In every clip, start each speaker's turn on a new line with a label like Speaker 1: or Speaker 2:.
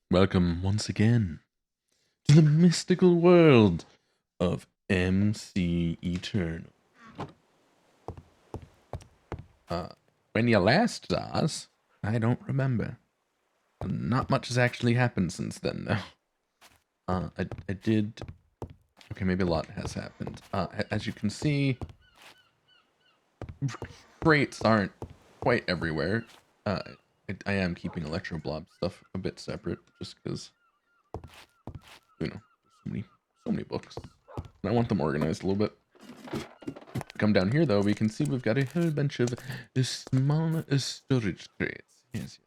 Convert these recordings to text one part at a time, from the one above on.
Speaker 1: Welcome once again to the mystical world of MC Eternal. When you last saw us, I don't remember. Not much has actually happened since then, though. I did. Okay, maybe a lot has happened. As you can see, crates aren't quite everywhere. I am keeping Electro Blob stuff a bit separate, just because, you know, so many books. And I want them organized a little bit. Come down here, though, we can see we've got a whole bunch of small storage crates. Yes,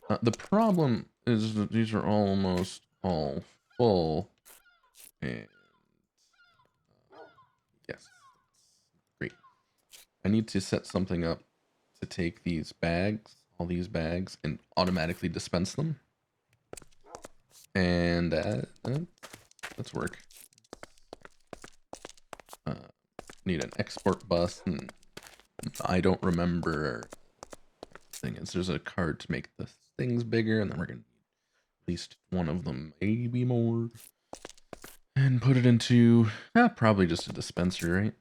Speaker 1: yes. The problem is that these are almost all full. And yes, great. I need to set something up to take these bags, all these bags, and automatically dispense them. And let's work. Need an export bus, and I don't remember. Thing is, there's a card to make the things bigger, and then we're gonna need at least one of them, maybe more, and put it into probably just a dispenser, right?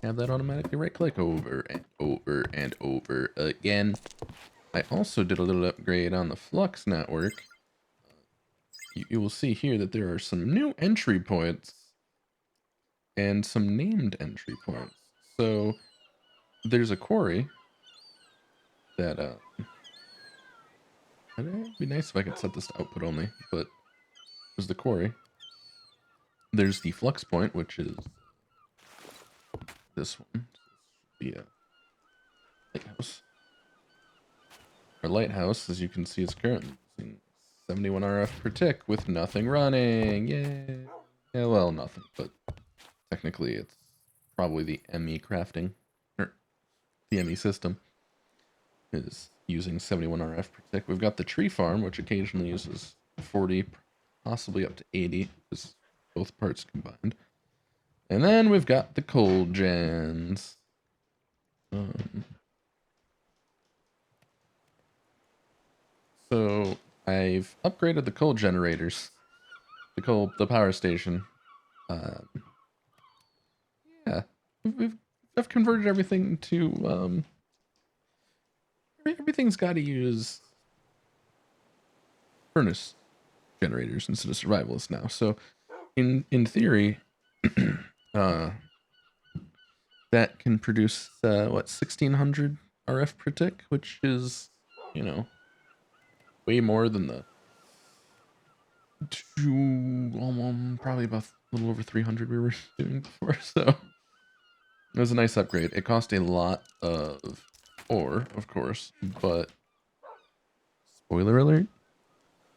Speaker 1: Have that automatically right click over and over and over again. I also did a little upgrade on the Flux network. You will see here that there are some new entry points and some named entry points. So there's a quarry that it'd be nice if I could set this to output only, but there's the quarry. There's the flux point, which is this one. The lighthouse. Our lighthouse, as you can see, is currently using 71 RF per tick with nothing running. Yay! Yeah, well, nothing, but technically it's probably the ME crafting, or the ME system is using 71 RF per tick. We've got the tree farm, which occasionally uses 40, possibly up to 80, is both parts combined. And then we've got the coal gens. So I've upgraded the coal generators, the power station. Yeah, I've converted everything to everything's got to use furnace generators instead of survivalists now. So in theory, that can produce what 1600 RF per tick, which is way more than the probably about a little over 300 we were doing before. So it was a nice upgrade. It cost a lot of ore, of course, but spoiler alert,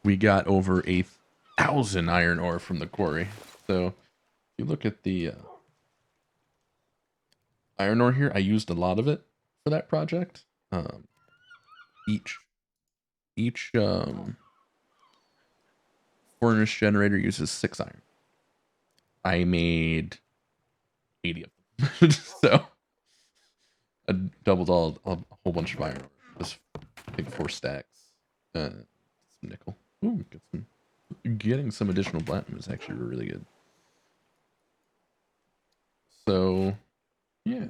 Speaker 1: we got over 1,000 iron ore from the quarry. So if you look at the iron ore here, I used a lot of it for that project. Each furnace generator uses 6 iron. I made 80 of them. So I doubled a whole bunch of iron ore. Just I think 4 stacks. Some nickel. Ooh, getting some additional platinum is actually really good. So yeah.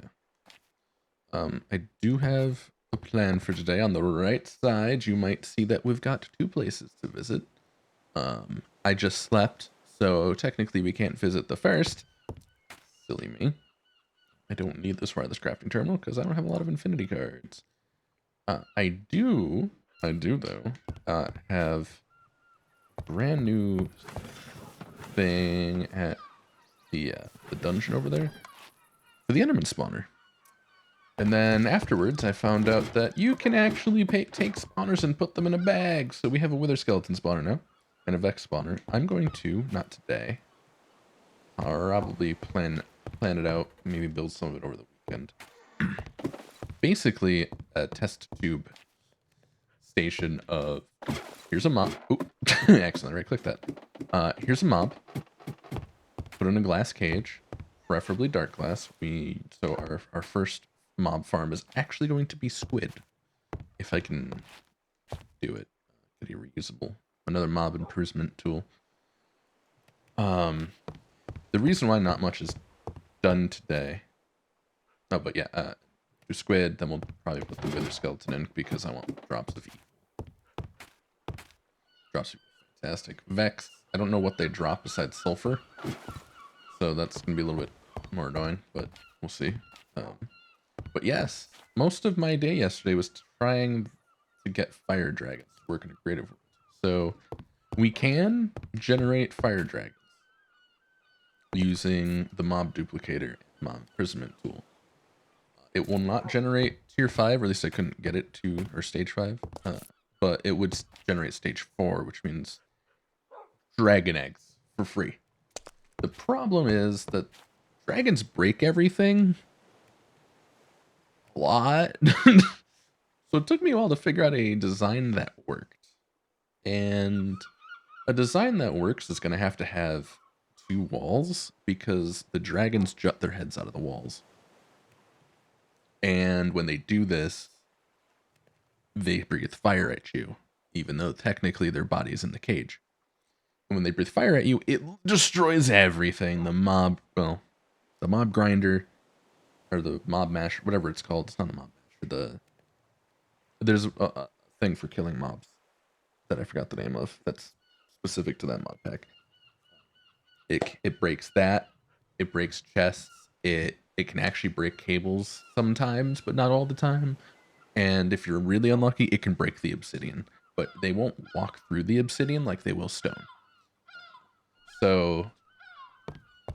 Speaker 1: I do have a plan for today. On the right side, you might see that we've got 2 places to visit. I just slept, so technically we can't visit the first. Silly me. I don't need this wireless crafting terminal because I don't have a lot of infinity cards. I do though, have a brand new thing at the dungeon over there for the Enderman spawner. And then afterwards, I found out that you can actually take spawners and put them in a bag. So we have a Wither Skeleton spawner now, and a Vex spawner. I'm going to, not today, probably plan it out, maybe build some of it over the weekend. Basically, a test tube station of, here's a mob. Oop, accidentally right-click that. Here's a mob. Put in a glass cage, preferably dark glass. So our first mob farm is actually going to be squid, if I can do it. Pretty reusable. another mob improvement tool. The reason why not much is done today. Oh, but yeah, do squid, then we'll probably put the wither skeleton in because I want drops of E. Drops of fantastic. Vex, I don't know what they drop besides sulfur, so that's gonna be a little bit more annoying, but we'll see. But yes, most of my day yesterday was trying to get fire dragons to work in a creative world. So we can generate fire dragons using the mob duplicator mob imprisonment tool. It will not generate tier 5, or at least I couldn't get it to, or stage 5, but it would generate stage 4, which means dragon eggs for free. The problem is that dragons break everything a lot. So it took me a while to figure out a design that worked. And a design that works is going to have 2 walls because the dragons jut their heads out of the walls. And when they do this, they breathe fire at you, even though technically their body is in the cage. And when they breathe fire at you, it destroys everything. The mob grinder, or the mob masher, whatever it's called. It's not a mob masher. There's a thing for killing mobs that I forgot the name of. That's specific to that mod pack. It breaks that. It breaks chests. It can actually break cables sometimes, but not all the time. And if you're really unlucky, it can break the obsidian. But they won't walk through the obsidian like they will stone. So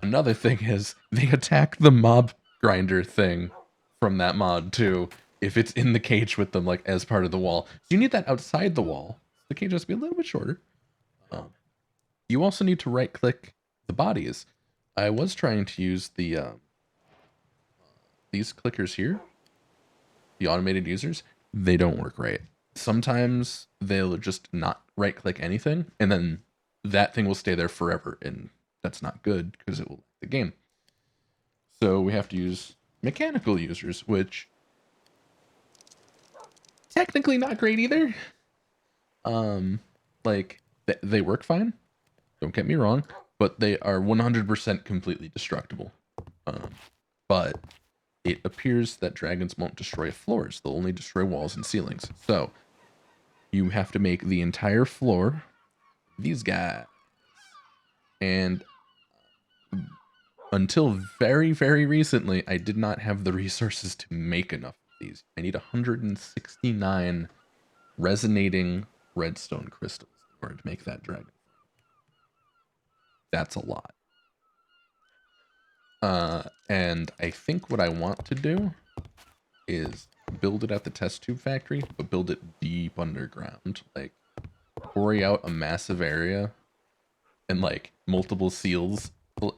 Speaker 1: another thing is they attack the mob grinder thing from that mod too, if it's in the cage with them, like as part of the wall. So you need that outside the wall. The cage has to be a little bit shorter. You also need to right click the bodies. I was trying to use the these clickers here, the automated users. They don't work right. Sometimes they'll just not right click anything, and then that thing will stay there forever, and that's not good because it will lag the game. So we have to use mechanical users, which technically not great either. Like they work fine, don't get me wrong, but they are 100% completely destructible. But it appears that dragons won't destroy floors. They'll only destroy walls and ceilings. So you have to make the entire floor these guys. And until very, very recently, I did not have the resources to make enough of these. I need 169 resonating redstone crystals in order to make that dragon. That's a lot. And I think what I want to do is build it at the test tube factory, but build it deep underground. Like, quarry out a massive area and, like, multiple seals.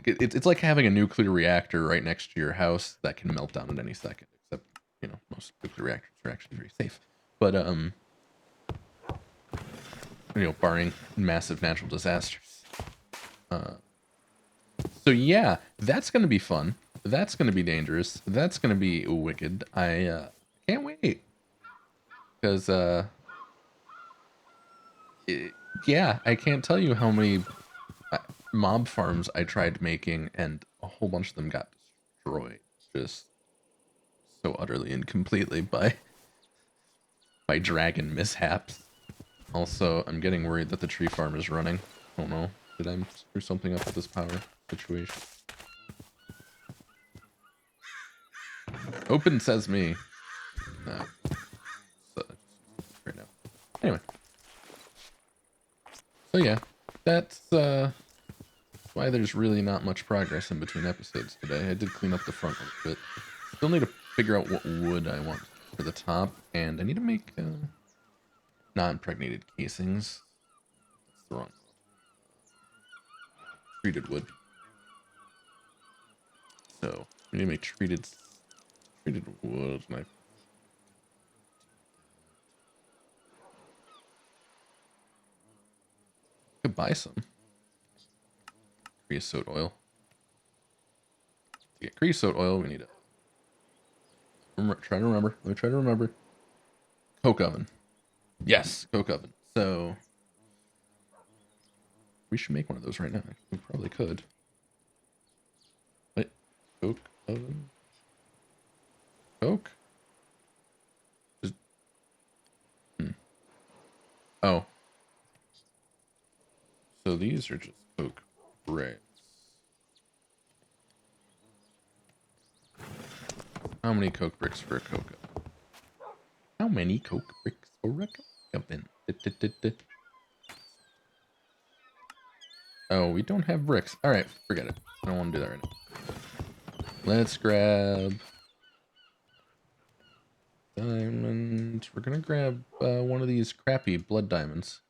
Speaker 1: It's like having a nuclear reactor right next to your house that can melt down at any second, except, you know, most nuclear reactors are actually very safe. But, you know, barring massive natural disasters. So yeah, that's gonna be fun. That's gonna be dangerous. That's gonna be wicked. I can't wait. Because yeah, I can't tell you how many mob farms I tried making, and a whole bunch of them got destroyed, just so utterly and completely by dragon mishaps. Also, I'm getting worried that the tree farm is running. Oh no, did I screw something up with this power situation? Open sesame. No. So, right now. Anyway. So yeah, that's why there's really not much progress in between episodes today. I did clean up the front a little bit. Still need to figure out what wood I want for the top, and I need to make non-impregnated casings. That's the wrong one. Treated wood. So we need to make treated wood. And I could buy some creosote oil. To get creosote oil, we need to try to remember. Let me try to remember. Coke oven. Yes, coke oven. So We should make one of those right now. We probably could. Wait, Coke oven? Coke? Just, Oh. So these are just Coke bricks. How many Coke bricks for a Coke oven? How many Coke bricks for a Coke oven? Oh, we don't have bricks. Alright, forget it. I don't want to do that right now. Let's grab diamond. We're gonna grab one of these crappy blood diamonds.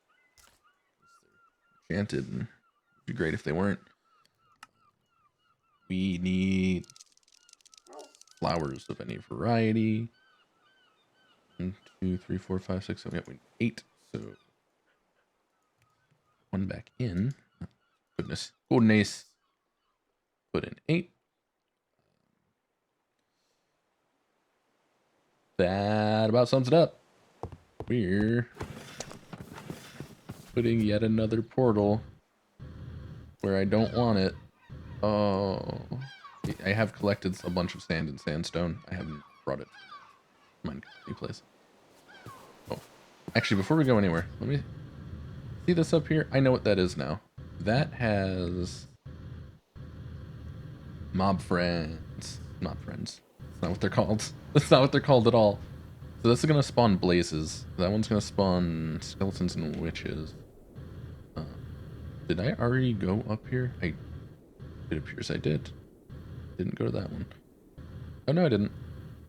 Speaker 1: Enchanted. It'd be great if they weren't. We need flowers of any variety. 1, 2, 3, 4, 5, 6, 7, 8. We need 8. So one back in. Goodness. Goodness. Put in 8. That about sums it up. We're putting yet another portal where I don't want it. Oh, I have collected a bunch of sand and sandstone. I haven't brought it to Minecraft place. Oh, actually, before we go anywhere, let me see this up here. I know what that is now. That has mob friends. Mob friends. That's not what they're called. That's not what they're called at all. So this is gonna spawn blazes. That one's gonna spawn skeletons and witches. Did I already go up here? It appears I did. Didn't go to that one. Oh no, I didn't.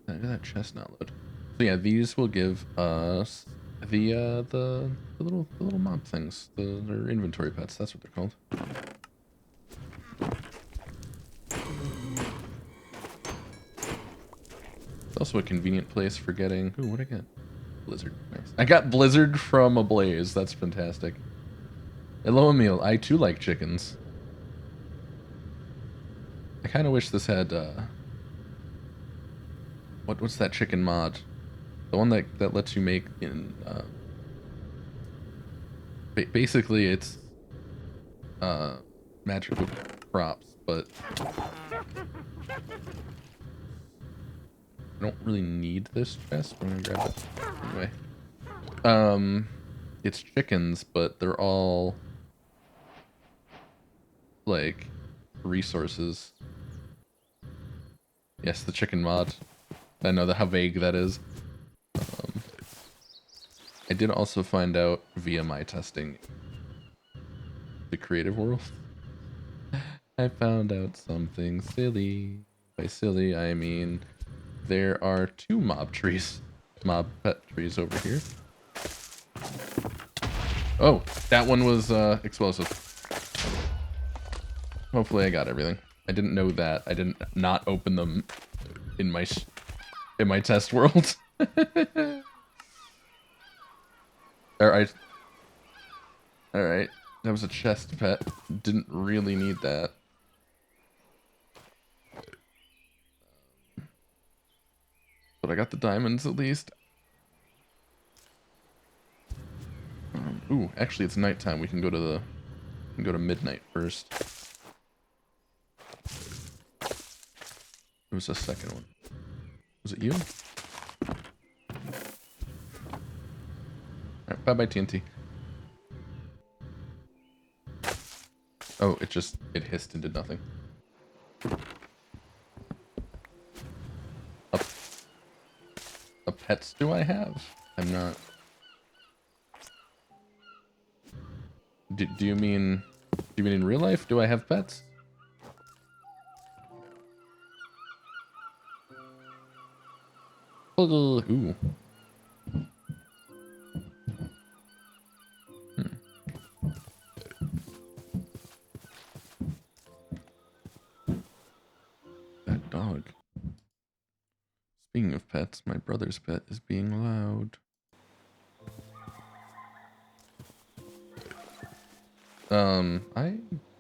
Speaker 1: That chest not load. So yeah, these will give us the little mob things. They're inventory pets. That's what they're called. It's also a convenient place for getting. Ooh, what'd I get? Blizzard. Nice. I got Blizzard from a blaze. That's fantastic. Hello, Emil. I too like chickens. I kind of wish this had what's that chicken mod? The one that lets you make in basically it's magical crops, but I don't really need this chest. I'm gonna grab it anyway. It's chickens, but they're all like resources. Yes, the chicken mod. I know how vague that is. I did also find out via my testing the creative world. I found out something silly. By silly, I mean there are 2 mob trees. Mob pet trees over here. Oh, that one was explosive. Hopefully I got everything. I didn't know that. I didn't not open them in my test world. Alright. Alright. That was a chest pet. Didn't really need that. But I got the diamonds at least. Ooh, actually it's nighttime. We can go to midnight first. There was a second one. Was it you? Alright, bye-bye TNT. Oh, it hissed and did nothing. A pets do I have? I'm not... Do you mean in real life? Do I have pets? Ooh. That dog. Speaking of pets, my brother's pet is being loud.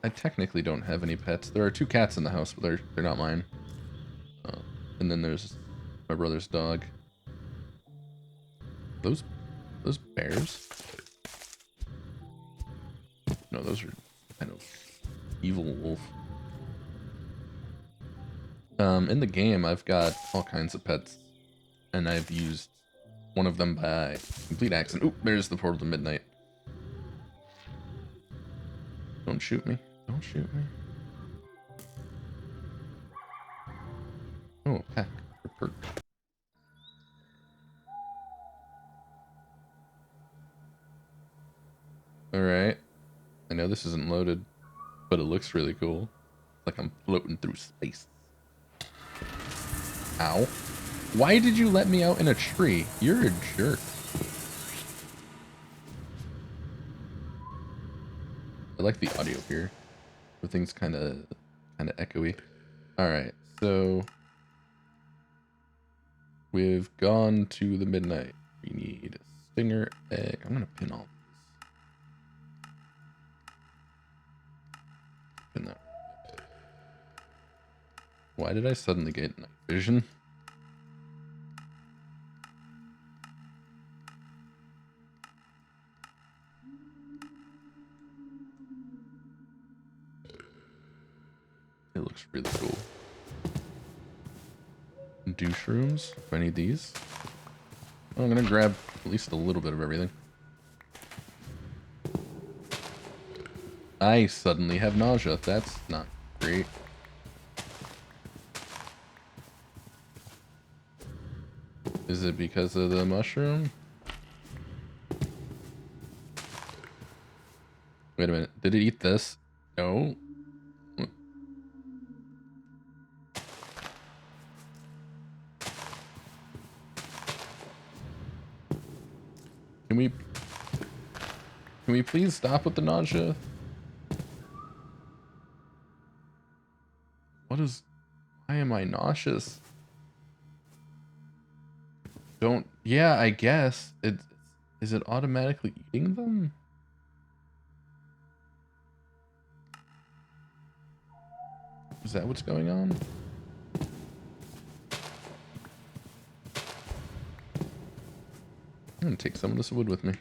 Speaker 1: I technically don't have any pets. There are 2 cats in the house, but they're not mine. And then there's my brother's dog. Those bears? No, those are kind of evil wolf. In the game, I've got all kinds of pets, and I've used one of them by complete accident. Oop, there's the portal to midnight. Don't shoot me. Don't shoot me. Oh, pack. Perk. Alright. I know this isn't loaded, but it looks really cool. It's like I'm floating through space. Ow. Why did you let me out in a tree? You're a jerk. I like the audio here. Everything's kind of echoey. Alright, so we've gone to the midnight. We need a stinger egg. I'm gonna pin all these. Pin that. Why did I suddenly get night vision? It looks really cool. Douche rooms. If I need these. Oh, I'm gonna grab at least a little bit of everything. I suddenly have nausea. That's not great. Is it because of the mushroom? Wait a minute. Did it eat this? No. Can we please stop with the nausea? Why am I nauseous? Yeah, I guess. Is it automatically eating them? Is that what's going on? I'm gonna take some of this wood with me.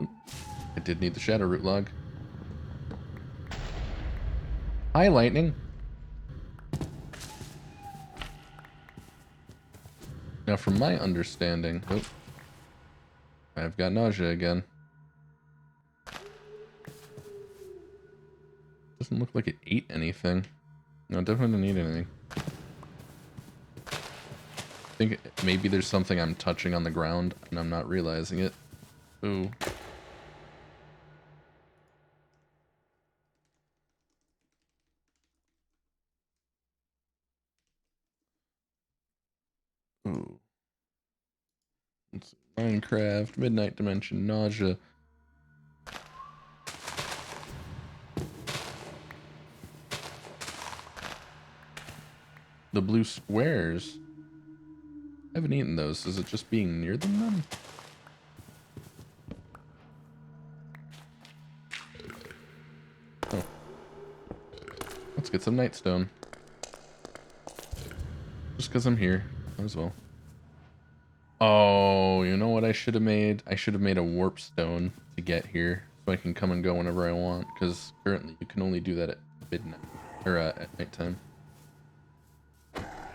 Speaker 1: Oop. I did need the shadow root log. Hi, lightning. Now, from my understanding, I've got nausea again. Doesn't look like it ate anything. No, it definitely didn't eat anything. I think maybe there's something I'm touching on the ground and I'm not realizing it. Ooh. Ooh. Let's see. Minecraft, Midnight Dimension, nausea. The blue squares. I haven't eaten those. Is it just being near them then? Oh. Let's get some nightstone. Just because I'm here. Might as well. Oh, you know what I should have made? I should have made a warp stone to get here so I can come and go whenever I want, because currently you can only do that at midnight, or at nighttime.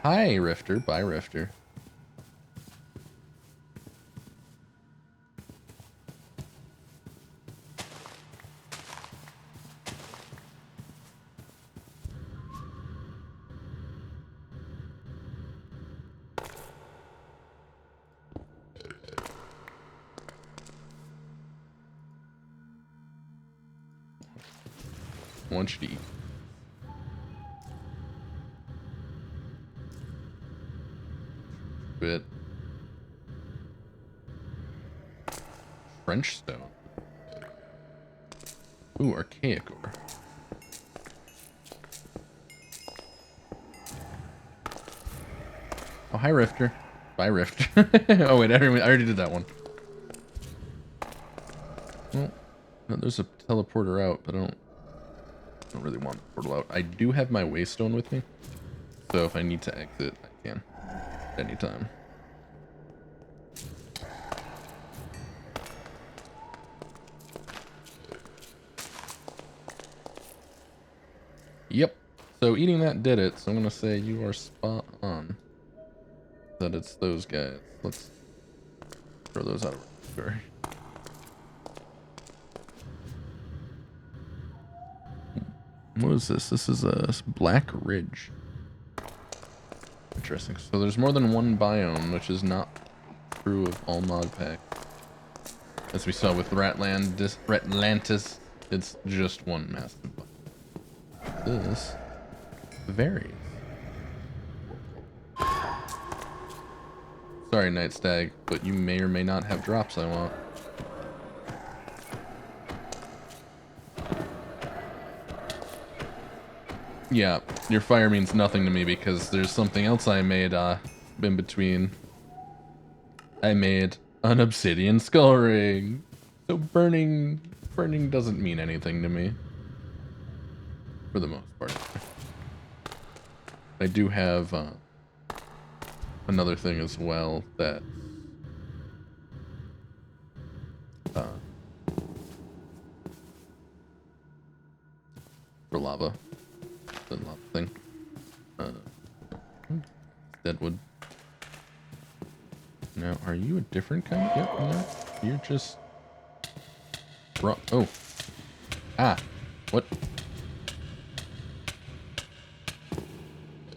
Speaker 1: Hi, Rifter. Bye, Rifter. I want you to eat. Bit. French stone. Ooh, archaic ore. Oh, hi, Rifter. Bye, Rifter. Oh, wait, I already did that one. Well, no, there's a teleporter out, but I don't really want the portal out. I do have my waystone with me, so if I need to exit, I can at any time. So eating that did it, so I'm gonna say you are spot on. That it's those guys. Let's throw those out of inventory. What is this? This is a Black Ridge. Interesting. So there's more than one biome, which is not true of all mod packs. As we saw with Ratlantis, it's just one massive biome. This varies. Sorry, Night Stag, but you may or may not have drops I want. Yeah, your fire means nothing to me because there's something else I made in between. I made an obsidian skull ring. So burning doesn't mean anything to me. For the most part. I do have another thing as well that for lava. The lava thing. Deadwood. Now, are you a different kind? Yep, no. You're just oh. Ah. What?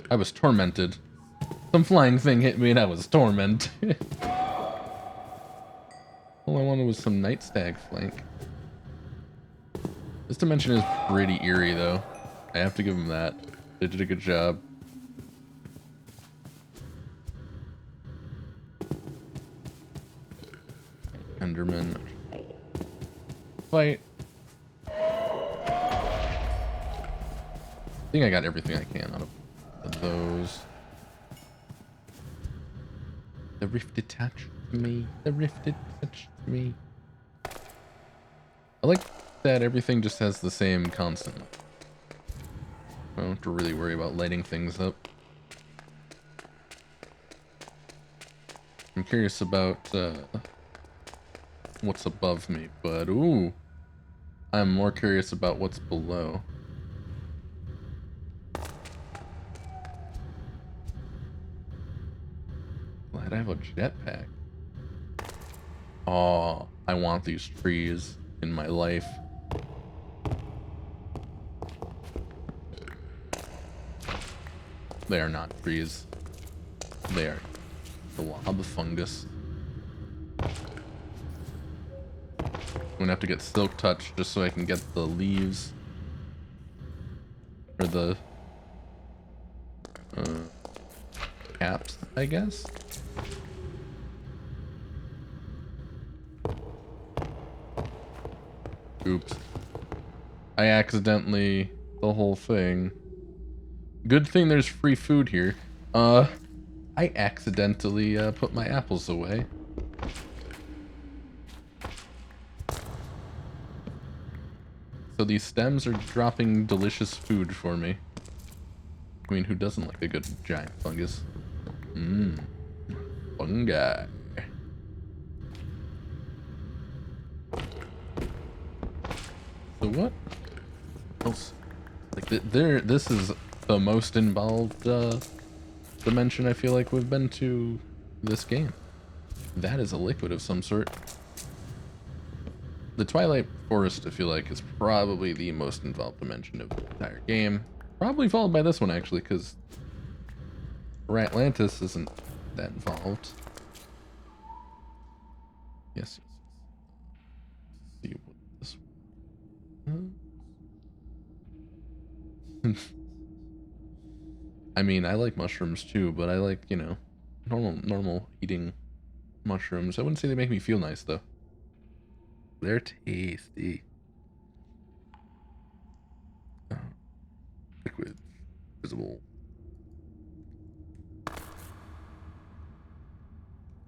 Speaker 1: I was tormented. Some flying thing hit me and I was tormented. All I wanted was some Night Stag flank. This dimension is pretty eerie though. I have to give them that. They did a good job. Enderman. Fight. I think I got everything I can out of those. The rift attached to me. The rift attached to me. I like that everything just has the same constant. I don't have to really worry about lighting things up. I'm curious about what's above me, but ooh, I'm more curious about what's below. Glad I have a jetpack. Oh, I want these trees in my life. They are not trees. They are the lob fungus. I'm gonna have to get Silk Touch just so I can get the leaves. Or the caps, I guess? Oops. I accidentally... the whole thing. Good thing there's free food here. I accidentally put my apples away. So these stems are dropping delicious food for me. I mean, who doesn't like a good giant fungus? Mmm. Fungi. So what else? Like, this is the most involved dimension I feel like we've been to this game. That is a liquid of some sort. The Twilight Forest, I feel like, is probably the most involved dimension of the entire game. Probably followed by this one, actually, because Ratlantis isn't that involved. Yes. See what this one. I mean, I like mushrooms too, but I like, you know, normal eating mushrooms. I wouldn't say they make me feel nice, though. They're tasty. Liquid. Visible.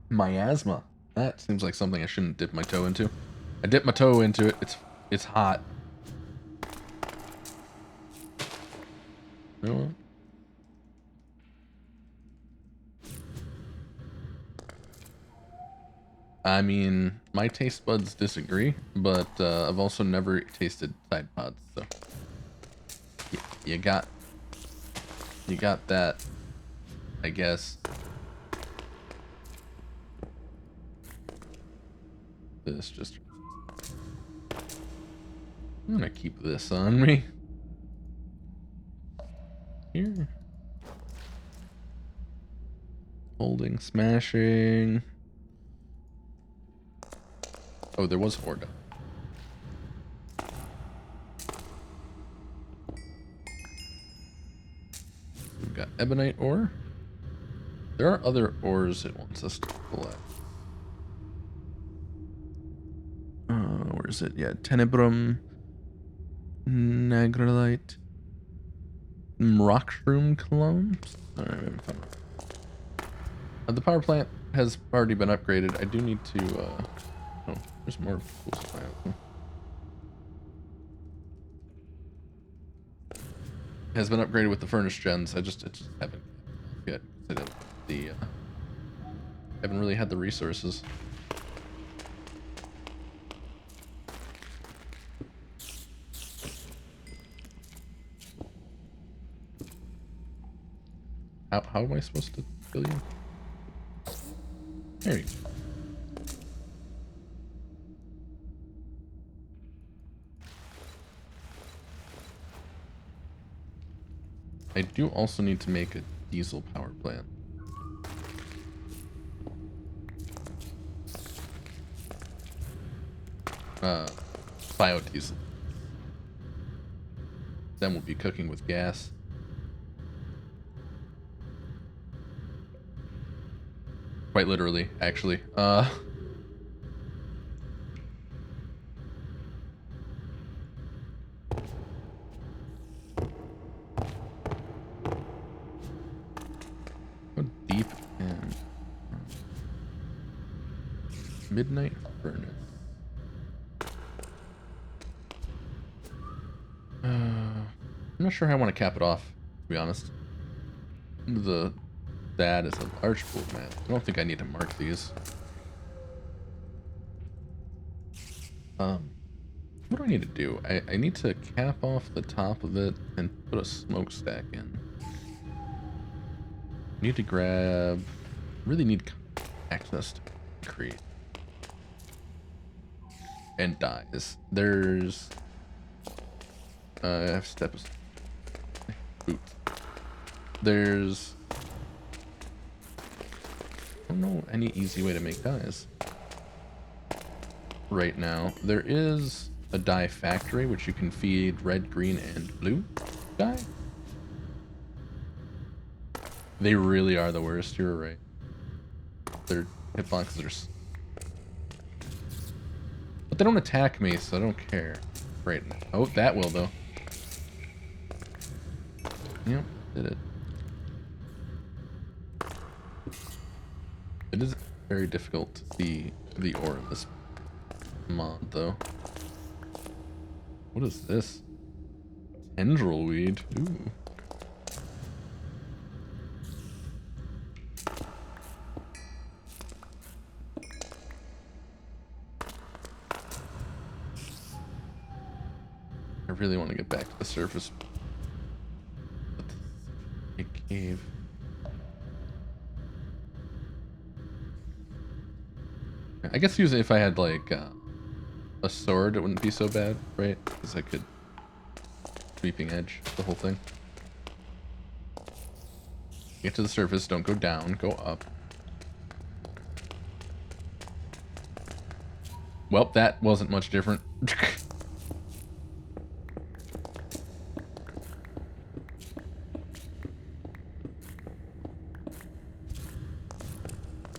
Speaker 1: Miasma. That seems like something I shouldn't dip my toe into. I dipped my toe into it. It's hot. You know what? I mean, my taste buds disagree, but I've also never tasted Tide Pods, so you got You got that, I guess. This just... I'm gonna keep this on me. Here. Holding, smashing. Oh, there was ore. We've got ebonite ore. There are other ores it wants us to collect. Where is it? Yeah, tenebrum, nagrelite, rockshroom clones. Alright, the power plant has already been upgraded. I do need to. Oh, there's more cool supply. Has been upgraded with the furnace gens. It just haven't yet. Haven't really had the resources. How am I supposed to kill you? There you go. I do also need to make a diesel power plant. Biodiesel. Then we'll be cooking with gas. Quite literally, actually. Go deep and midnight furnace. I'm not sure how I want to cap it off, to be honest. That is a large pool map. I don't think I need to mark these. What do I need to do? I need to cap off the top of it and put a smokestack in. Need to grab... Really need access to concrete. And dyes. There's... I have steps. Boots. There's... I don't know any easy way to make dyes. Right now. There is a dye factory which you can feed red, green, and blue dye. They really are the worst, you're right. Their hitboxes are... But they don't attack me, so I don't care. Right now. Oh, that will, though. Yep, did it. It is very difficult to see the ore in this mod, though. What is this? Tendril weed. Ooh. I really want to get back to the surface. A cave. I guess usually if I had like a sword, it wouldn't be so bad, right? Because I could sweeping edge the whole thing. Get to the surface, don't go down, go up. Well, that wasn't much different.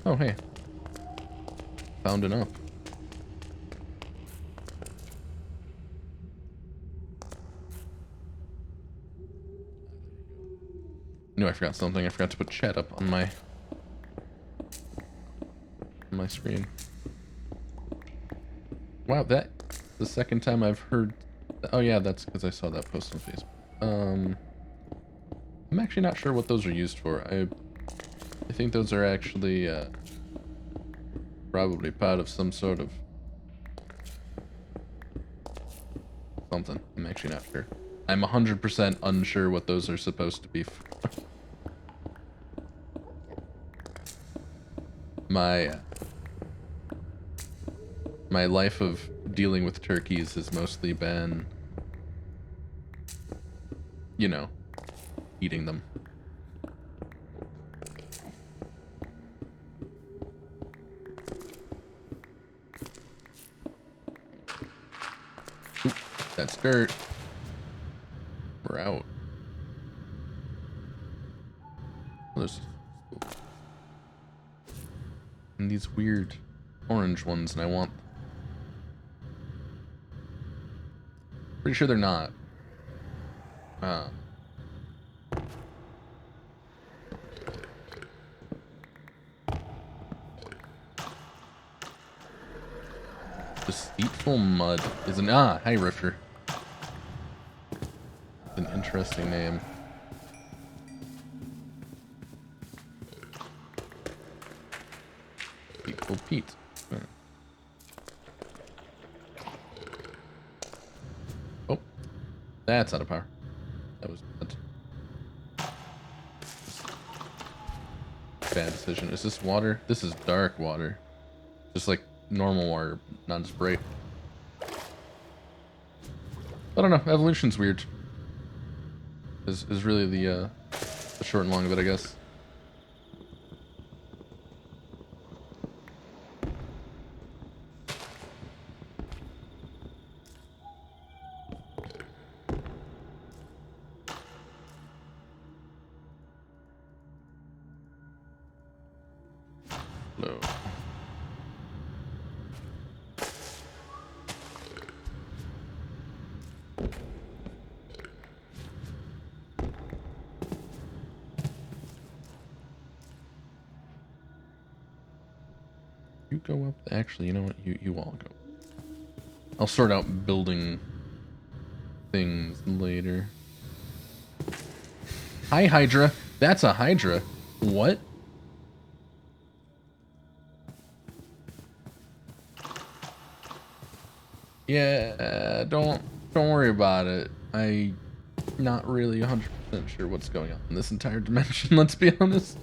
Speaker 1: Oh, hey. Found enough. No, I forgot something. I forgot to put chat up on my screen. Wow, that's the second time I've heard... Oh yeah, that's because I saw that post on Facebook. I'm actually not sure what those are used for. I think those are actually probably part of some sort of something. I'm actually not sure. I'm 100% unsure what those are supposed to be for. My my life of dealing with turkeys has mostly been, you know, eating them. Oop, that's dirt. We're out. There's and these weird orange ones, and I want. Pretty sure they're not. Deceitful Mud is an hi Rifter. An interesting name. Deceitful Pete. Oh, that's out of power. That was bad decision. Is this water? This is dark water. Just like normal water, not as bright. I don't know. Evolution's weird. Is really the short and long of it, I guess. Hello. You go up. Actually, you know what? You all go. I'll sort out building things later. Hi, Hydra. That's a Hydra. What? Yeah, don't worry about it. I'm not really 100% sure what's going on in this entire dimension, let's be honest.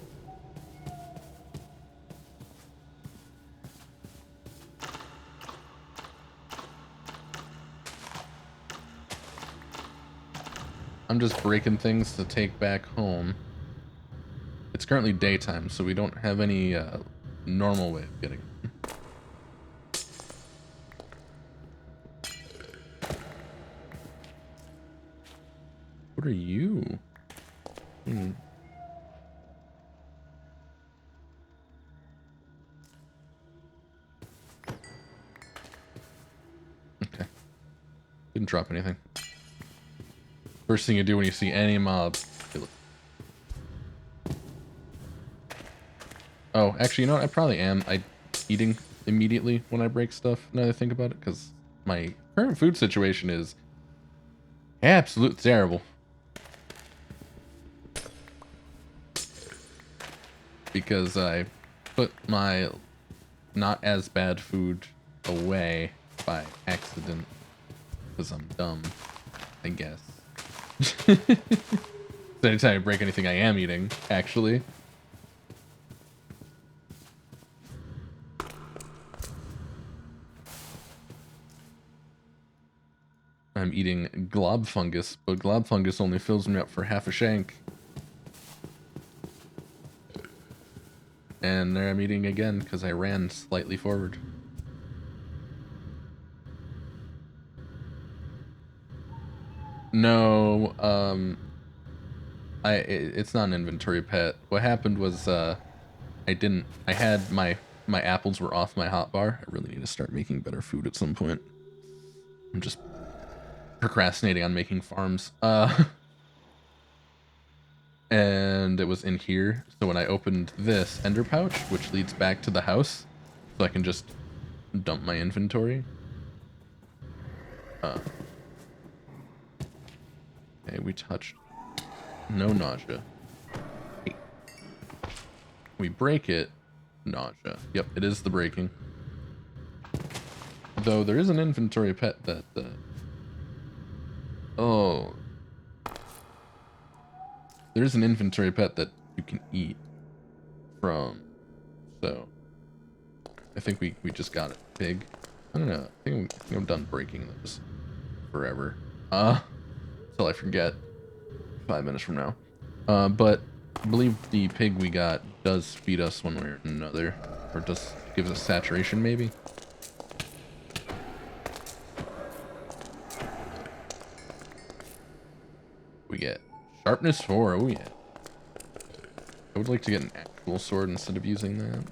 Speaker 1: I'm just breaking things to take back home. It's currently daytime, so we don't have any normal way of getting it. What are you? Okay. Didn't drop anything. First thing you do when you see any mob. Oh, actually, you know what? I probably am. Eating immediately when I break stuff, now that I think about it, because my current food situation is absolutely terrible. Because I put my not as bad food away by accident. Because I'm dumb, I guess. So anytime I break anything I am eating, actually. I'm eating glob fungus, but glob fungus only fills me up for half a shank. And there I'm eating again because I ran slightly forward. No, it's not an inventory pet. What happened was I had my apples were off my hotbar. I really need to start making better food at some point. I'm just procrastinating on making farms. And it was in here. So when I opened this ender pouch, which leads back to the house, so I can just dump my inventory. Okay, we touched. No nausea. Hey. We break it. Nausea. Yep, it is the breaking. Though there is an inventory pet that... Oh. There's an inventory pet that you can eat from. So, I think we just got a pig. I don't know. I think I'm done breaking those forever. Till I forget 5 minutes from now. But I believe the pig we got does feed us one way or another. Or just gives us saturation, maybe? We get sharpness 4. Oh, yeah. I would like to get an actual sword instead of using that.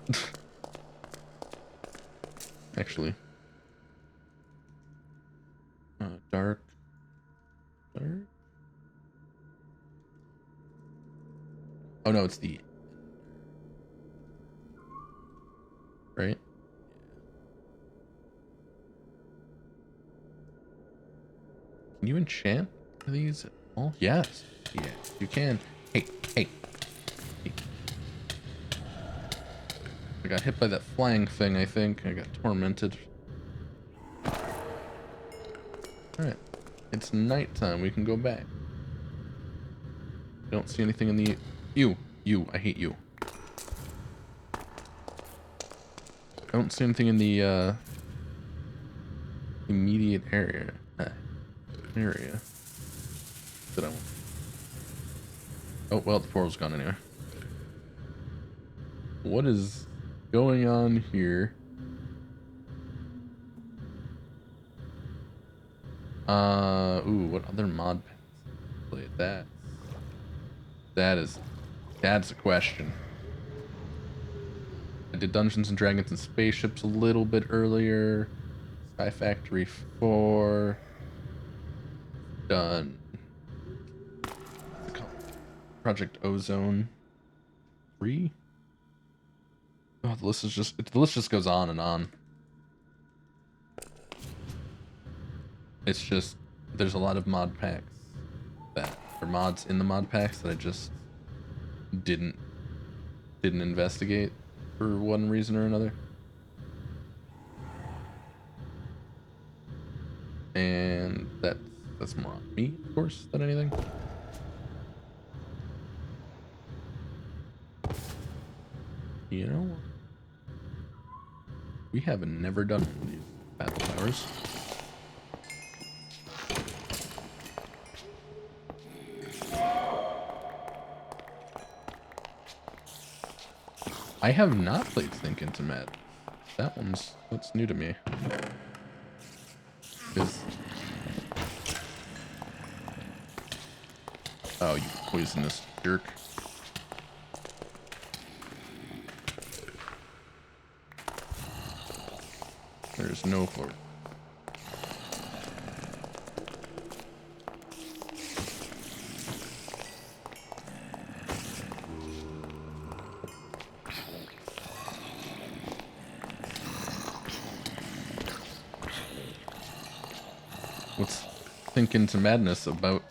Speaker 1: Actually. Dark. Oh, no, it's the... Right? Can you enchant these at all? Yes. Yes, you can. Hey, hey. Hey. I got hit by that flying thing, I think. I got tormented. Alright. It's nighttime. We can go back. I don't see anything in the... You. I hate you. I don't see anything in the, immediate area. Area. That I want. Oh, well, the portal's gone anyway. What is going on here? Ooh, what other mod packs? Play that. That's a question. I did Dungeons and Dragons and Spaceships a little bit earlier. Sky Factory 4. Done. Project Ozone 3. Oh, the list just goes on and on. It's just there's a lot of mod packs or mods in the mod packs that I just didn't investigate for one reason or another. And that's more on me, of course, than anything. You know what? We have never done one of these battle towers. I have not played Think Into Madness. That's new to me. Oh, you poisonous jerk. There's no floor. What's Think Into Madness about?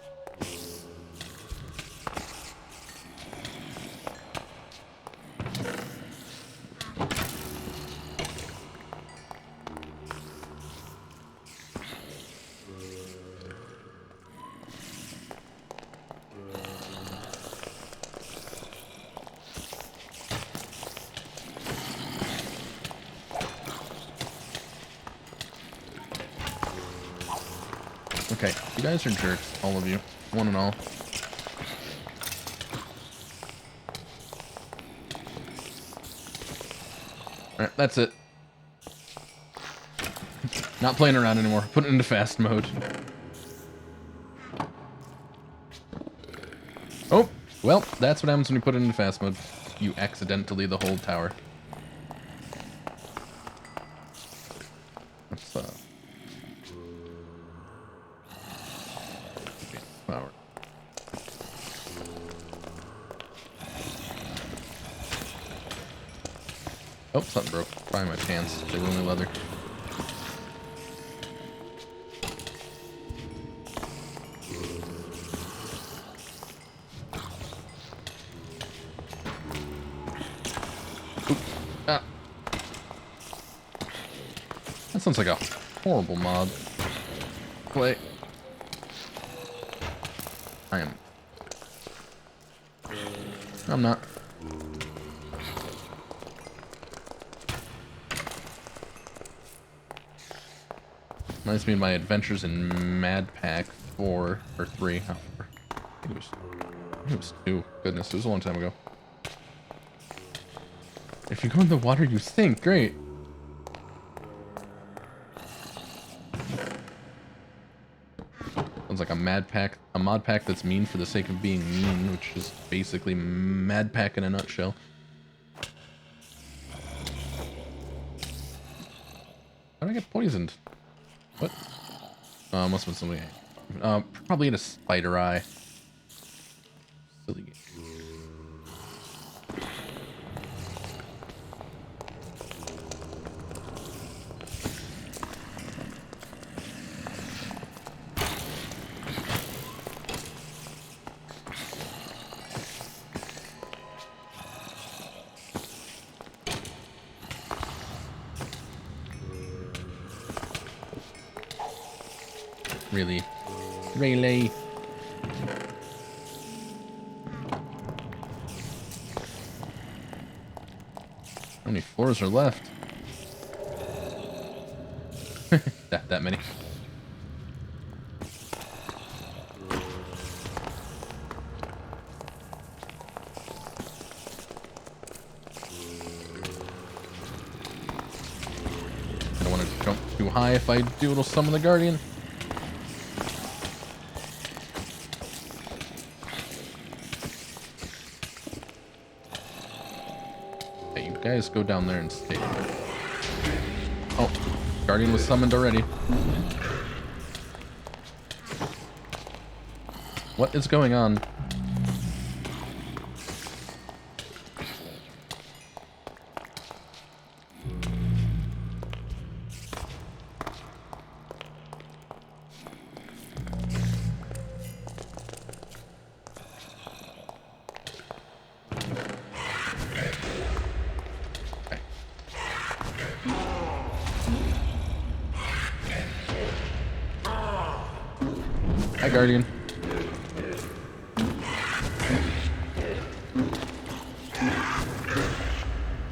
Speaker 1: Okay, you guys are jerks, all of you, one and all. Alright, that's it. Not playing around anymore. Put it into fast mode. Oh, well, that's what happens when you put it into fast mode. You accidentally the whole tower. Let's, flower. Oh, something broke. Probably my pants. They were only leather. Oop. Ah. That sounds like a horrible mob. Play. I am. I'm not. Reminds me of my adventures in Mad Pack 4 or 3. Not 4. I think it was 2. Goodness, it was a long time ago. If you go in the water, you sink. Great. Sounds like a mod pack that's mean for the sake of being mean, which is basically Mad Pack in a nutshell. How did I get poisoned? What? Must have been something. Probably in a spider eye. Silly game. Really? Really? How many floors are left? that many. I don't want to jump too high. If I do, it'll summon the Guardian. Guys, go down there and stay. Oh, Guardian was summoned already. What is going on? Hi, Guardian.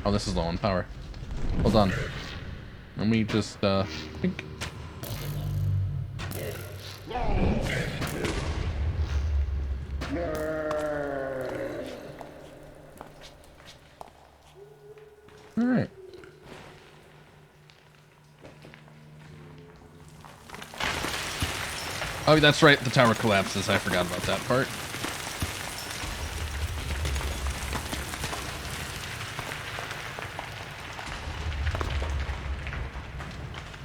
Speaker 1: Oh, this is low on power. Hold on. Let me just, think. Alright. Oh, that's right. The tower collapses. I forgot about that part.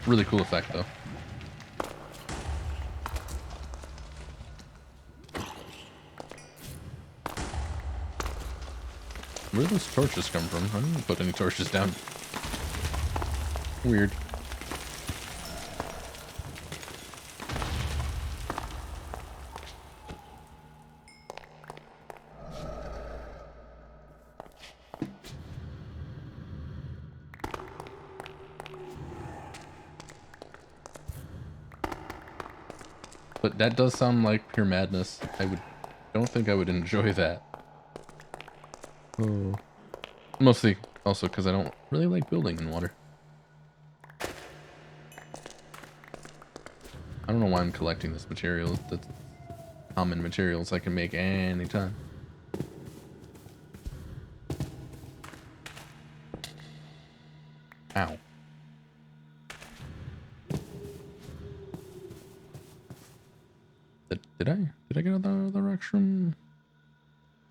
Speaker 1: Really cool effect, though. Where do those torches come from? I didn't put any torches down. Weird. But that does sound like pure madness. Don't think I would enjoy that. Oh. Mostly also because I don't really like building in water. I don't know why I'm collecting this material. That's common materials I can make anytime. Ow. Did I get out the direction?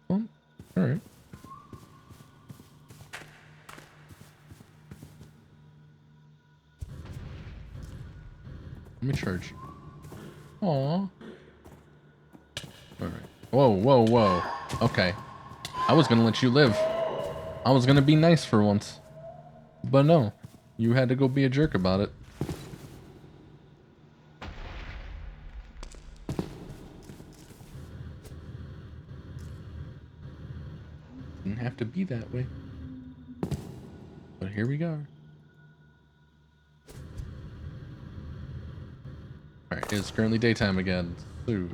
Speaker 1: Oh, alright. Let me charge. Aww. Alright. Whoa, whoa, whoa. Okay. I was gonna let you live. I was gonna be nice for once. But no. You had to go be a jerk about it. Didn't have to be that way. But here we go. Alright, it's currently daytime again. So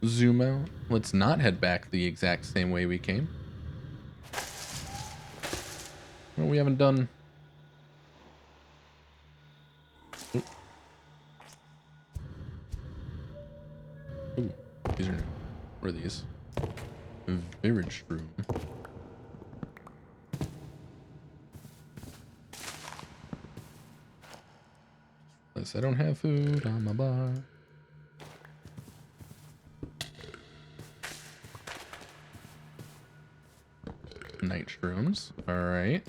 Speaker 1: zoom out. Let's not head back the exact same way we came. Well, we haven't done Ooh, these are new. What are these? Virage room. Unless I don't have food on my bar. Night shrooms. Alright.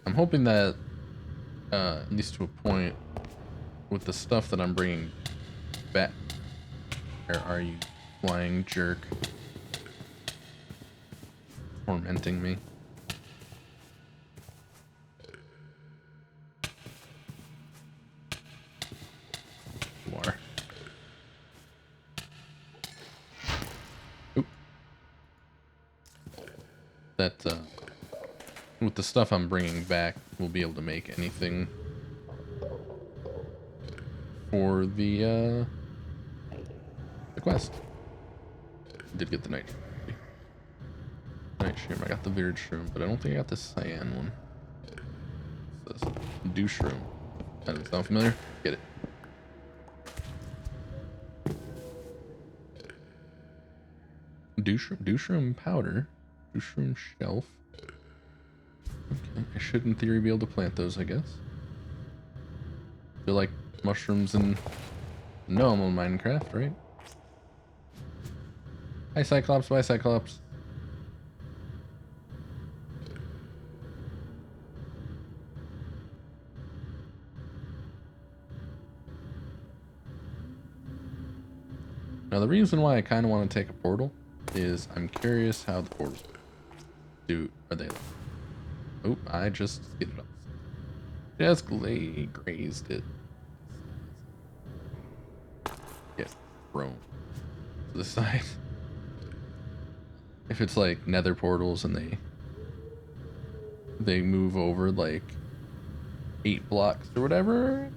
Speaker 1: I'm hoping that, at least to a point, with the stuff that I'm bringing back. Where are you, flying jerk? Tormenting me. You are. Oop. That, with the stuff I'm bringing back, we'll be able to make anything for the quest. Did get the night shroom. I got the Virage shroom, but I don't think I got the cyan one. It says douche room. That doesn't sound familiar. Get it. Douche room powder. Douche room shelf. Okay, I should in theory be able to plant those, I guess. Feel like mushrooms in normal Minecraft, right? Hi Cyclops, bye Cyclops. Now the reason why I kind of want to take a portal is I'm curious how the portals do. Are they? Oh, I just skidded up. Just grazed it. Get thrown to the side. If it's like nether portals and they move over like 8 blocks or whatever, a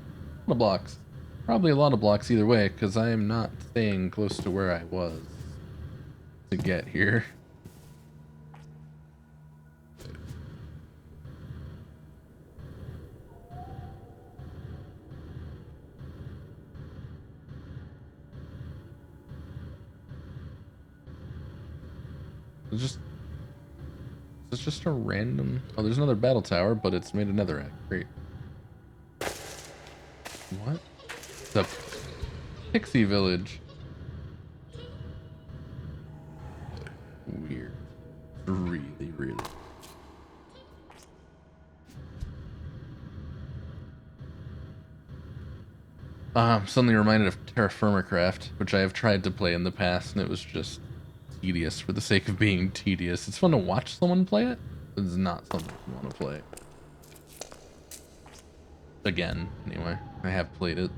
Speaker 1: lot of blocks. Probably a lot of blocks either way, because I am not staying close to where I was to get here. It's just a random... Oh, there's another battle tower, but it's made another act. Great. What? The Pixie Village. Weird. Really, really. I'm suddenly reminded of Terra Firma Craft, which I have tried to play in the past, and it was just tedious for the sake of being tedious. It's fun to watch someone play it, but it's not something you want to play. Again, anyway. I have played it,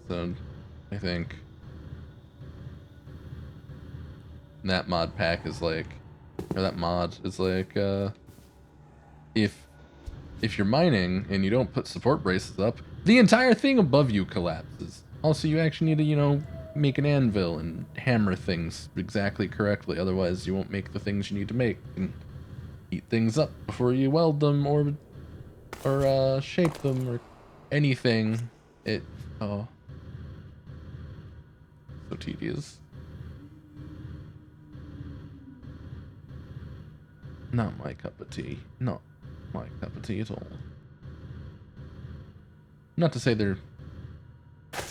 Speaker 1: so I think that mod pack is like, or that mod is like, if you're mining and you don't put support braces up, the entire thing above you collapses. Also, you actually need to, you know, make an anvil and hammer things exactly correctly. Otherwise, you won't make the things you need to make and heat things up before you weld them or shape them or anything. Oh, so tedious. Not my cup of tea. Not my cup of tea at all. Not to say they're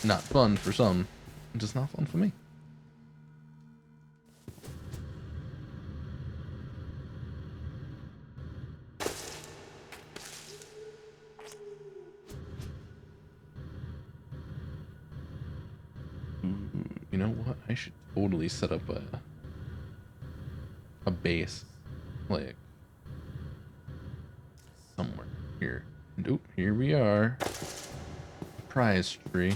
Speaker 1: not fun for some, just not fun for me. You know what? I should totally set up a base, like somewhere here. Nope, here we are. Prize tree.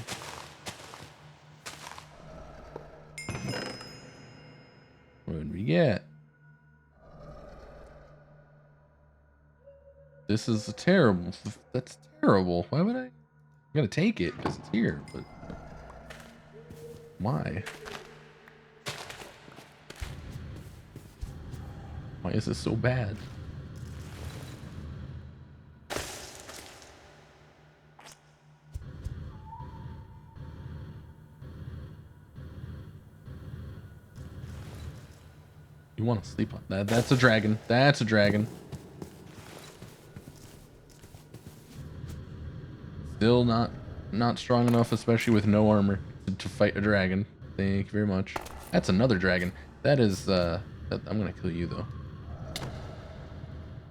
Speaker 1: What did we get? This is terrible. That's terrible. Why would I? I'm gonna take it because it's here, but why? Why is this so bad? You want to sleep on that? That's a dragon. That's a dragon. Still not strong enough, especially with no armor, to fight a dragon. Thank you very much. That's another dragon. That is, I'm gonna kill you, though.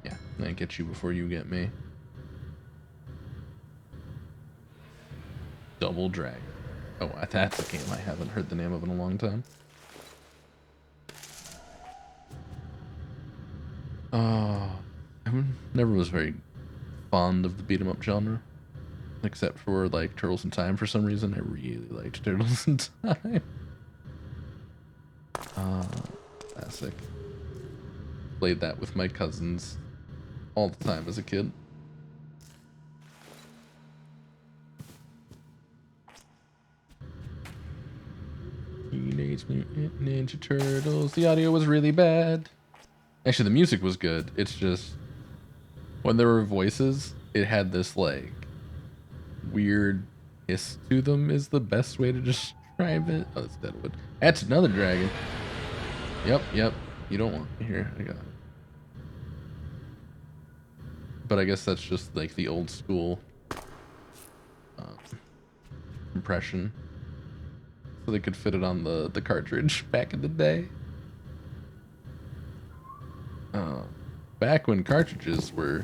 Speaker 1: Yeah, I'm gonna get you before you get me. Double Dragon. Oh, that's a game I haven't heard the name of in a long time. I never was very fond of the beat 'em up genre. Except for, like, Turtles in Time for some reason. I really liked Turtles in Time. Classic. Played that with my cousins all the time as a kid. Teenage Mutant Ninja Turtles. The audio was really bad. Actually, the music was good. It's just when there were voices, it had this like weird hiss to them is the best way to describe it. Oh, that's Deadwood. That's another dragon. Yep. You don't want me here. I got it. But I guess that's just like the old school impression. So they could fit it on the cartridge back in the day. Back when cartridges were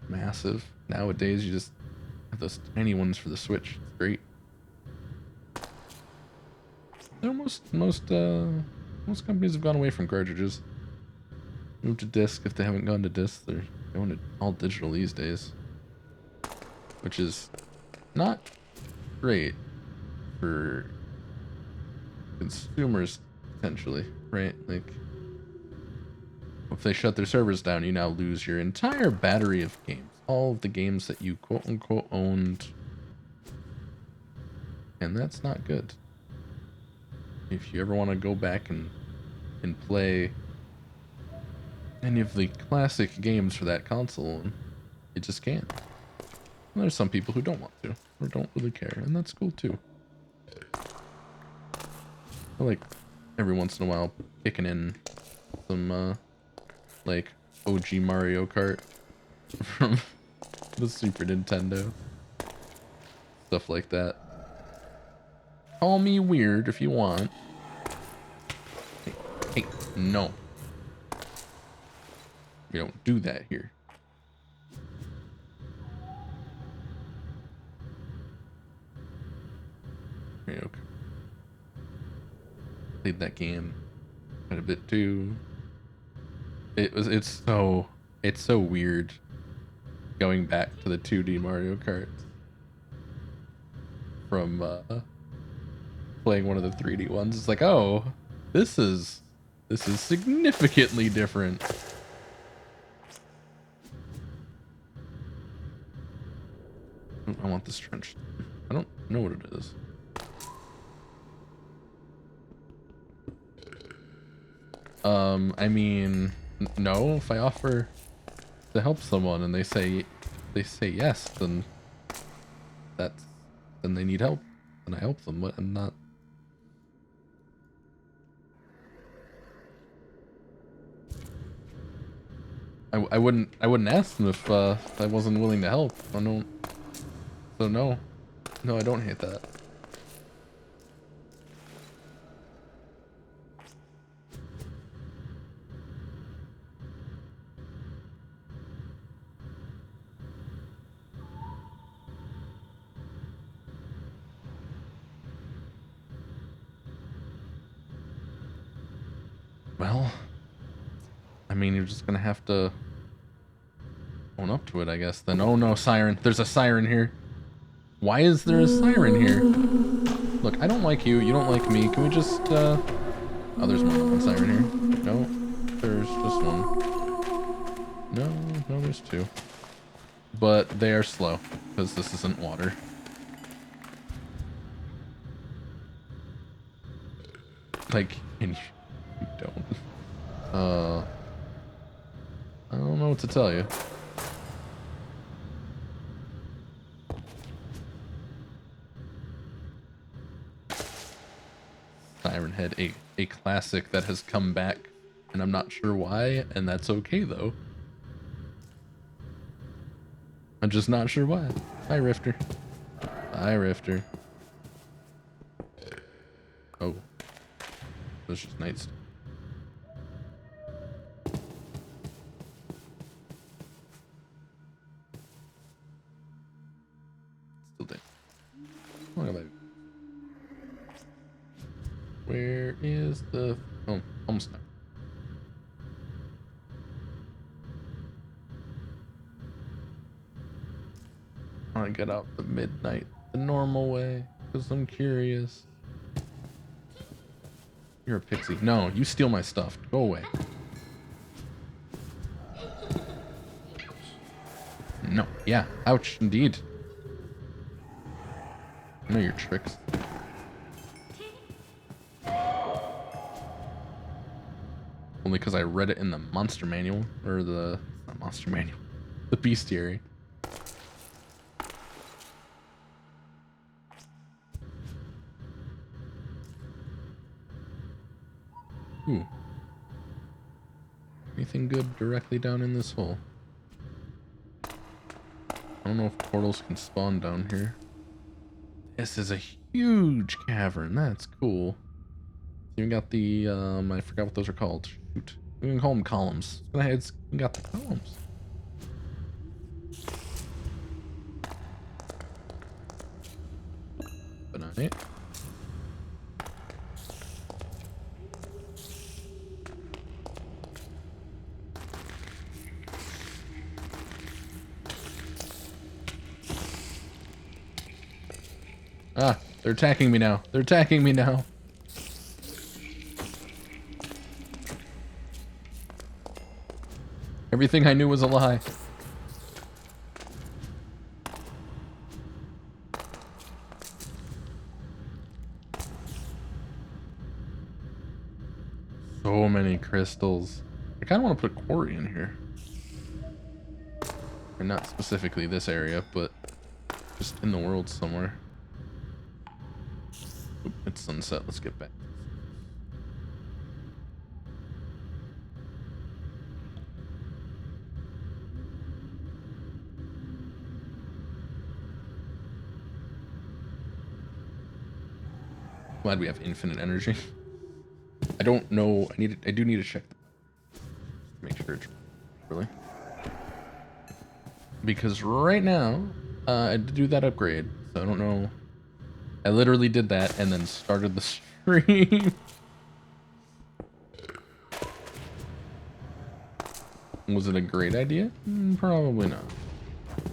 Speaker 1: massive. Nowadays you just have those tiny ones for the Switch. It's great. Most companies have gone away from cartridges. Moved to disc. If they haven't gone to disc, they're going to all digital these days. Which is not great for consumers, potentially, right? Like, if they shut their servers down, you now lose your entire battery of games. All of the games that you quote-unquote owned. And that's not good. If you ever want to go back and play any of the classic games for that console, you just can't. And there's some people who don't want to, or don't really care, and that's cool too. I like every once in a while kicking in some like OG Mario Kart from the Super Nintendo. Stuff like that. Call me weird if you want. Hey, no. We don't do that here. Okay. Played that game quite a bit too. It's so weird going back to the 2D Mario Kart from playing one of the 3D ones. It's like, oh, this is significantly different. I want this trench. I don't know what it is. I mean, no. If I offer to help someone and they say yes, then they need help, and I help them. But I'm not. I wouldn't ask them if I wasn't willing to help. I don't. So no, I don't hate that. Well, I mean, you're just gonna have to own up to it, I guess. Then, oh no, siren! There's a siren here. Why is there a siren here? Look, I don't like you. You don't like me. Can we just? Oh, there's more than one siren here. No, there's just one. No, there's two. But they are slow because this isn't water. Like, and you don't. I don't know what to tell you. Siren Head, a classic that has come back, and I'm not sure why, and that's okay though. I'm just not sure why. Hi, Rifter. Hi, Rifter. Oh. That's just nights. Still dead. Oh, I got Where is the... Oh, almost not. I want to get out the midnight the normal way, because I'm curious. You're a pixie. No, you steal my stuff. Go away. No. Yeah. Ouch, indeed. I know your tricks. Only because I read it in the monster manual. Or the... Not monster manual. The bestiary. Ooh. Anything good directly down in this hole? I don't know if portals can spawn down here. This is a huge cavern. That's cool. You got the, I forgot what those are called. Shoot. We can call them columns. It's got the columns. Banana. Ah, they're attacking me now. They're attacking me now. Everything I knew was a lie. So many crystals. I kind of want to put quarry in here. Or not specifically this area, but just in the world somewhere. Oop, it's sunset. Let's get back. Glad we have infinite energy. I don't know. I do need to check the make sure it's really, because right now I did do that upgrade, so I don't know. I literally did that and then started the stream. Was it a great idea? Probably not.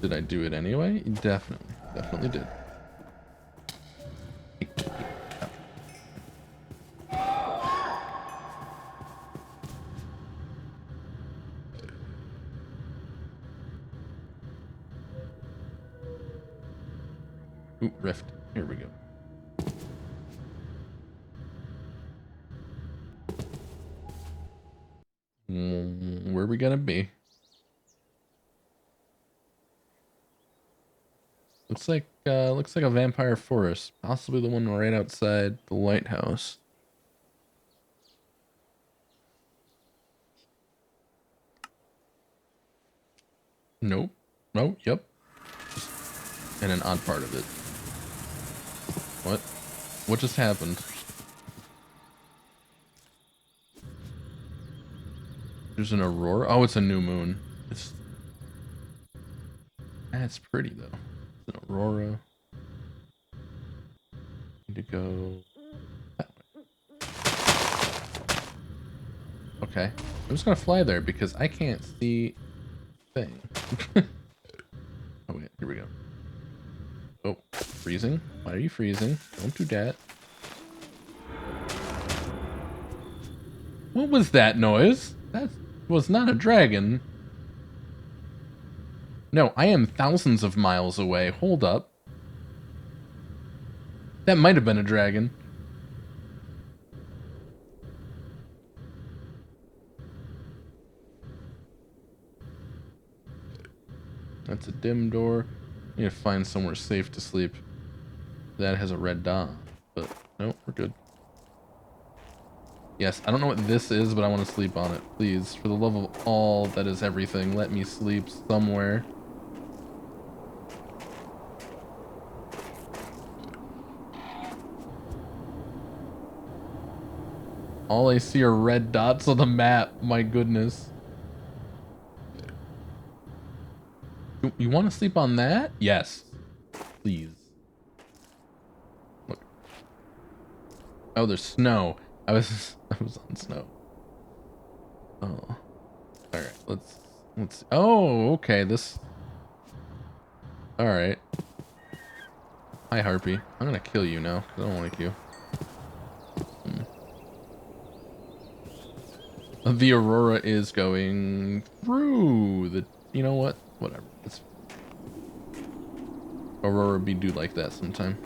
Speaker 1: Did I do it anyway? Definitely did. Ooh, rift. Here we go. Where are we gonna be? Looks like a vampire forest, possibly the one right outside the lighthouse. Nope. Oh, yep. And an odd part of it. What? What just happened? There's an aurora? Oh, it's a new moon. That's pretty, though. It's an aurora. Need to go that way. Okay. I'm just gonna fly there because I can't see thing. Oh, wait. Here we go. Oh, freezing? Why are you freezing? Don't do that. What was that noise? That was not a dragon. No, I am thousands of miles away. Hold up. That might have been a dragon. That's a dim door. I need to find somewhere safe to sleep. That has a red dot. But no, we're good. Yes, I don't know what this is, but I want to sleep on it. Please, for the love of all that is everything, let me sleep somewhere. All I see are red dots on the map. My goodness. You want to sleep on that? Yes. Please. Look. Oh, there's snow. I was on snow. Oh. Alright, let's oh, okay, this alright. Hi Harpy. I'm gonna kill you now, because I don't like you. The Aurora is going through the you know what? Whatever. It's Aurora be do like that sometime.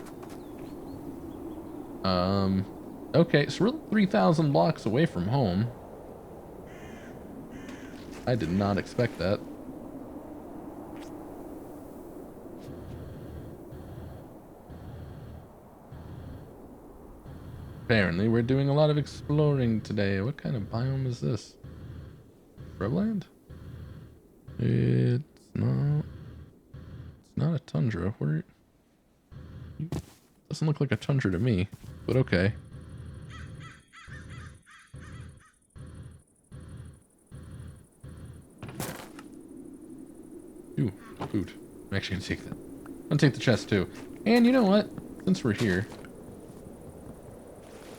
Speaker 1: Okay, so we're 3,000 blocks away from home. I did not expect that. Apparently, we're doing a lot of exploring today. What kind of biome is this? Shrubland? It's not a tundra. Doesn't look like a tundra to me, but okay. Ooh, food. I'm actually gonna take that. I'm gonna take the chest too. And you know what? Since we're here,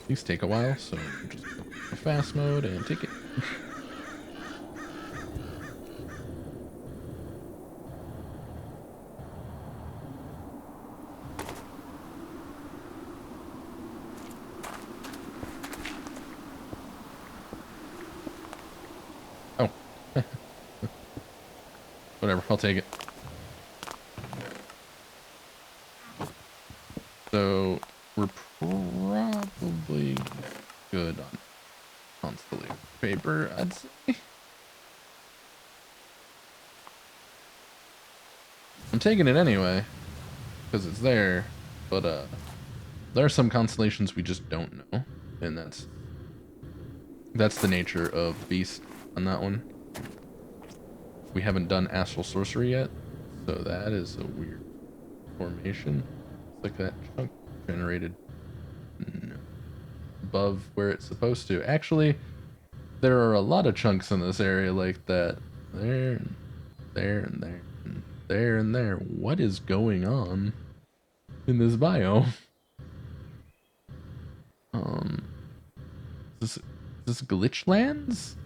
Speaker 1: these take a while, so just go fast mode and take it. Oh. Whatever, I'll take it. So, we're probably good on constellation paper, I'd say. I'm taking it anyway, because it's there, but there are some constellations we just don't know, and that's the nature of Beast on that one. We haven't done Astral Sorcery yet, so that is a weird formation. It's like that chunk generated above where it's supposed to. Actually, there are a lot of chunks in this area like that. There, and there, and there, and there, and there. What is going on in this biome? Is this glitch lands?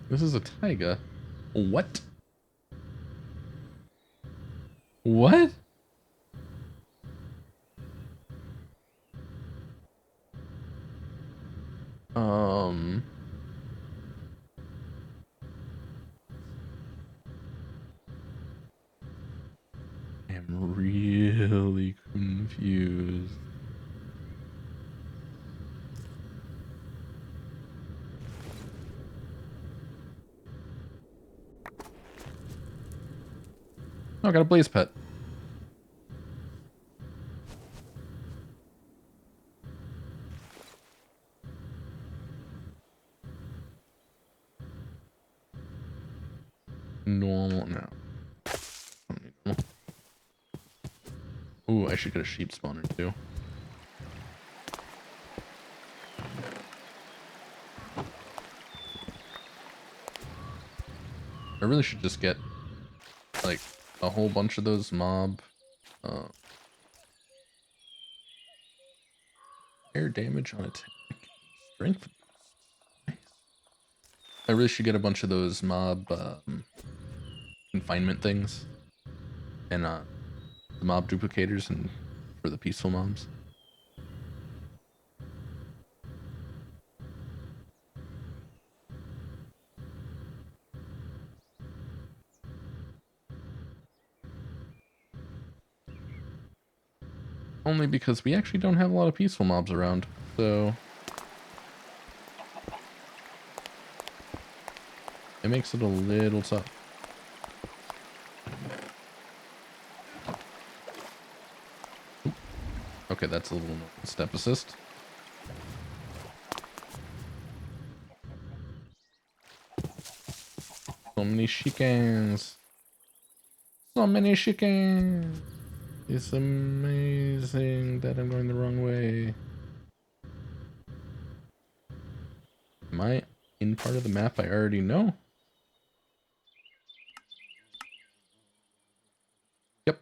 Speaker 1: This is a taiga. What? What? I'm really confused. Oh, I got a blaze pet. Normal, no. Ooh, I should get a sheep spawner too. I really should just get like a whole bunch of those mob air damage on attack. Strength. Nice. I really should get a bunch of those mob confinement things and the mob duplicators and for the peaceful mobs. Only because we actually don't have a lot of peaceful mobs around, so it makes it a little tough. Okay, that's a little step assist. So many chickens. So many chickens. It's amazing that I'm going the wrong way. Am I in part of the map I already know? Yep.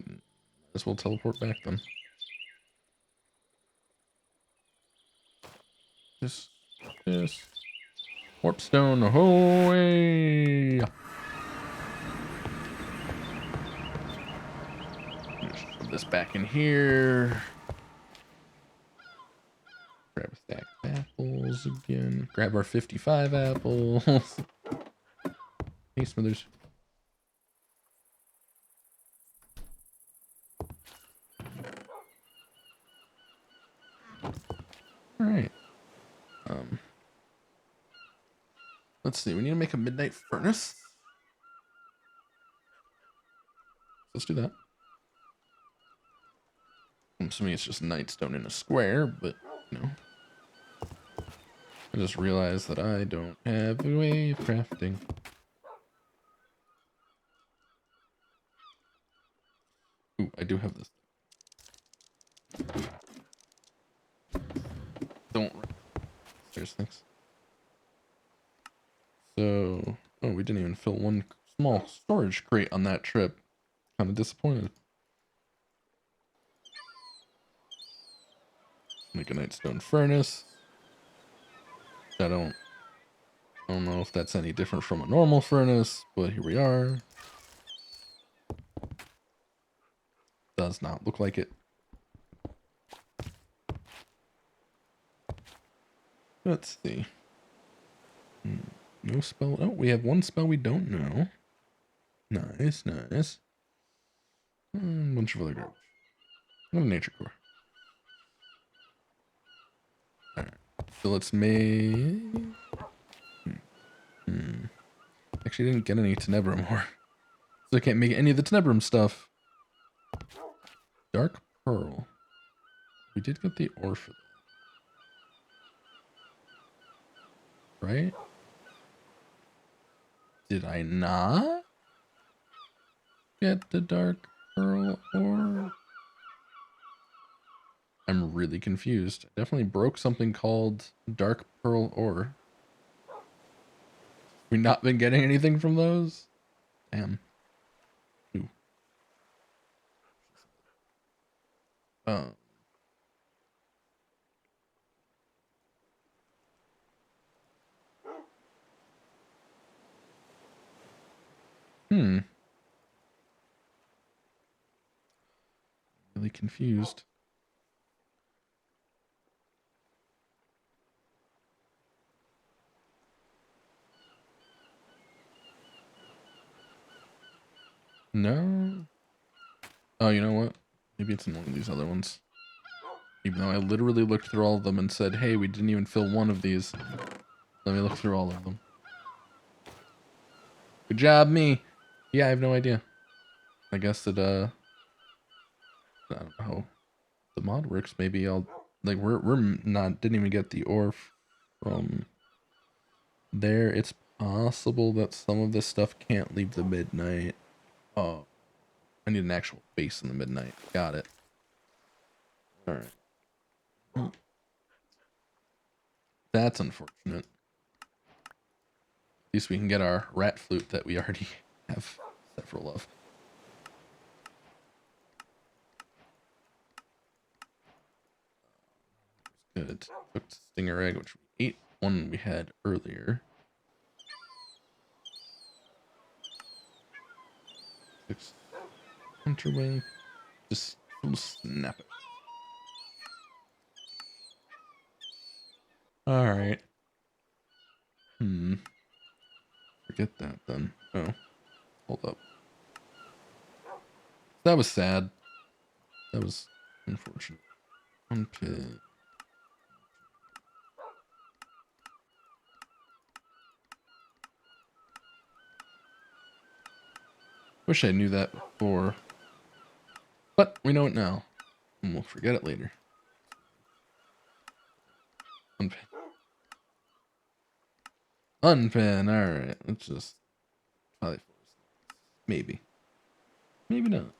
Speaker 1: Might as well teleport back then. This. Warp stone, ahoy! Shove this back in here. Grab a stack of apples again. Grab our 55 apples. Hey, Smithers. All right. Let's see. We need to make a midnight furnace. Let's do that. I'm assuming it's just nightstone in a square, but you know. I just realized that I don't have a way of crafting. Ooh, I do have this. Don't. There's things. So, oh, we didn't even fill one small storage crate on that trip. Kind of disappointed. Make a nightstone furnace. I don't know if that's any different from a normal furnace, but here we are. Does not look like it. Let's see. No spell. Oh, we have one spell we don't know. Nice, nice. Bunch of other garbage. What a nature core. Alright. So let's make. Actually, I didn't get any Tenebrum ore. So I can't make any of the Tenebrum stuff. Dark Pearl. We did get the ore for that. Right? Did I not get the Dark Pearl ore? I'm really confused. I definitely broke something called Dark Pearl ore. We not been getting anything from those? Damn. Ooh. Oh. Really confused. No. Oh, you know what? Maybe it's in one of these other ones. Even though I literally looked through all of them and said, hey, we didn't even fill one of these. Let me look through all of them. Good job, me. Yeah, I have no idea. I guess that, I don't know how the mod works. Maybe I'll, like, didn't even get the ore from there. It's possible that some of this stuff can't leave the midnight. Oh, I need an actual base in the midnight. Got it. All right. That's unfortunate. At least we can get our rat flute that we already have several of. Good. Cooked stinger egg, which we ate one we had earlier. 6 hunter wing. Just snap it. Alright. Forget that then. Oh. Hold up. That was sad. That was unfortunate. Okay. Wish I knew that before. But we know it now. And we'll forget it later. Unpin. All right. Let's just probably maybe, maybe not.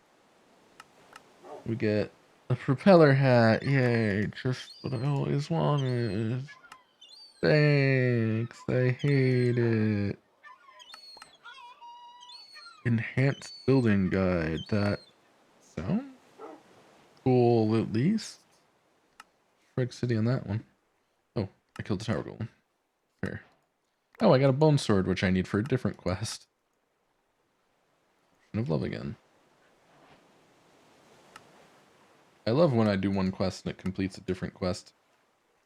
Speaker 1: We get a propeller hat. Yay! Just what I always wanted. Thanks. I hate it. Enhanced building guide. That sounds cool, at least. Frag City on that one. Oh, I killed the tower golem. Here. Oh, I got a bone sword, which I need for a different quest. Potion of Love again. I love when I do one quest and it completes a different quest.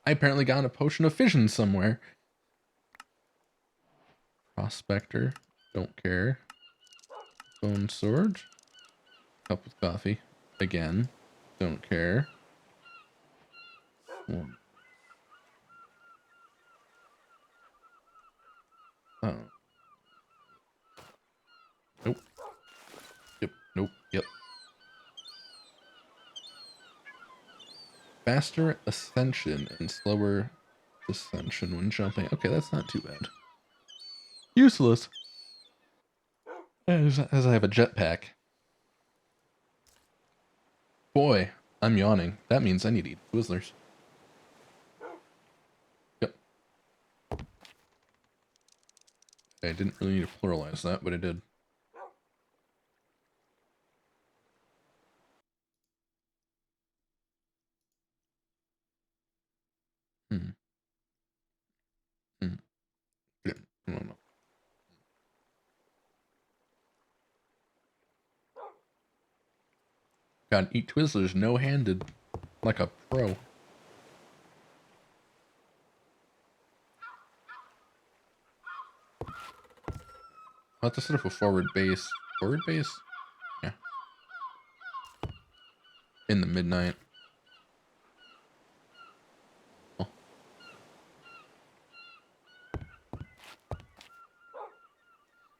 Speaker 1: I apparently got a Potion of Fission somewhere. Prospector. Don't care. Bone sword. Cup with coffee. Again. Don't care. One. Oh. Nope. Yep. Nope. Yep. Faster ascension and slower descension when jumping. Okay, that's not too bad. Useless. As I have a jetpack. Boy, I'm yawning. That means I need to eat Twizzlers. Yep. I didn't really need to pluralize that, but I did. Hmm. Hmm. Yeah. I don't know. God, eat Twizzlers no-handed. Like a pro. I'll have to set up a forward base. Forward base? Yeah. In the midnight. Oh.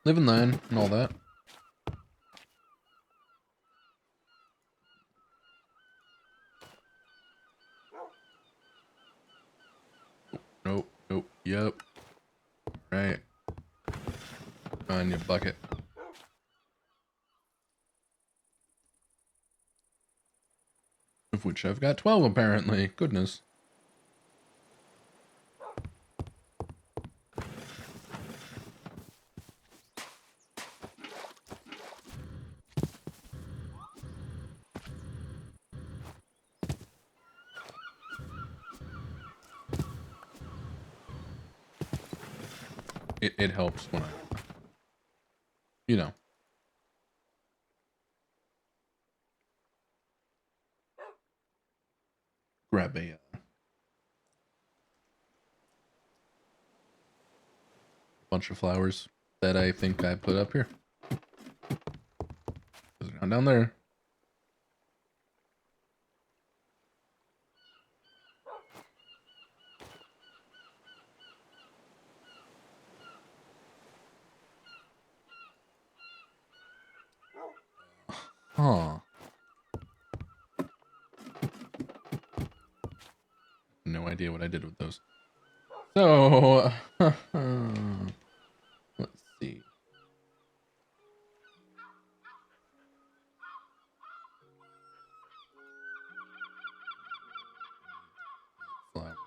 Speaker 1: Live in line and all that. Nope. Nope. Yep. Right. On your bucket. Of which I've got 12 apparently. Goodness. It helps when I, you know. Grab a bunch of flowers that I think I put up here. Down there. Huh. No idea what I did with those. So, let's see. Flowers.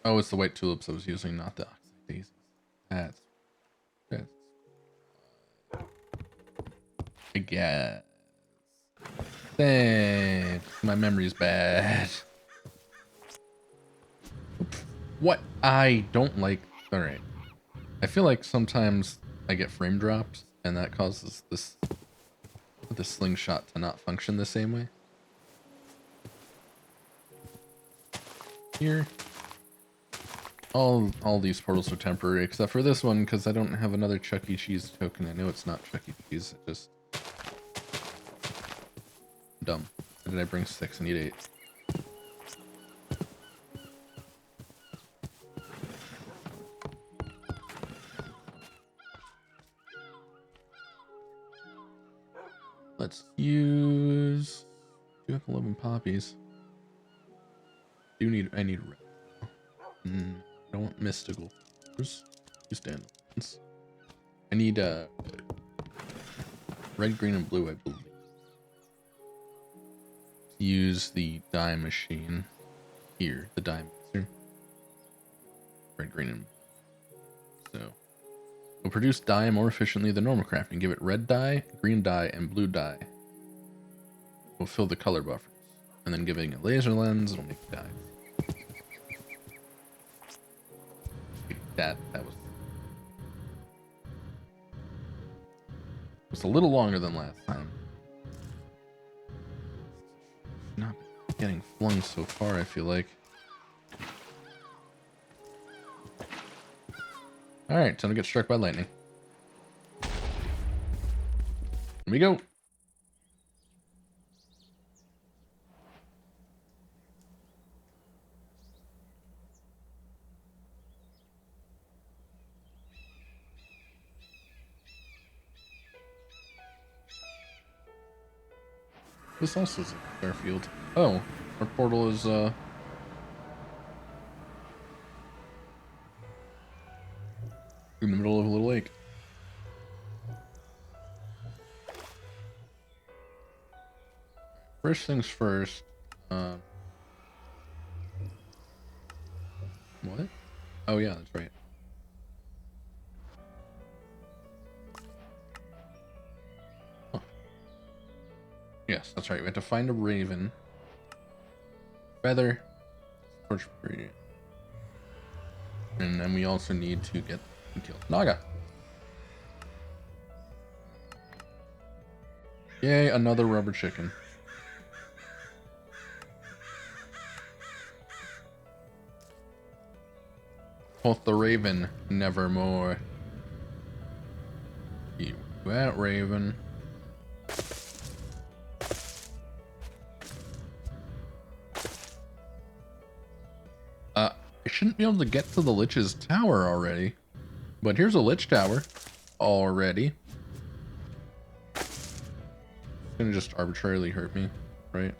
Speaker 1: Oh, it's the white tulips I was using, not the oxide daisies. That's I guess. Thanks. My memory's bad. What I don't like. Alright. I feel like sometimes I get frame drops, and that causes the slingshot to not function the same way. Here. All these portals are temporary, except for this one, because I don't have another Chuck E. Cheese token. I know it's not Chuck E. Cheese. It just... Dumb. Why did I bring 6? I need 8. Let's use... Do have 11 poppies. I need red. I don't want mystical. Use standalones. I need red, green, and blue, I believe. Use the dye machine here, the dye mixer. Red, green, and blue. So we'll produce dye more efficiently than normal crafting. Give it red dye, green dye, and blue dye. We'll fill the color buffers. And then giving a laser lens, it'll make dye. That was a little longer than last time. Not getting flung so far, I feel like. Alright, time to get struck by lightning. Here we go. This also is a airfield. Oh, our portal is in the middle of a little lake. First things first. What? Oh yeah, that's right. Huh. Yes, that's right. We have to find a raven. Feather. Torch tree. And then we also need to get and kill Naga. Yay, another rubber chicken. Quoth the raven, nevermore. You at, raven? I shouldn't be able to get to the Lich's tower already. But here's a Lich tower. Already. It's gonna just arbitrarily hurt me, right?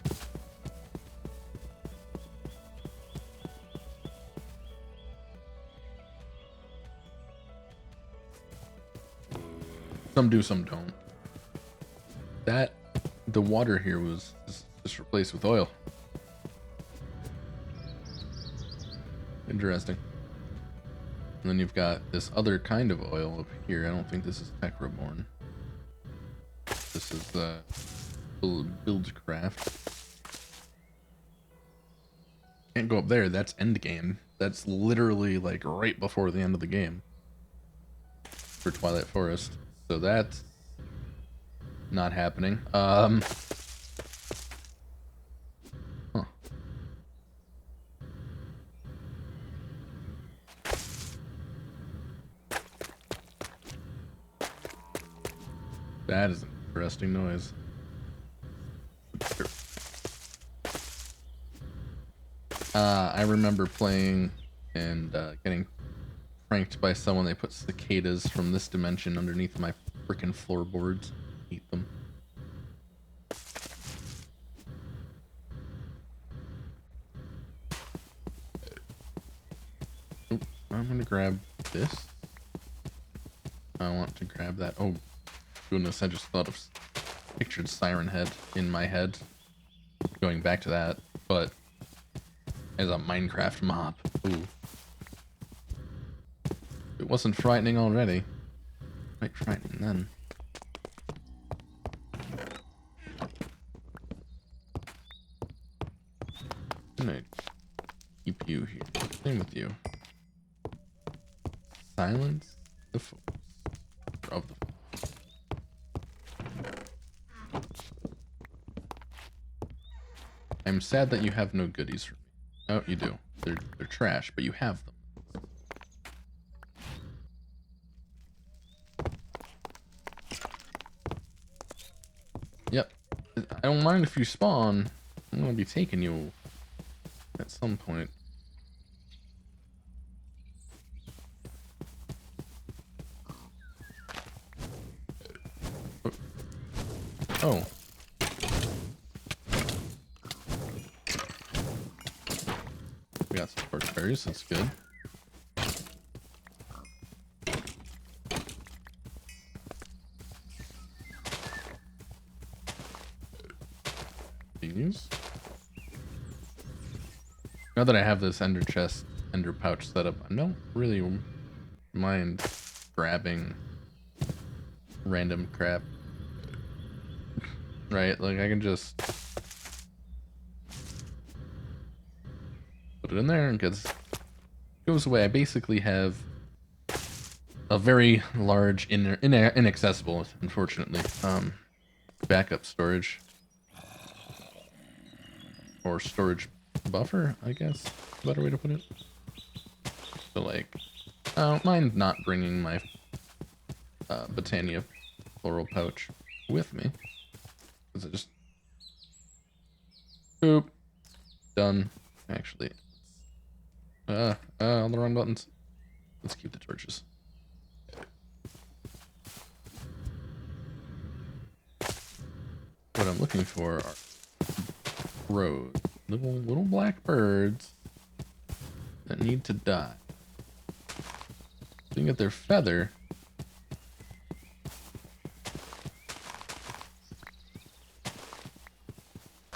Speaker 1: Some do, some don't. The water here was just replaced with oil. Interesting. And then you've got this other kind of oil up here. I don't think this is Techroborn. This is the Buildcraft. Can't go up there. That's end game. That's literally like right before the end of the game for Twilight Forest. So that's not happening. Huh. That is an interesting noise. I remember playing and getting pranked by someone. They put cicadas from this dimension underneath my freaking floorboards. Eat them. Oop, I'm gonna grab this. I want to grab that. Oh goodness, I just thought of pictured Siren Head in my head. Going back to that, but as a Minecraft mob. Ooh. It wasn't frightening already. Quite frightening then. I'm gonna keep you here. Same with you. Silence the foes of the foes. I'm sad that you have no goodies for me. Oh, you do. They're trash, but you have them. Yep. I don't mind if you spawn. I'm gonna be taking you at some point. Oh. We got some torchberries, that's good. These. Now that I have this ender chest, ender pouch set up, I don't really mind grabbing random crap. Right, like I can just put it in there and it goes away. I basically have a very large, inaccessible, unfortunately, backup storage. Or storage buffer, I guess. Better way to put it. So like, I don't mind not bringing my Botania floral pouch with me. Because it just... Boop. Done. Actually. All the wrong buttons. Let's keep the torches. What I'm looking for are crows. Little black birds that need to die. Looking at their feather.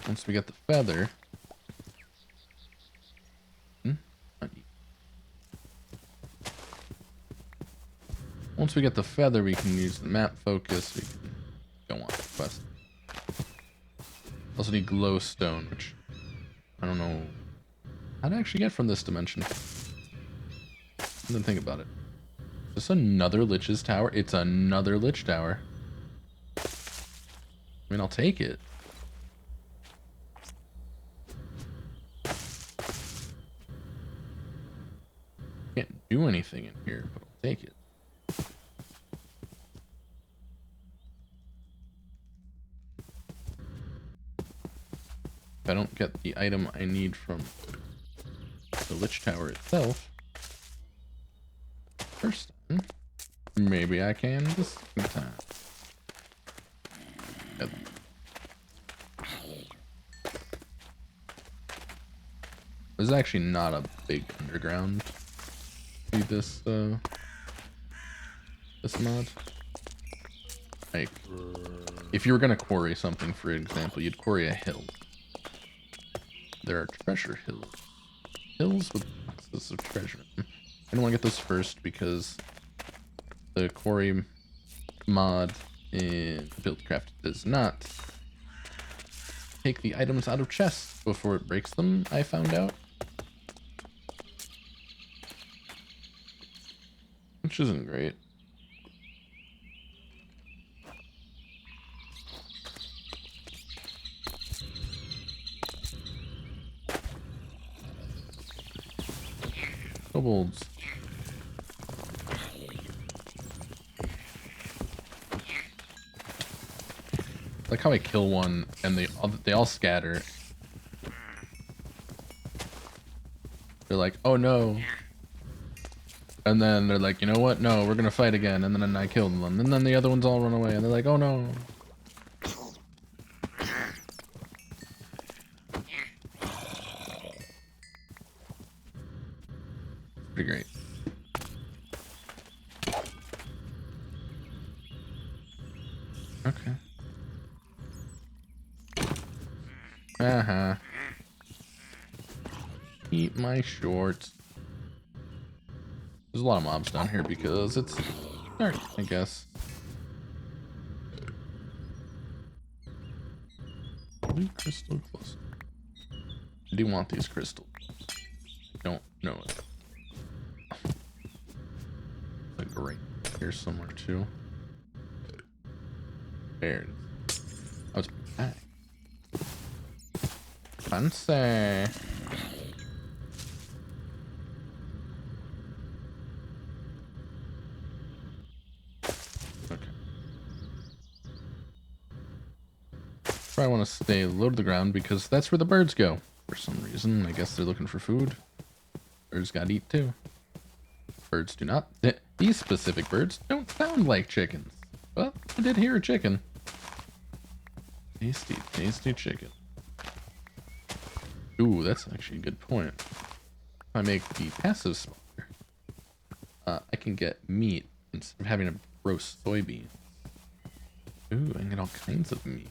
Speaker 1: Once we get the feather. Once we get the feather, we can use the map focus. We can go on the quest. Also need glowstone, which I don't know how to actually get from this dimension. Didn't think about it. Is this another Lich's tower? It's another Lich tower. I mean, I'll take it. Can't do anything in here, but I'll take it. If I don't get the item I need from the Lich Tower itself, first time, maybe I can this time. Yep. There's actually not a big underground to this this mod. Like, if you were gonna quarry something, for example, you'd quarry a hill. There are treasure hills. Hills with boxes of treasure. I don't want to get those first because the quarry mod in Buildcraft does not take the items out of chests before it breaks them, I found out. Which isn't great. Kobolds. Like how I kill one and they all scatter. They're like, oh no. And then they're like, you know what? No, we're gonna fight again. And then I kill them. And then the other ones all run away. And they're like, oh no. Pretty great. Okay. Uh-huh. Eat my shorts. There's a lot of mobs down here because it's dark, I guess. Blue crystal close. I do want these crystals. I don't know it. Like right here somewhere too. There. I was back. Fancy. Okay. Probably want to stay low to the ground because that's where the birds go. For some reason, I guess they're looking for food. Birds gotta eat too. Birds do not. These specific birds don't sound like chickens. Well, I did hear a chicken. Tasty, tasty chicken. Ooh, that's actually a good point. I make the passive smaller, I can get meat instead of having to roast soybeans. Ooh, I can get all kinds of meat.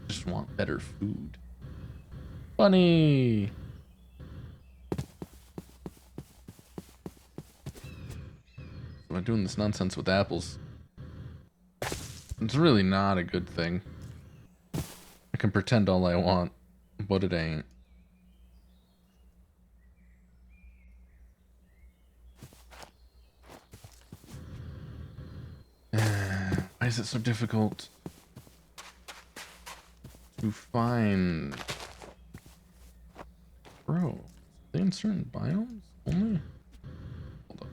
Speaker 1: Just want better food. Bunny! So I'm doing this nonsense with apples. It's really not a good thing. I can pretend all I want, but it ain't. Why is it so difficult to find? Bro, are they in certain biomes only? Hold up.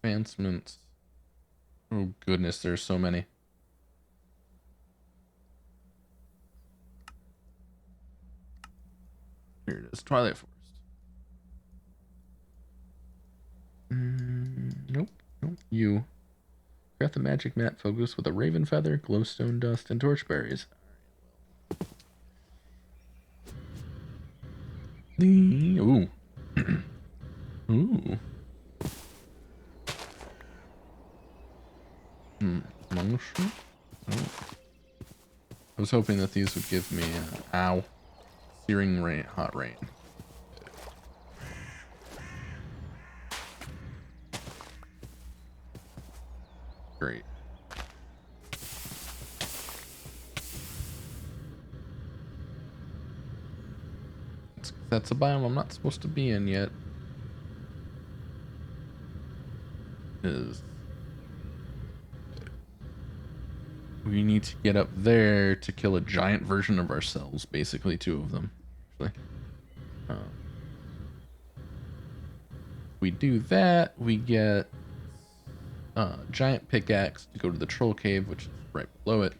Speaker 1: Advancements. Oh goodness, there's so many. Here it is, Twilight Forest. Nope, nope. You. Craft the magic mat focus with a raven feather, glowstone dust, and torchberries. Ooh. Ooh. Mushroom? Oh. I was hoping that these would give me ow. Searing rain, hot rain. Great. That's a biome I'm not supposed to be in yet. We need to get up there to kill a giant version of ourselves, basically 2 of them. Actually. We do that, we get a giant pickaxe to go to the troll cave, which is right below it.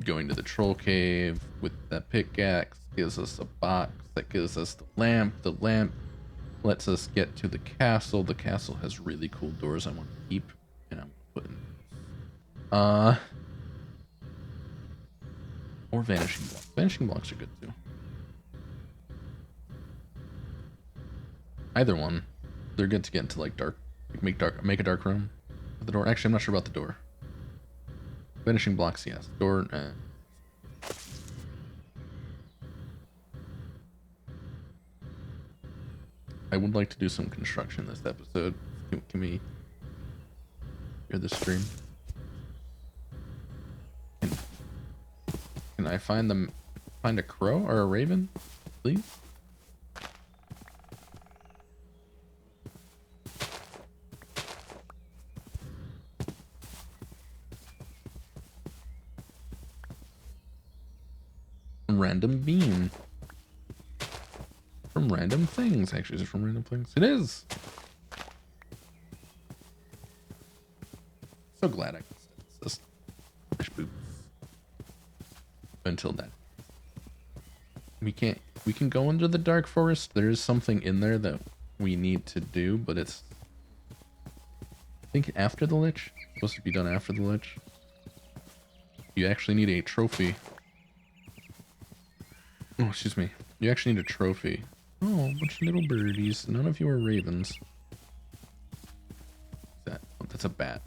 Speaker 1: Going to the troll cave with that pickaxe gives us a box that gives us the lamp. The lamp lets us get to the castle. The castle has really cool doors I want to keep, and I'm putting or vanishing blocks. Vanishing blocks are good too. Either one, they're good to get into like dark, make a dark room. At the door. Actually, I'm not sure about the door. Vanishing blocks, yes. Door. I would like to do some construction this episode. Can we hear the stream? Can I find a crow or a raven, please? Random bean. From random things. Actually, is it from random things? It is. So glad I can set this. Fresh boots. Until then. We can go into the dark forest. There is something in there that we need to do, but it's I think after the lich. It's supposed to be done after the lich. You actually need a trophy. Oh, excuse me. You actually need a trophy. Oh, a bunch of little birdies. None of you are ravens. That? Oh, that's a bat.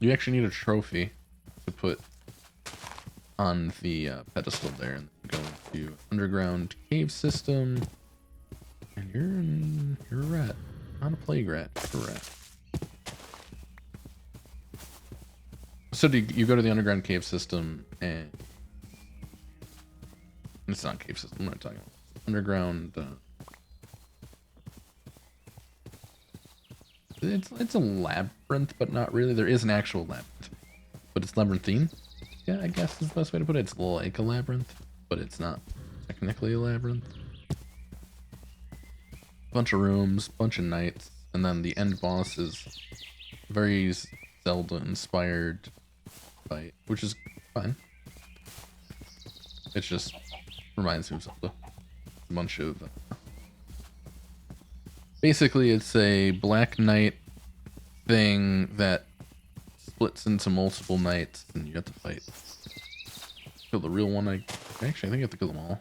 Speaker 1: You actually need a trophy to put on the pedestal there, and go into underground cave system. And you're a rat, not a plague rat. You're a rat. So you go to the underground cave system, and it's not cave system. I'm not talking about underground. It's a labyrinth, but not really. There is an actual labyrinth, but it's labyrinthine. Yeah, I guess is the best way to put it. It's like a labyrinth, but it's not technically a labyrinth. Bunch of rooms, bunch of knights, and then the end boss is very Zelda-inspired fight, which is fine. It just reminds me of Zelda. A bunch of basically, it's a Black Knight thing that splits into multiple knights, and you have to fight. Kill the real one. Actually, I think you have to kill them all.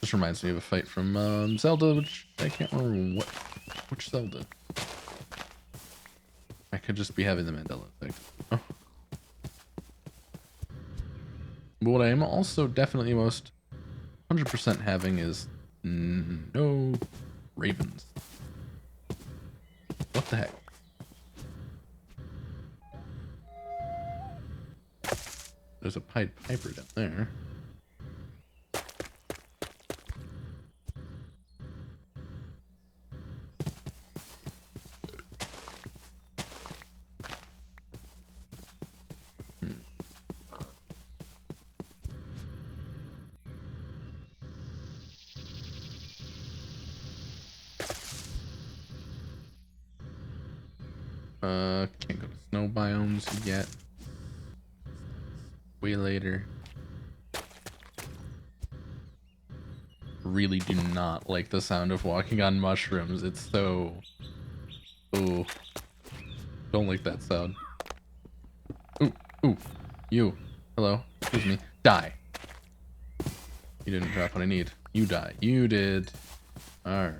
Speaker 1: This reminds me of a fight from Zelda, which I can't remember which Zelda. I could just be having the Mandela effect. Oh. But what I am also definitely most 100% having is no ravens. What the heck? There's a Pied Piper down there. Can't go to snow biomes yet. Way later. Really do not like the sound of walking on mushrooms. It's so... Ooh. Don't like that sound. Ooh, ooh. You. Hello. Excuse me. Die. You didn't drop what I need. You die. You did. Alright.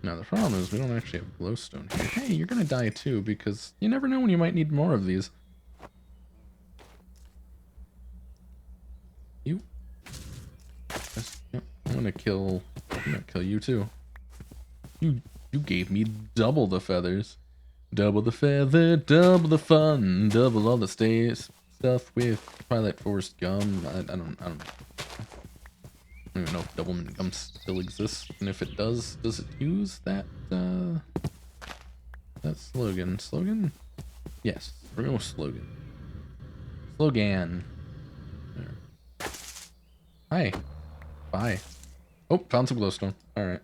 Speaker 1: Now the problem is we don't actually have glowstone here. Hey, you're gonna die too, because you never know when you might need more of these. You. Yep, I'm gonna kill you too. You gave me double the feathers. Double the feather, double the fun, double all the stuff with Twilight Forest gum. I don't know. I don't even know if Doublemint gum still exists, and if it does it use that slogan? Slogan? Yes, we're going with slogan. Slogan. There. Hi. Bye. Oh, found some glowstone. Alright.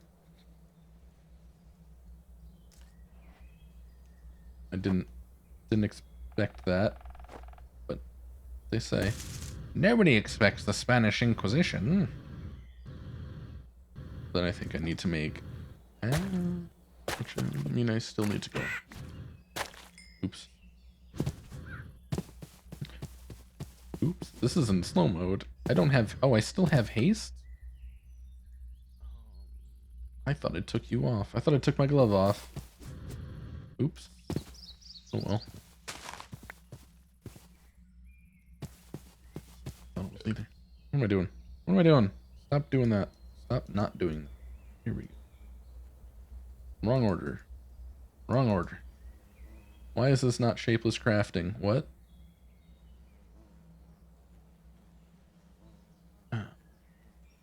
Speaker 1: I didn't expect that, but they say nobody expects the Spanish Inquisition. Then I think I need to make. Actually, I mean, I still need to go. Oops. Oops. This is in slow mode. I don't have. Oh, I still have haste. I thought it took you off. I thought I took my glove off. Oops. Oh well. Oh, either. What am I doing? What am I doing? Stop doing that. Stop not doing that. Here we go. Wrong order. Wrong order. Why is this not shapeless crafting? What?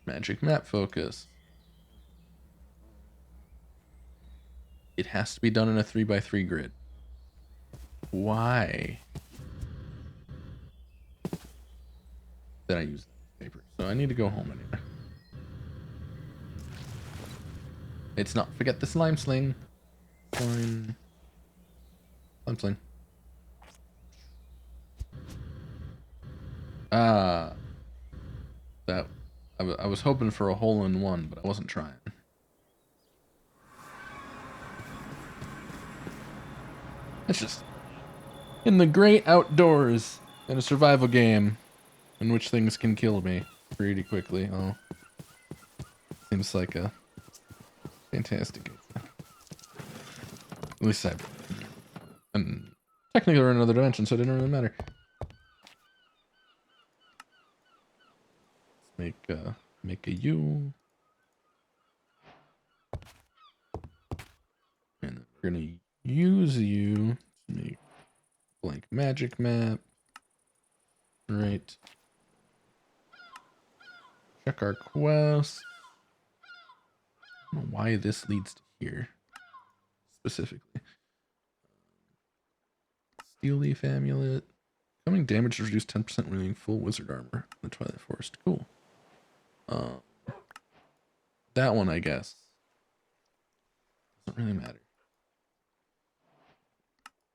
Speaker 1: Magic map focus. It has to be done in a 3x3 grid. Why? Then I use paper. So I need to go home anyway. It's not. Forget the slime sling. Slime sling. Ah. That. I was hoping for a hole in one, but I wasn't trying. It's just in the great outdoors in a survival game in which things can kill me pretty quickly. Oh. Seems like a fantastic game. At least and technically we're in another dimension, so it didn't really matter. Let's make a U. And we're gonna use you to make blank magic map. Right. Check our quest. I don't know why this leads to here specifically. Steel Leaf Amulet. Coming damage to reduce 10% when using full wizard armor in the Twilight Forest. Cool. That one, I guess. Doesn't really matter.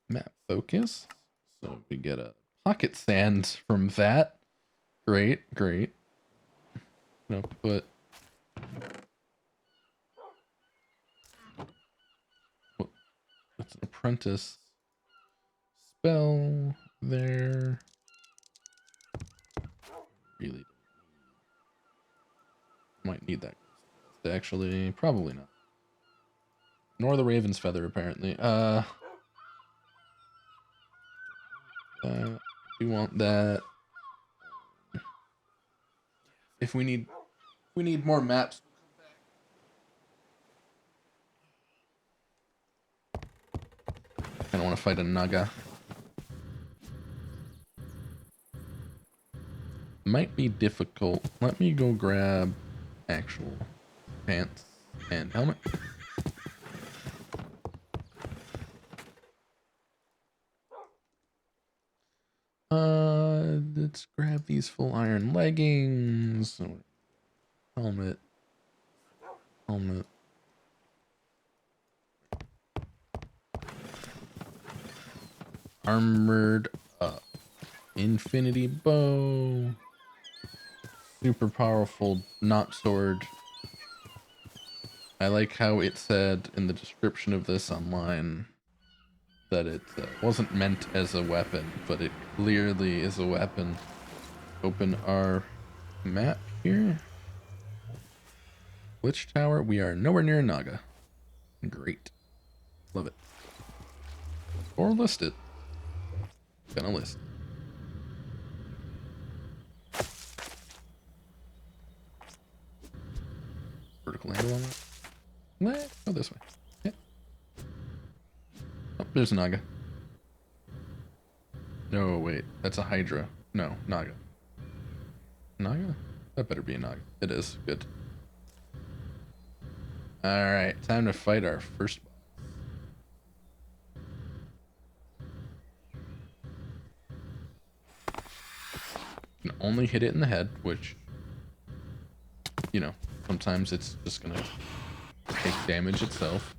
Speaker 1: Map focus. So we get a pocket sand from that. Great, great. I'm gonna put an apprentice spell there. Really might need that. Actually, probably not. Nor the Raven's Feather, apparently. We want that. If we need more maps. I don't want to fight a Naga. Might be difficult. Let me go grab actual pants and helmet. Let's grab these full iron leggings. Helmet. Helmet. Armored up. Infinity bow. Super powerful knot sword. I like how it said in the description of this online that it wasn't meant as a weapon, but it clearly is a weapon. Open our map here. Glitch Tower. We are nowhere near Naga. Great. Love it. Or list it. Gonna list. Vertical angle on that. Let's go this way. Yeah. Oh, there's a Naga. No, wait. That's a Hydra. No, Naga. Naga? That better be a Naga. It is. Good. Alright, time to fight our first boss. You can only hit it in the head, which, you know, sometimes it's just gonna take damage itself.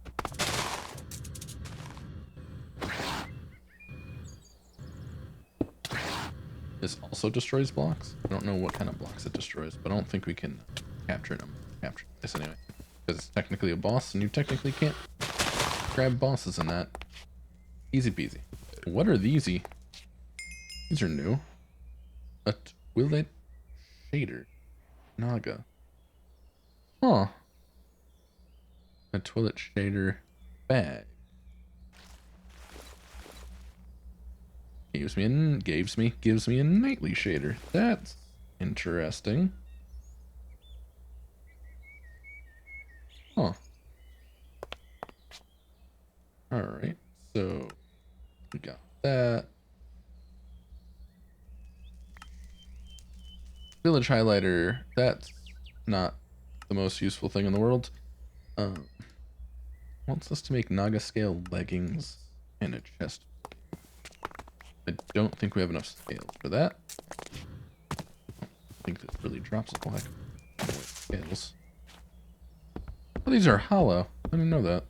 Speaker 1: This also destroys blocks. I don't know what kind of blocks it destroys, but I don't think we can capture them. Capture this anyway, because it's technically a boss, and you technically can't grab bosses in that. Easy peasy. What are these? These are new. A Twillet shader. Naga. Huh. A Twillet shader bag. Gives me a nightly shader. That's interesting. Huh. Alright, so we got that. Village highlighter, that's not the most useful thing in the world. Wants us to make Naga scale leggings and a chest. I don't think we have enough scales for that. I think this really drops a black scales. Oh, these are hollow. I didn't know that.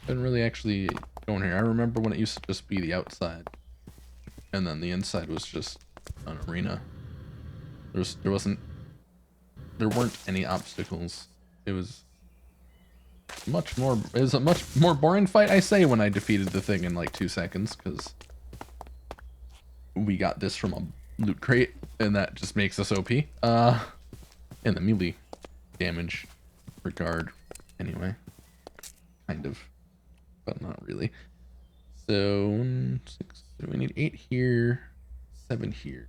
Speaker 1: Didn't really actually go in here. I remember when it used to just be the outside, and then the inside was just an arena. There weren't any obstacles. It was a much more boring fight, I say, when I defeated the thing in like 2 seconds, because we got this from a loot crate, and that just makes us OP. In the melee damage regard, anyway. Kind of, but not really. So, 6, we need 8 here, 7 here.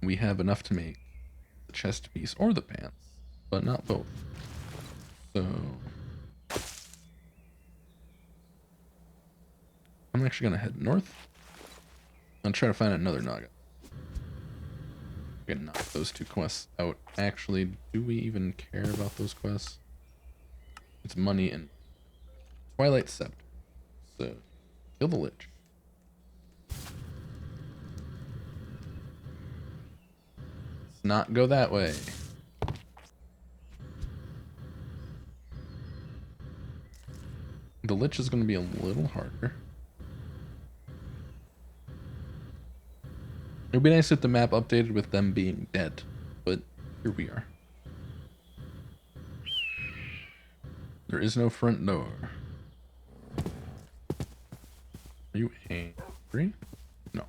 Speaker 1: We have enough to make the chest piece or the pants, but not both. So I'm actually gonna head north and try to find another Naga. We can knock those 2 quests out. Actually, do we even care about those quests? It's money and Twilight Scepter. So kill the Lich. Let's not go that way. The Lich is going to be a little harder. It would be nice if the map updated with them being dead, but here we are. There is no front door. Are you angry? No.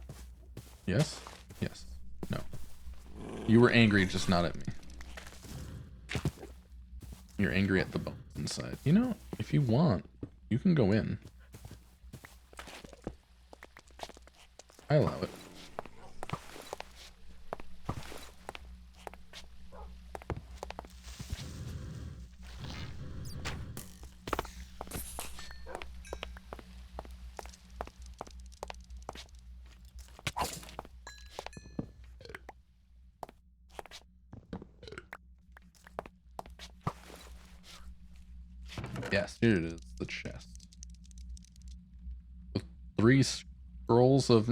Speaker 1: Yes? Yes. No. You were angry, just not at me. You're angry at the bones inside. You know, if you want, you can go in. I allow it. Yes, here it is, the chest. With 3 scrolls of...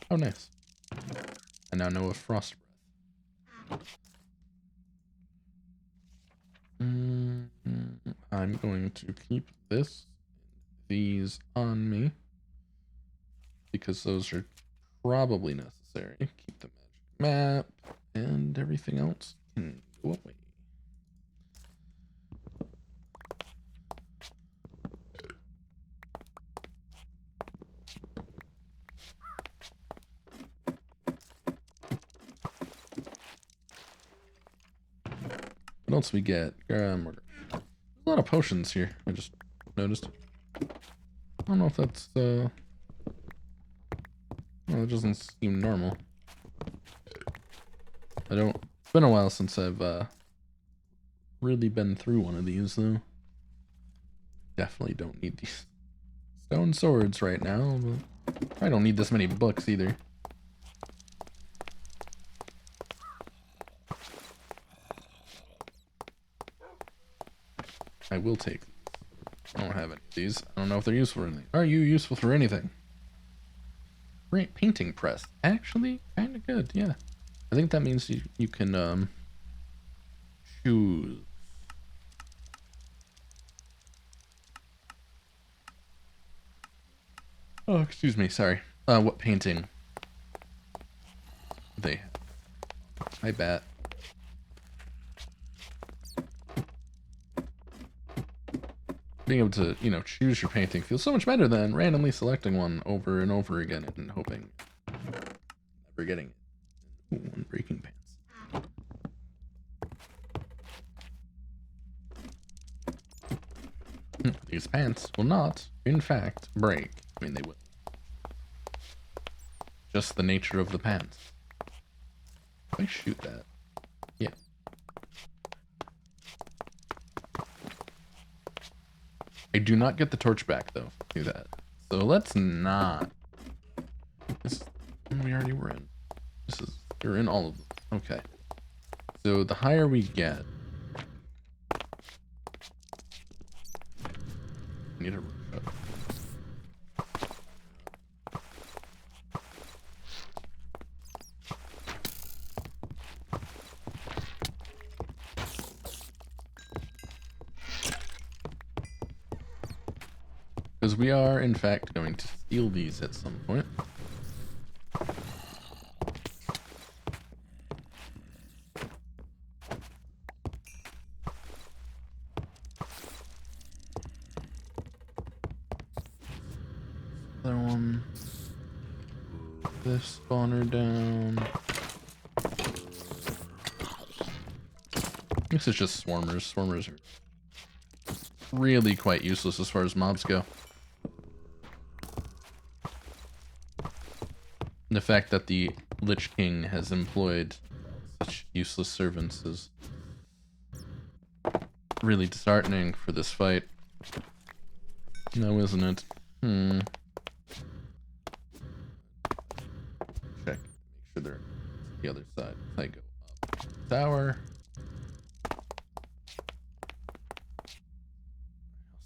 Speaker 1: Oh, nice. I now know of frost breath. I'm going to keep these on me, because those are probably necessary. Keep the magic map, and everything else can go away. What else we get? There's a lot of potions here, I just noticed. I don't know if that's, well, it doesn't seem normal. It's been a while since I've, really been through one of these, though. Definitely don't need these stone swords right now, but I don't need this many books either. I will take these. I don't have any of these. I don't know if they're useful for anything. Are you useful for anything? Great painting press. Actually, kind of good, yeah. I think that means you can, choose. Oh, excuse me, sorry. What painting they have. I bet. Being able to, you know, choose your painting feels so much better than randomly selecting one over and over again and hoping never getting it. Ooh, one breaking pants. These pants will not, in fact, break. I mean, they will. Just the nature of the pants. If I shoot that. Yeah. I do not get the torch back, though. Do that. So let's not. This we already were in. We're in all of them. Okay. So the higher we get. I need a because we are, in fact, going to steal these at some point. Other one. This spawner down. This is just swarmers. Swarmers are really quite useless as far as mobs go. The fact that the Lich King has employed such useless servants is really disheartening for this fight. No, isn't it? Check. Make sure they're the other side. I go up the tower.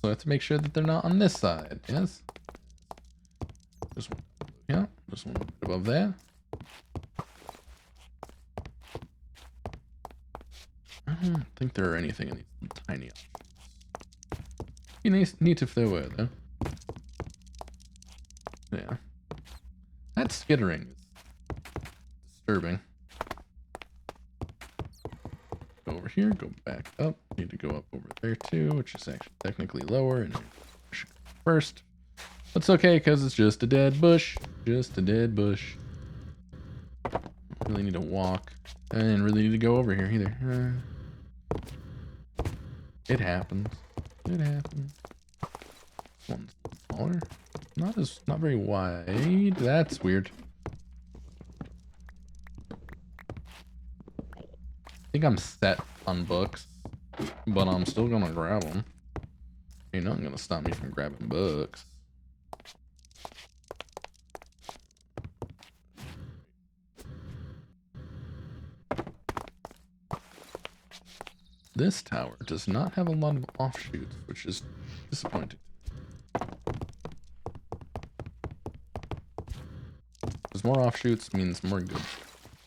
Speaker 1: So I have to make sure that they're not on this side. Yes. Just one. Yeah. Just one above there. I don't think there are anything in these tiny options. You need if there were, though. Yeah. That skittering is disturbing. Go over here, go back up. Need to go up over there too, which is actually technically lower, and first. That's okay, because it's just a dead bush. Just a dead bush. Really need to walk. I didn't really need to go over here either. It happens. It happens. This one's smaller. Not very wide. That's weird. I think I'm set on books, but I'm still gonna grab them. Ain't nothing gonna stop me from grabbing books. This tower does not have a lot of offshoots, which is disappointing. Because more offshoots means more goods.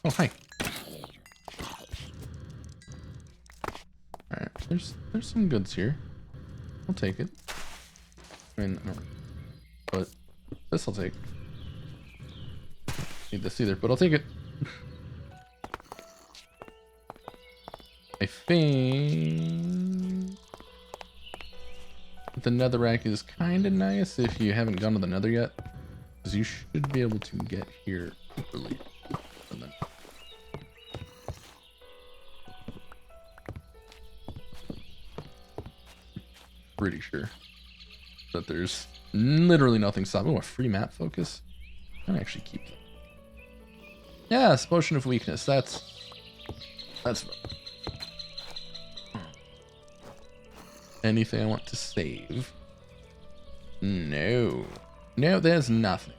Speaker 1: Oh, hi. Alright, there's some goods here. I'll take it. I mean, I don't, but this I'll take. Need this either, but I'll take it. I think the netherrack is kind of nice if you haven't gone to the nether yet, because you should be able to get here early. Pretty sure that there's literally nothing stopping. Oh, a free map focus. I'm gonna actually keep that. Yes, potion of weakness. That's anything I want to save. No, there's nothing.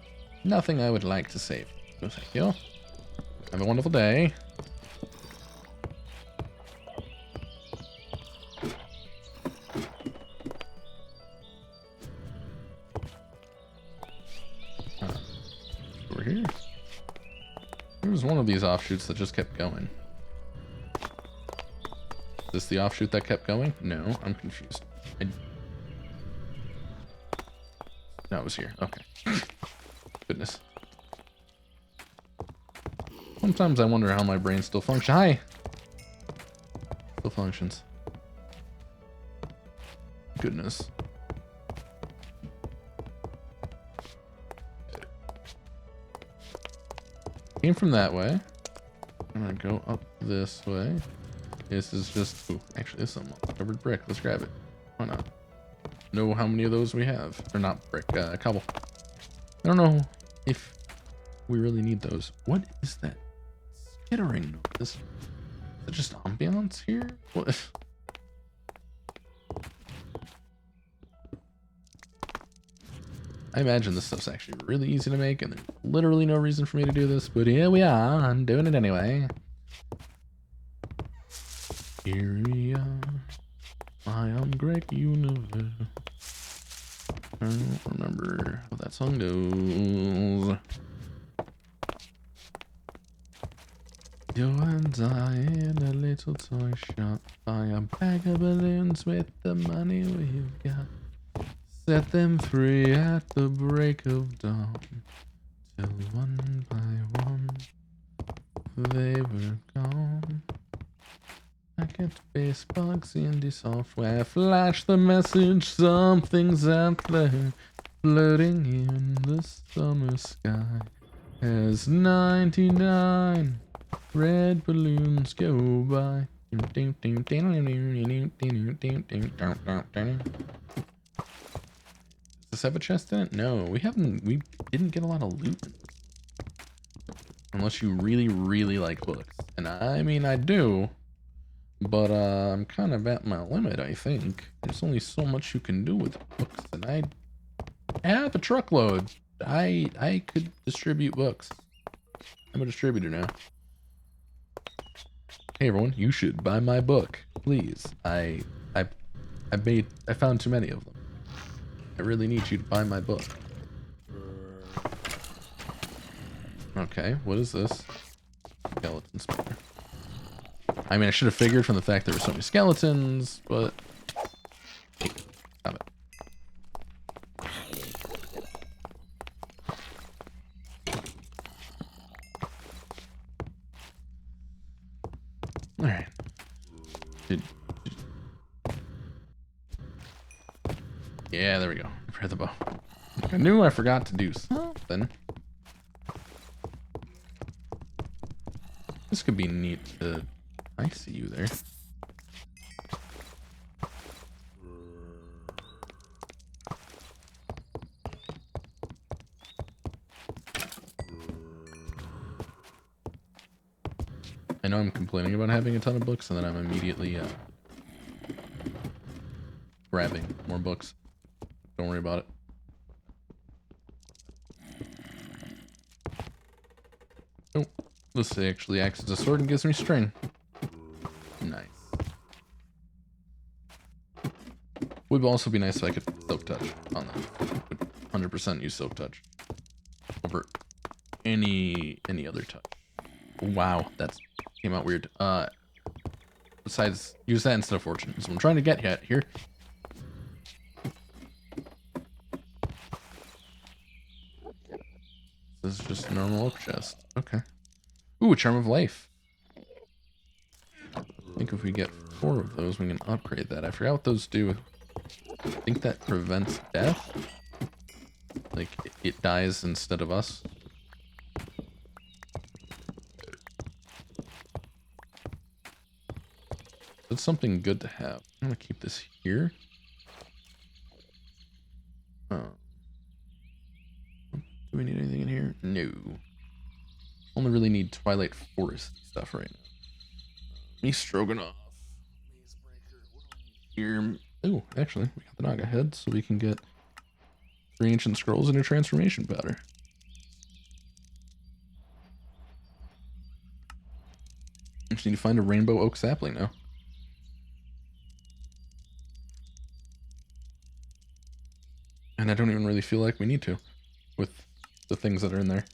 Speaker 1: Nothing I would like to save. No, thank you. Have a wonderful day. Over here. There was one of these offshoots that just kept going. Is this the offshoot that kept going? No, I'm confused. No, it was here. Okay. Goodness. Sometimes I wonder how my brain still functions. Hi! Still functions. Goodness. Came from that way. I'm gonna go up this way. This is just... Ooh, actually, this is some covered brick. Let's grab it. Why not? Know how many of those we have. Or not brick, cobble. I don't know if we really need those. What is that skittering noise? Is it just ambiance here? What? I imagine this stuff's actually really easy to make, and there's literally no reason for me to do this, but here we are, I'm doing it anyway. Here we are, I am Greg Universe. I don't remember how that song goes. You and I in a little toy shop, buy a bag of balloons with the money we've got. Set them free at the break of dawn, till one by one they were gone. I get space bugs in the software, flash the message, something's out there, floating in the summer sky. As 99 red balloons go by. Does this have a chest in it? No, we didn't get a lot of loot. Unless you really, really like books. And I mean, I do. But I'm kind of at my limit, I think. There's only so much you can do with books, and I have a truckload. I could distribute books. I'm a distributor now. Hey everyone, you should buy my book, please. I found too many of them. I really need you to buy my book. Okay, what is this? Skeleton spawner. I mean, I should have figured from the fact there were so many skeletons, but... Hey, stop it. All right. Yeah, there we go. Prepare the bow. I knew I forgot to do something. This could be neat to... I see you there. I know I'm complaining about having a ton of books, and then I'm immediately grabbing more books. Don't worry about it. Oh, this actually acts as a sword and gives me string. Nice. Would also be nice if I could silk touch on that. Would 100% use silk touch over any other touch. Wow, that came out weird. Besides, use that instead of fortune. So I'm trying to get here. This is just a normal oak chest. Okay. Ooh, Charm of Life. I think if we get 4 of those, we can upgrade that. I forgot what those do. I think that prevents death. Like, it dies instead of us. That's something good to have. I'm gonna keep this here. Oh. Do we need anything in here? No. Only really need Twilight Forest stuff right now. Me Stroganoff. Here. Oh, actually, we got the Naga head, so we can get 3 ancient scrolls and a transformation powder. I just need to find a rainbow oak sapling now. And I don't even really feel like we need to with the things that are in there.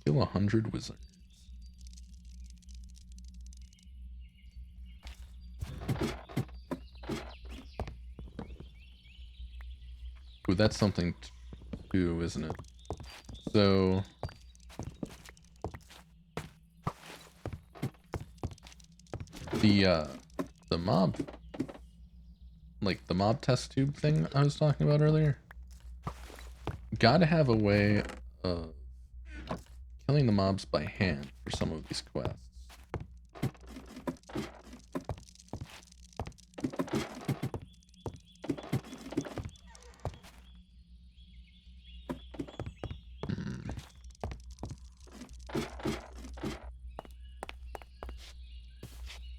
Speaker 1: Kill 100 wizards. Ooh, that's something too, isn't it? So... the mob... like, the mob test tube thing I was talking about earlier? Gotta have a way of killing the mobs by hand for some of these quests.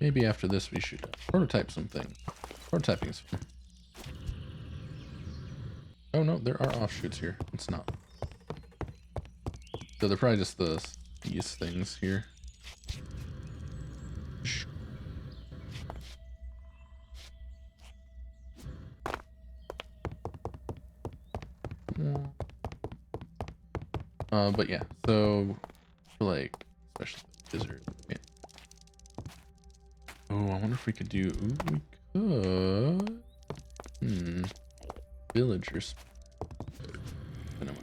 Speaker 1: Maybe after this we should prototype something. Prototyping is fun. Oh no, there are offshoots here. It's not. So they're probably just these things here. But yeah, so for like, especially wizard. Yeah. Oh, I wonder if we could do. Ooh, we could. Villagers. And I'm gonna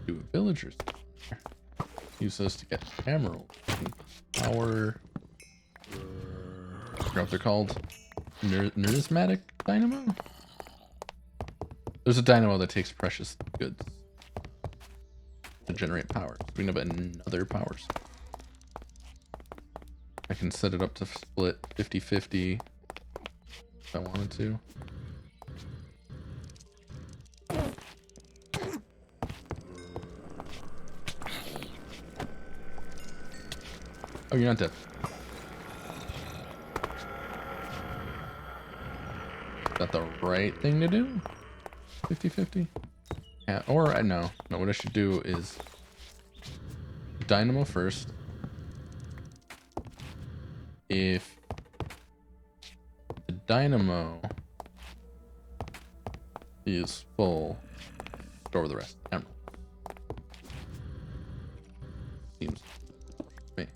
Speaker 1: do a villagers. Use those to get emerald. Power. I forgot what they're called. Numismatic dynamo? There's a dynamo that takes precious goods to generate power. We can have another power. I can set it up to split 50-50 if I wanted to. Oh, you're not dead. Is that the right thing to do? 50-50? Yeah, or no, what I should do is dynamo first. If the dynamo is full, store the rest. Emerald. Seems to me.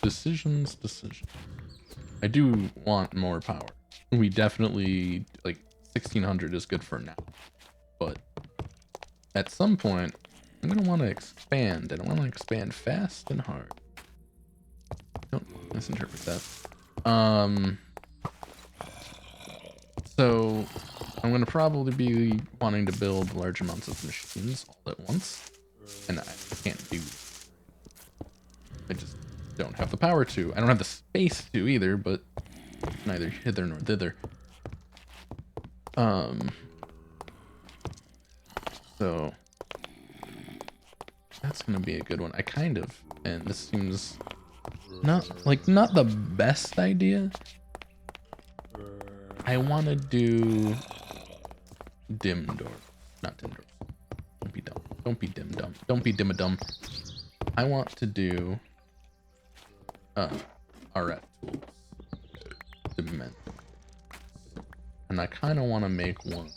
Speaker 1: Decisions. I do want more power. We definitely, like, 1600 is good for now. But at some point, I'm going to want to expand, and I want to expand fast and hard. Don't misinterpret that. So I'm going to probably be wanting to build large amounts of machines all at once, and I can't do. I just don't have the power to. I don't have the space to either, but neither hither nor thither. So that's gonna be a good one. I kind of, and this seems not the best idea. I want to do dim door, not dim door. Don't be dumb. Don't be dim dumb. Don't be dim-a-dumb. I want to do RF tools. Dimension. And I kind of want to make one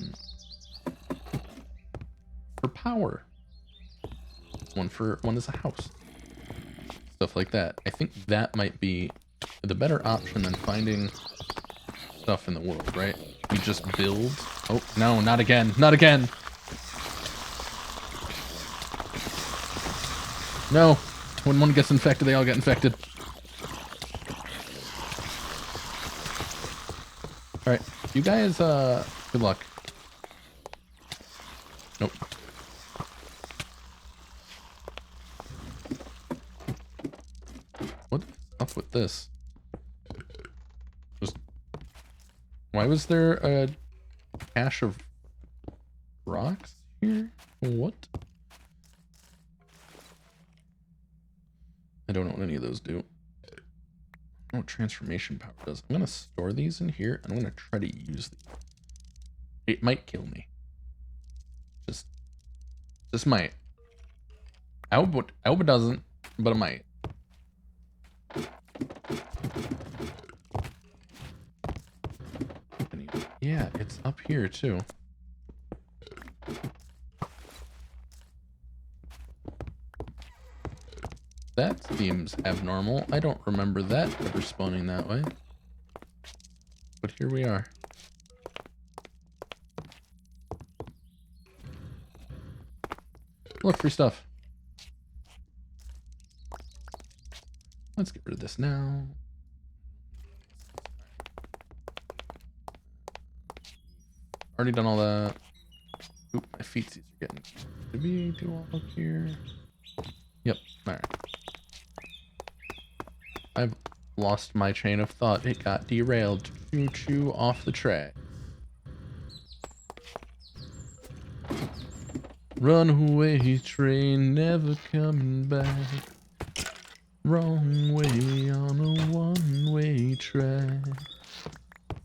Speaker 1: for power. One is a house. Stuff like that. I think that might be the better option than finding stuff in the world, right? We just build. Oh, no, not again. Not again. No. When one gets infected, they all get infected. Alright. You guys, good luck. Nope. What's up with this? Why was there a cache of rocks here? What? I don't know what any of those do. I don't know what transformation power does. I'm gonna store these in here and I'm gonna try to use these. It might kill me. Just might. I hope it doesn't, but it might. Yeah, it's up here too. That seems abnormal. I don't remember that ever spawning that way. But here we are. Look, free stuff. Let's get rid of this now. Already done all that. Oop, my feetsies are getting. Did we do all up here? Yep. Alright. I've lost my train of thought. It got derailed. Choo-choo off the track. Runaway train never coming back. Wrong way on a one-way track.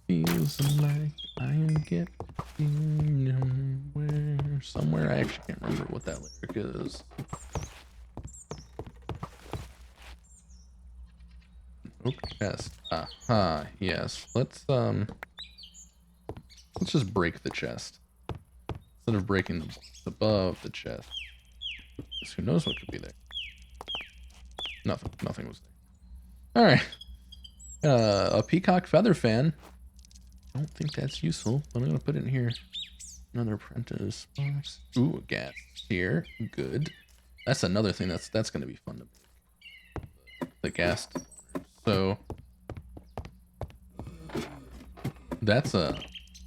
Speaker 1: Feels like I am getting nowhere. Somewhere. I actually can't remember what that lyric is. Oak chest. Aha, yes. Let's just break the chest. Instead of breaking the box above the chest. Because who knows what could be there. Nothing was there. Alright. A peacock feather fan. I don't think that's useful, but I'm gonna put it in here. Another apprentice box. Ooh, a gas here. Good. That's another thing that's gonna be fun to make. The gas. So that's a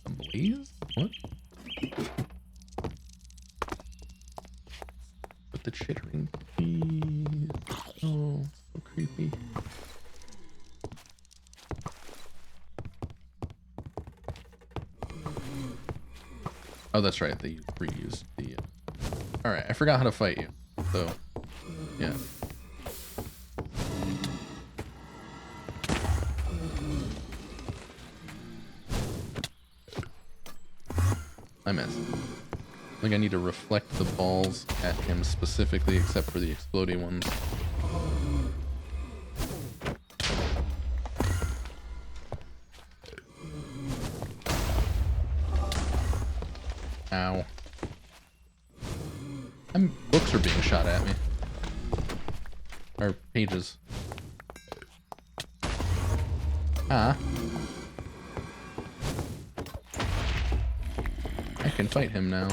Speaker 1: blaze? What? With the chittering bees. Oh, so creepy. Oh, that's right. They reused the. Alright, I forgot how to fight you. So, yeah. I missed. I think I need to reflect the balls at him specifically, except for the exploding ones. Ow. Books are being shot at me. Or pages. Ah. I can fight him now.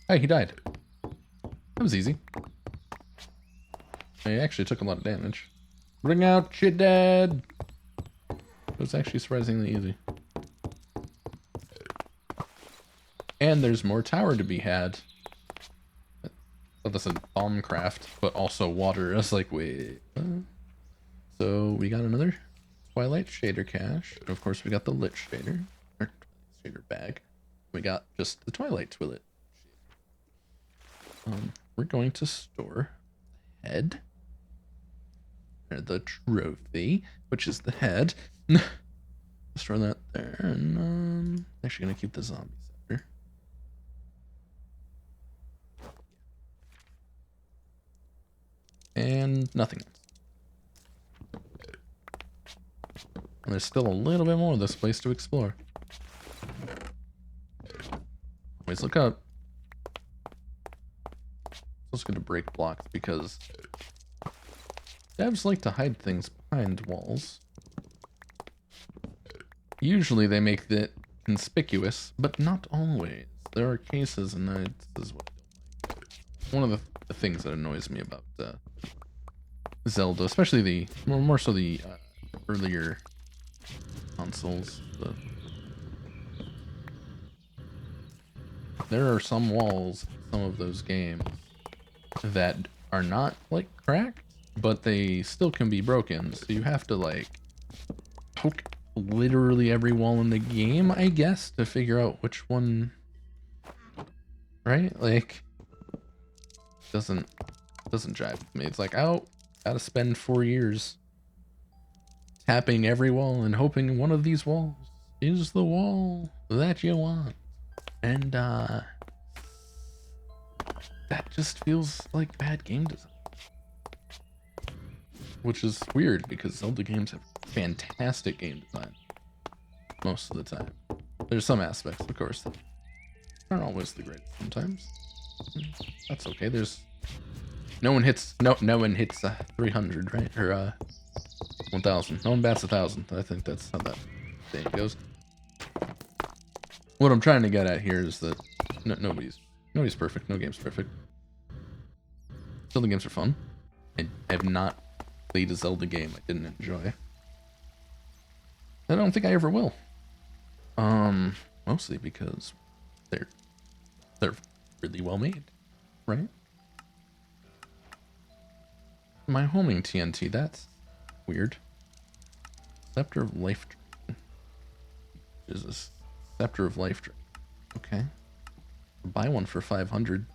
Speaker 1: Hey, he died. That was easy. I actually took a lot of damage. Bring out your dad! It was actually surprisingly easy. And there's more tower to be had. Oh, that's a bomb craft, but also water. I was like, wait. So we got another Twilight Shader cache. And of course, we got the Lich Shader. Or Shader bag. We got just the Twilight Twillet. We're going to store head. Or the trophy, which is the head. Store that there. And actually gonna keep the zombie scepter. And nothing else. And there's still a little bit more of this place to explore. Always look up. It's also going to break blocks because devs like to hide things behind walls. Usually they make it conspicuous, but not always. There are cases, and this is what I don't like. One of the things that annoys me about Zelda, especially the more so the earlier consoles. There are some walls in some of those games that are not like cracked, but they still can be broken. So you have to like poke literally every wall in the game, I guess, to figure out which one. Right? Like doesn't jive with me. It's like, oh, gotta spend 4 years tapping every wall and hoping one of these walls is the wall that you want. And that just feels like bad game design. Which is weird because Zelda games have fantastic game design most of the time. There's some aspects, of course, that aren't always the greatest sometimes. That's okay. There's no one hits 300, right? Or 1,000. No one bats 1,000. I think that's how that saying goes. What I'm trying to get at here is that nobody's perfect. No game's perfect. Zelda games are fun. I have not played a Zelda game I didn't enjoy. I don't think I ever will. Mostly because they're really well made, right? My homing TNT, that's weird. Scepter of Life Drain. What is this? Scepter of Life Drain. Okay. Buy one for 500.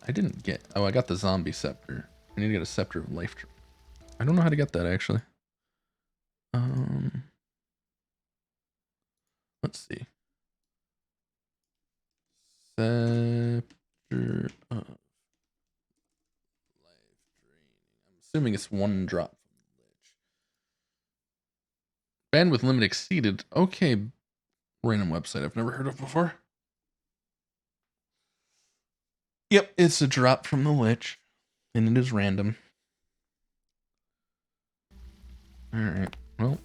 Speaker 1: I didn't get... Oh, I got the zombie scepter. I need to get a Scepter of Life Drain. I don't know how to get that, actually. Let's see. Scepter of Life Drain. I'm assuming it's 1 drop from the Lich. Bandwidth limit exceeded. Okay. Random website I've never heard of before. Yep, it's a drop from the Lich. And it is random. Alright, well.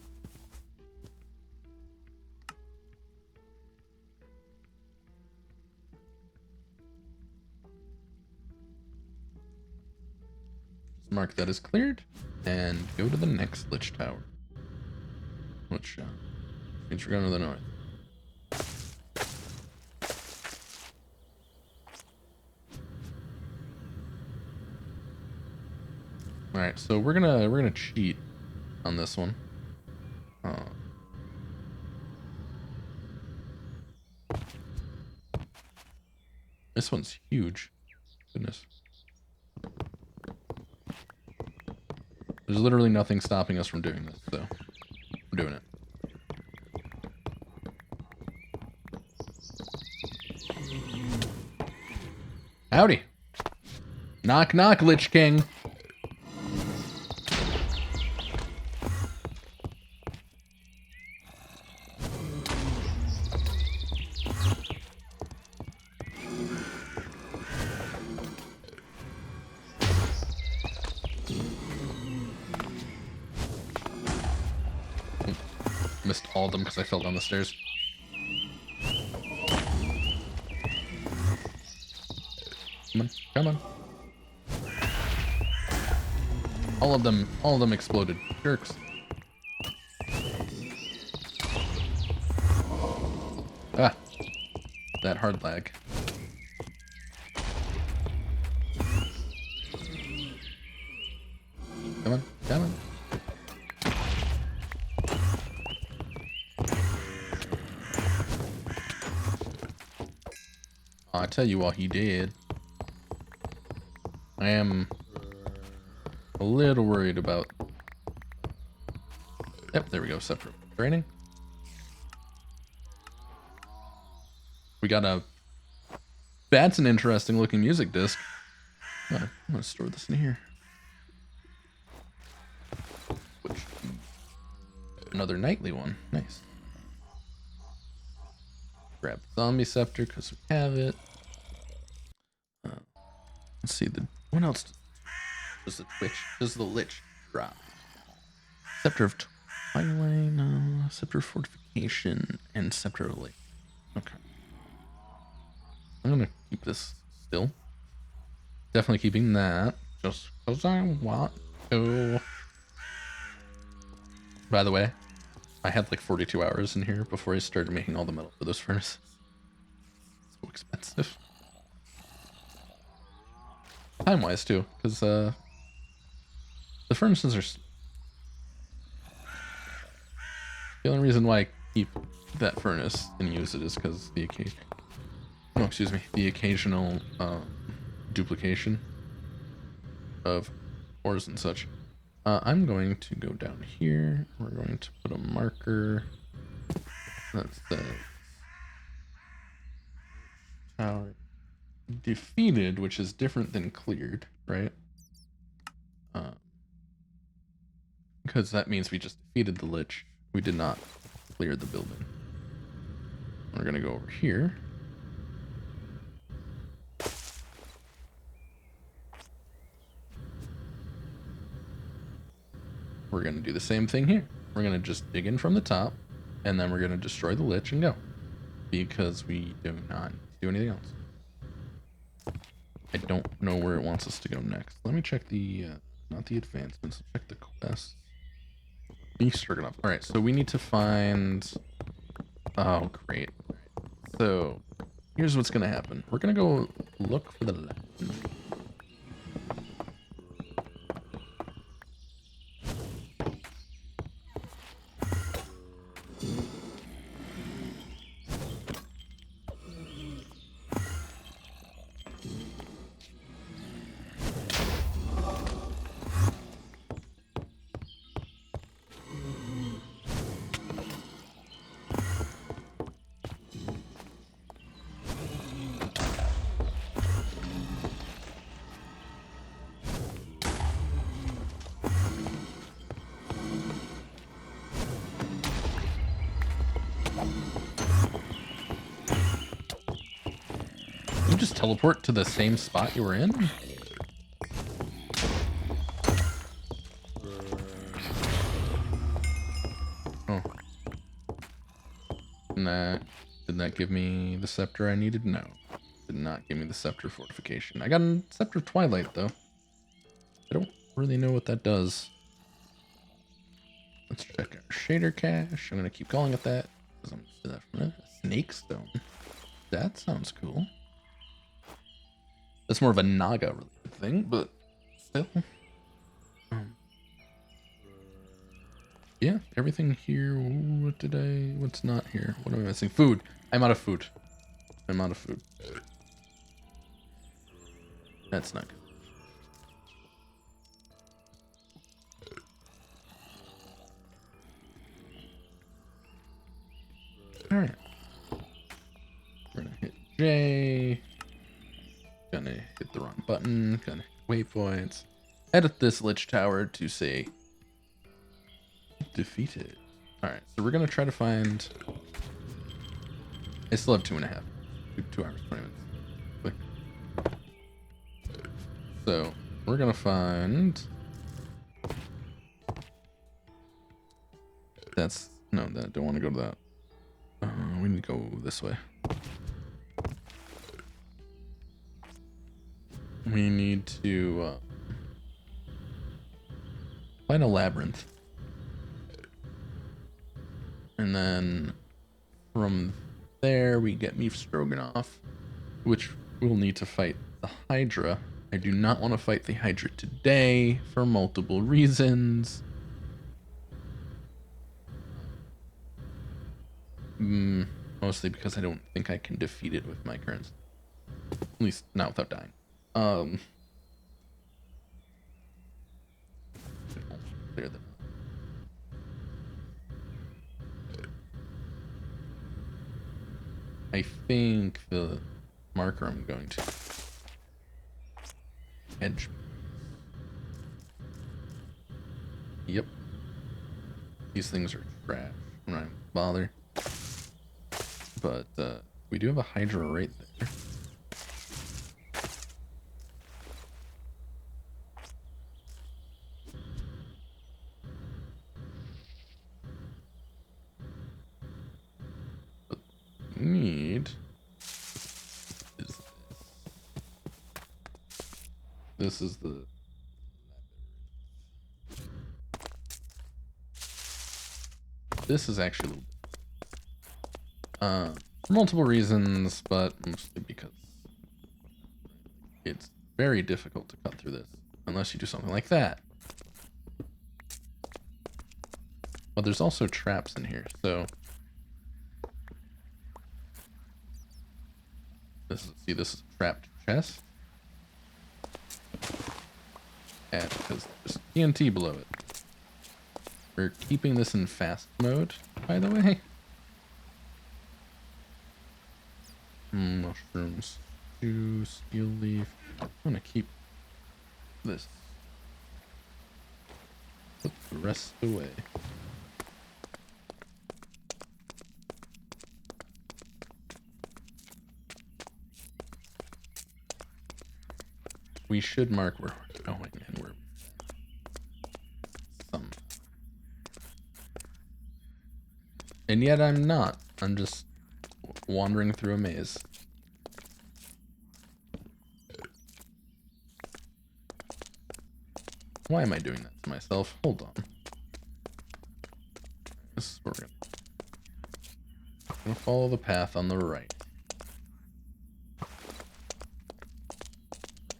Speaker 1: Mark that as cleared. And go to the next Lich Tower. Which means we're going to the north. Alright, so we're gonna cheat on this one. This one's huge. Goodness. There's literally nothing stopping us from doing this, so we're doing it. Howdy. Knock knock, Lich King. missed all of them because I fell down the stairs. Come on, come on. All of them exploded. Jerks. Ah, that hard lag. Come on, come on. Oh, I tell you what he did. I am a little worried about... Yep, there we go, Scepter training. We got a... That's an interesting looking music disc. I'm gonna store this in here. Which... Another nightly one. Nice. Grab the zombie scepter because we have it. Let's see, what else does the Twitch, does the Lich drop? Scepter of Twilight, Scepter of Fortification, and Scepter of Lake. Okay. I'm gonna keep this still. Definitely keeping that, just because I want to. By the way, I had like 42 hours in here before I started making all the metal for this furnace. So expensive. Time-wise too, because the furnaces are... The only reason why I keep that furnace and use it is because the occasional duplication of ores and such. I'm going to go down here. We're going to put a marker. That's the tower defeated, which is different than cleared, right? Because that means we just defeated the Lich. We did not clear the building. We're gonna go over here. We're gonna do the same thing here. We're gonna just dig in from the top, and then we're gonna destroy the Lich and go. Because we do not do anything else. I don't know where it wants us to go next. Let me check the, not the advancements, check the quest. Beast Stroganoff. Alright, so we need to find... Oh, great. So, here's what's gonna happen. We're gonna go look for the land. You just teleport to the same spot you were in? Oh. Did that give me the scepter I needed? No. Did not give me the scepter fortification. I got a scepter of Twilight though. I don't really know what that does. Let's check our shader cache. I'm gonna keep calling it that because I'm used to that from it. Snake stone. That sounds cool. That's more of a Naga related thing, but still. Yeah, everything here. What's not here? What am I missing? Food. I'm out of food. I'm out of food. That's not good. Alright. We're gonna hit J. Gonna hit the wrong button. Gonna hit waypoints. Edit this Lich Tower to say defeated. Alright, so we're gonna try to find... I still have 2.5. 2 hours, 20 minutes. Quick. So, we're gonna find... That's No, I don't want to go to that. We need to go this way. We need to find a labyrinth. And then from there we get Meef Stroganoff, which we'll need to fight the Hydra. I do not want to fight the Hydra today for multiple reasons. Mostly because I don't think I can defeat it with my current, at least not without dying. Clear them. I think the marker I'm going to edge. Yep. These things are trash. I'm not even bother. But we do have a Hydra right there. What we need is this is the this is actually for multiple reasons, but mostly because it's very difficult to cut through this unless you do something like that. But there's also traps in here, so this is a trapped chest. And because there's TNT below it. We're keeping this in fast mode, by the way. Mushrooms. Juice, steel leaf. I'm gonna keep this. Put the rest away. We should mark where we're going and we're some. And yet I'm not. I'm just wandering through a maze. Why am I doing that to myself? Hold on. This is where we're gonna follow the path on the right.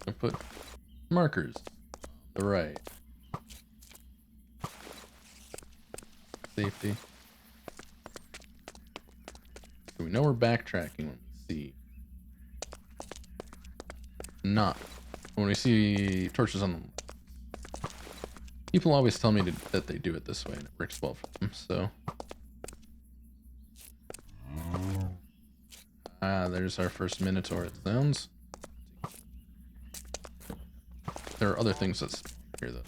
Speaker 1: I put markers on the right. Safety. So we know we're backtracking when we see not when we see torches on them. People always tell me that they do it this way and it works well for them, so. There's our first Minotaur, it sounds. There are other things that's here though.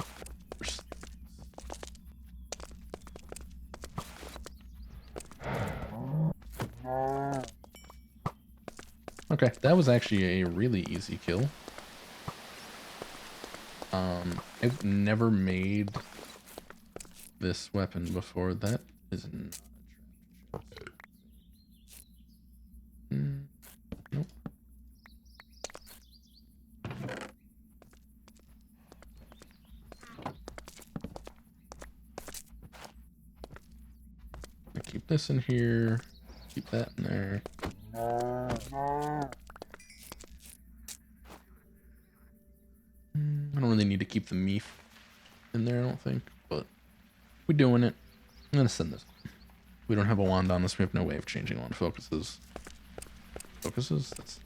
Speaker 1: Okay, that was actually a really easy kill. I've never made this weapon before. That is not a trap. Nope. I keep this in here. Keep that in there. I don't really need to keep the Meef in there, I don't think, but we're doing it. I'm gonna send this. We don't have a wand on this. We have no way of changing wand focuses. Focuses? That's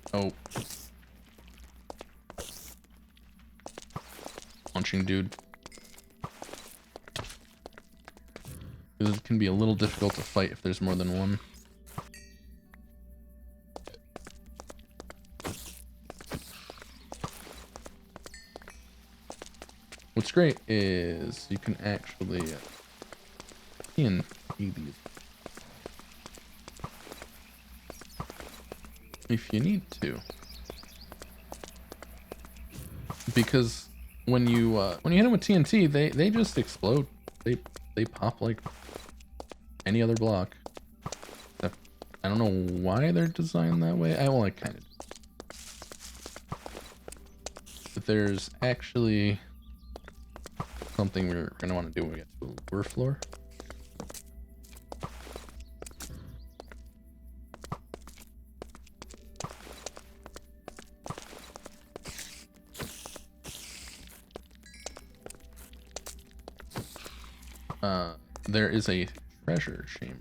Speaker 1: launching dude. It can be a little difficult to fight if there's more than one. What's great is you can actually TNT these if you need to, because when you hit them with TNT, they just explode. They pop like any other block. I don't know why they're designed that way. Well, I kind of. But there's actually something we're gonna want to do when we get to the lower floor. There is a treasure chamber.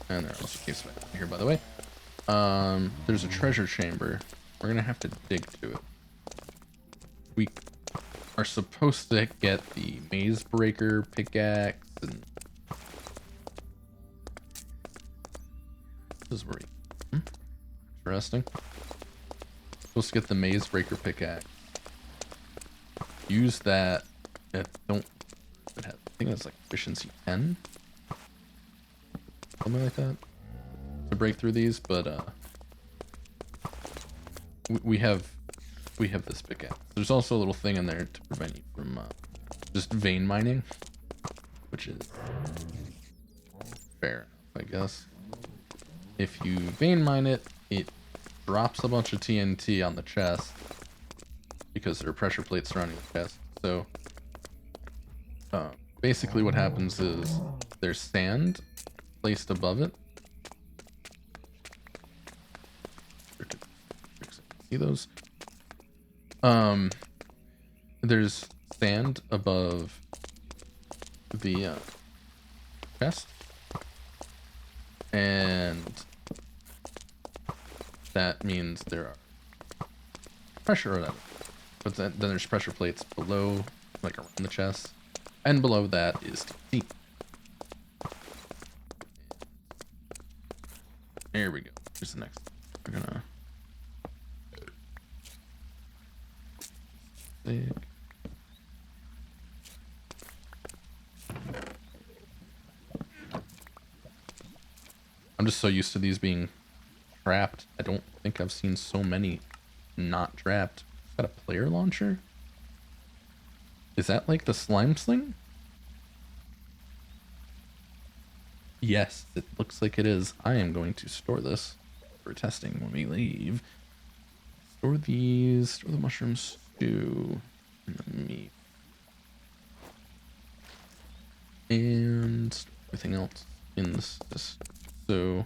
Speaker 1: And there are also caves back here, by the way. There's a treasure chamber. We're gonna have to dig to it. We are supposed to get the maze breaker pickaxe and this is where interesting. Supposed to get the maze breaker pickaxe. Use that. I think that's like efficiency 10. Something like that. To break through these, but we have this pickaxe. There's also a little thing in there to prevent you from just vein mining, which is fair enough, I guess. If you vein mine it, it drops a bunch of TNT on the chest because there are pressure plates surrounding the chest. So basically what happens is there's sand placed above it. See those? There's sand above the chest, and that means there are pressure, but then there's pressure plates below, like around the chest, and below that is TNT. There we go. Here's the next. We're gonna. I'm just so used to these being trapped. I don't think I've seen so many not trapped. Is that a player launcher? Is that like the slime sling? Yes, it looks like it is. I am going to store this for testing when we leave. Store these, store the mushroom stew, and the meat. And everything else in this. So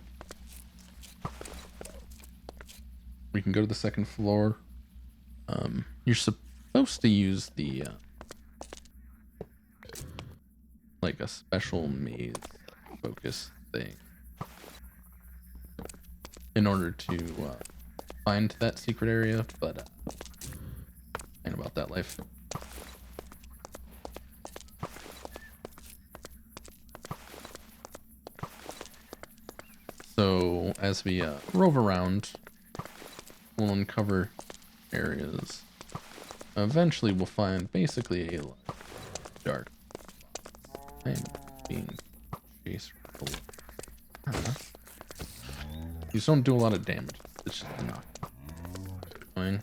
Speaker 1: we can go to the second floor. You're supposed to use the like a special maze focus thing in order to find that secret area, but ain't about that life. So as we rove around, we'll uncover areas. Eventually we'll find basically a dark. I am being chased. These don't do a lot of damage. It's just not fine.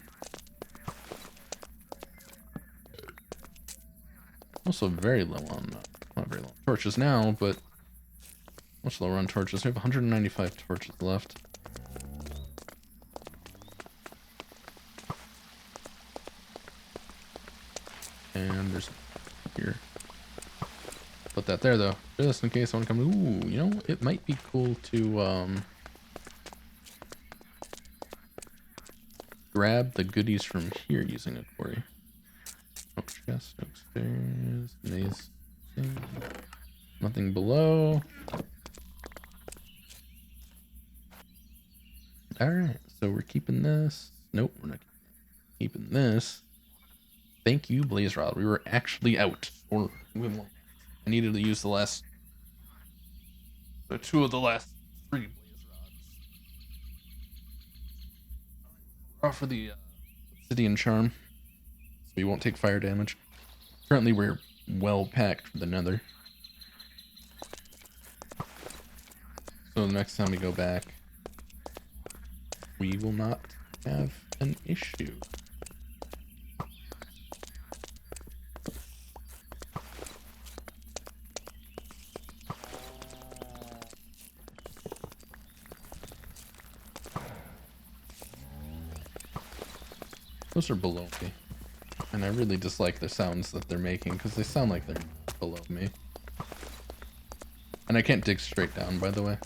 Speaker 1: Also very low on not very low on torches now, but much lower on torches. We have 195 torches left. And there's here. Put that there though, just in case someone comes. Ooh, you know, it might be cool to grab the goodies from here using a quarry. Oh, chest upstairs. Maze. Nothing below. Alright, so we're keeping this. Nope, we're not keeping this. Thank you, Blaze Rod. We were actually out. Or I needed to use the two of the last 3 Blaze Rods. For the Obsidian Charm, so we won't take fire damage. Currently, we're well packed for the Nether. So the next time we go back, we will not have an issue. Those are below me. And I really dislike the sounds that they're making because they sound like they're below me. And I can't dig straight down, by the way.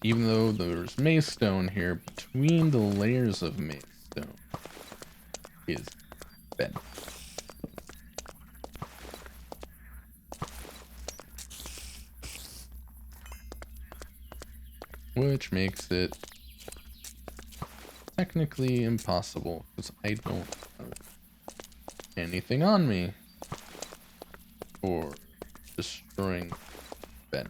Speaker 1: Even though there's maze stone here, between the layers of maze stone is bed. Which makes it technically impossible because I don't have anything on me for destroying bed.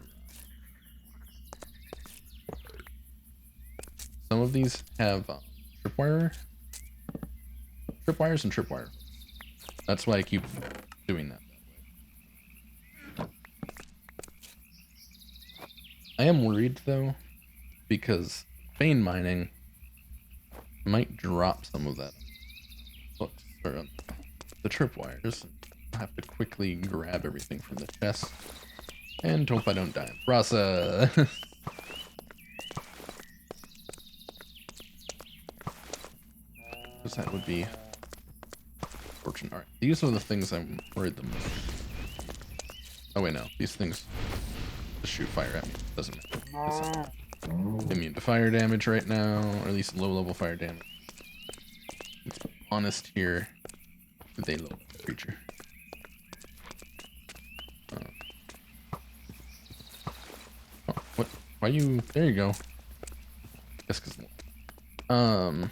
Speaker 1: Some of these have tripwires and tripwire. That's why I keep doing that. I am worried though, because vein mining might drop some of that books or the tripwires. I have to quickly grab everything from the chest and hope I don't die in the process. Because that would be fortunate. Alright, these are the things I'm worried the most. Oh wait, no. These things just shoot fire at me. Doesn't matter. It's immune to fire damage right now, or at least low-level fire damage. Let's be honest here with a low creature. Oh, what? Why you? There you go. Guess because. Center.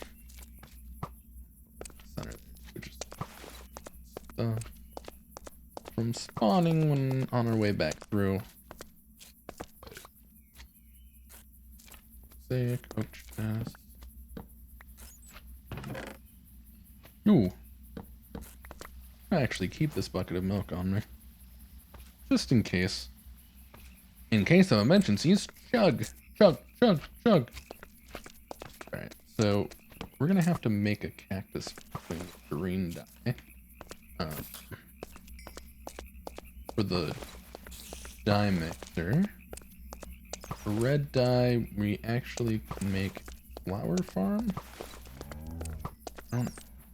Speaker 1: Just from spawning when on our way back through. Sick. Oak chest. Ooh. I actually keep this bucket of milk on me. Just in case. In case of emergencies, chug, chug, chug, chug. Alright, so we're gonna have to make a cactus with green dye. For the dye mixer. For red dye, we actually can make flower farm. I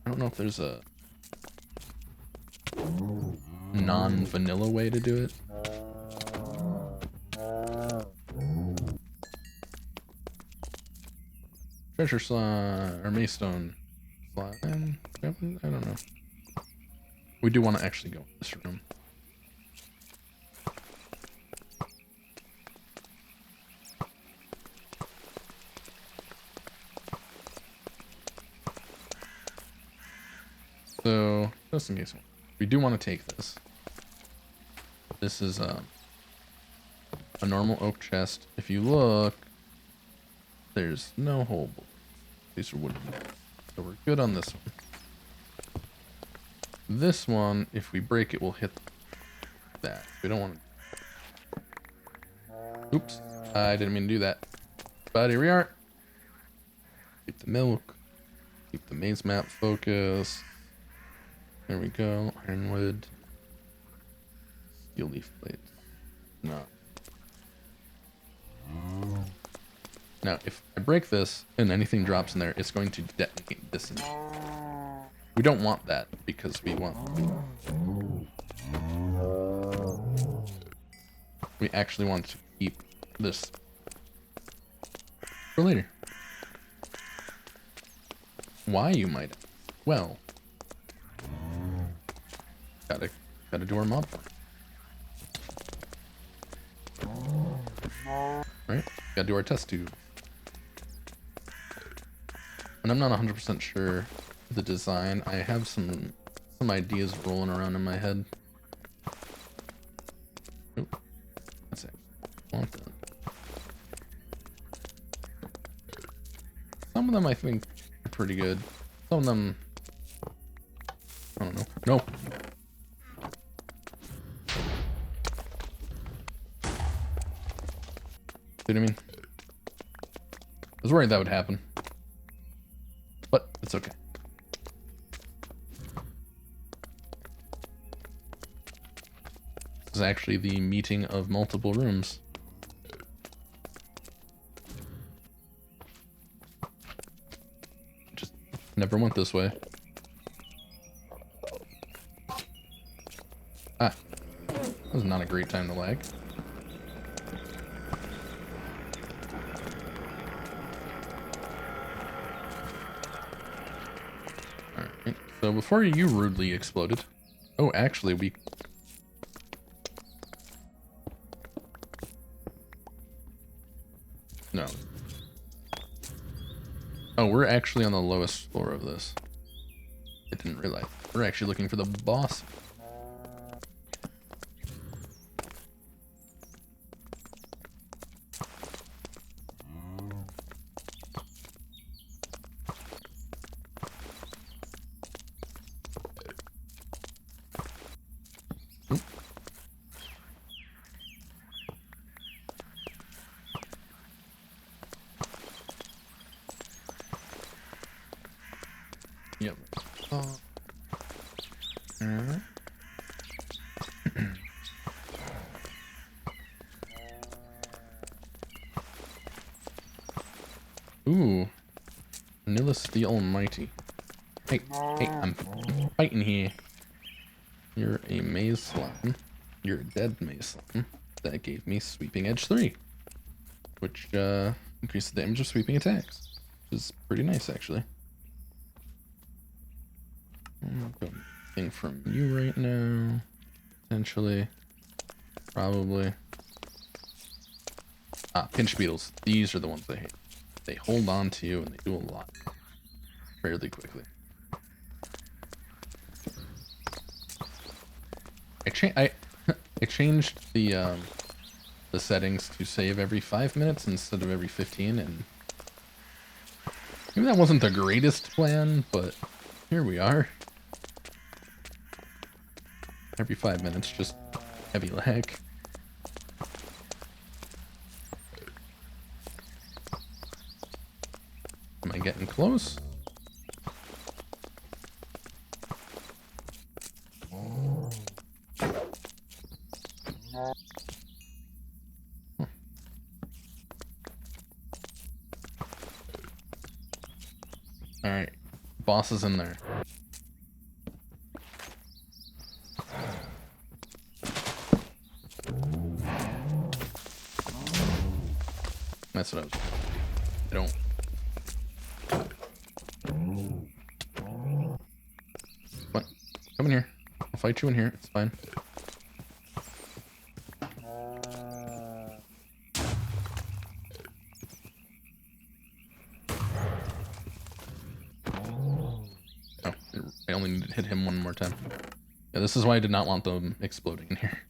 Speaker 1: don't know if there's a non-vanilla way to do it. Treasure slime or maystone slime. I don't know. We do want to actually go in this room. So, just in case we do want to take this. This is a normal oak chest. If you look, there's no hole. These are wooden. So we're good on this one. This one, if we break it, we'll hit that. We don't want to. Oops. I didn't mean to do that. But here we are. Keep the milk. Keep the maze map focus. There we go. Ironwood. Steel leaf plates. No. Now, if I break this and anything drops in there, it's going to detonate this. We don't want that because we want. We actually want to keep this for later. Why, you might? Well, gotta do our mob farm. Right? Gotta do our test tube. And I'm not 100% sure the design. I have some ideas rolling around in my head. Oop. That's it. I want that. Some of them I think are pretty good. Some of them, I don't know. No. See what I mean? I was worried that would happen. But it's okay. This is actually the meeting of multiple rooms. Never went this way. Ah, that was not a great time to lag. Alright, so before you rudely exploded... Oh, actually, we... No. Oh, we're actually on the lowest floor of this. I didn't realize. We're actually looking for the boss. Yep. Oh. Ooh. Nihilus the Almighty. Hey, I'm fighting here. You're a maze slime. You're a dead maze slime. That gave me Sweeping Edge 3. Which, increases the damage of sweeping attacks. Which is pretty nice, actually. I'm going anything from you right now. Potentially. Probably. Ah, pinch beetles. These are the ones I hate. They hold on to you and they do a lot. Fairly quickly. I changed the settings to save every 5 minutes instead of every 15, and maybe that wasn't the greatest plan, but here we are. Every 5 minutes, just heavy lag. Am I getting close? Alright, boss is in there. That's what I was. I don't. What? Come in here. I'll fight you in here. It's fine. Oh, I only need to hit him one more time. Yeah, this is why I did not want them exploding in here.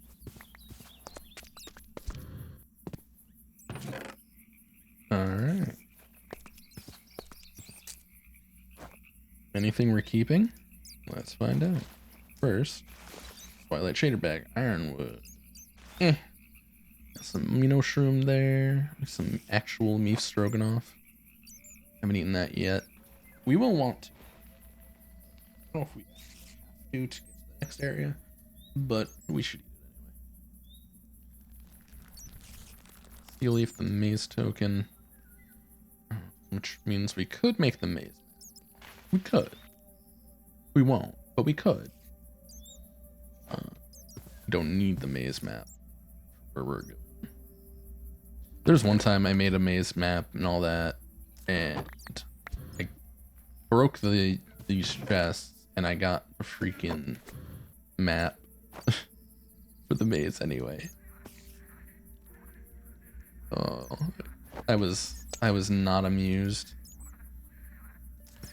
Speaker 1: Alright. Anything we're keeping? Let's find out. First, Twilight Shader Bag, Ironwood. Got some amino shroom there. Some actual beef stroganoff. Haven't eaten that yet. We will want to. I don't know if we do to get to the next area, but we should eat it anyway. Seal leaf, the maze token, which means we could make the maze. We could. We won't, but we could. We don't need the maze map where we're going. There's one time I made a maze map and all that, and I broke these chests, and I got a freaking map for the maze anyway. Oh, I was not amused.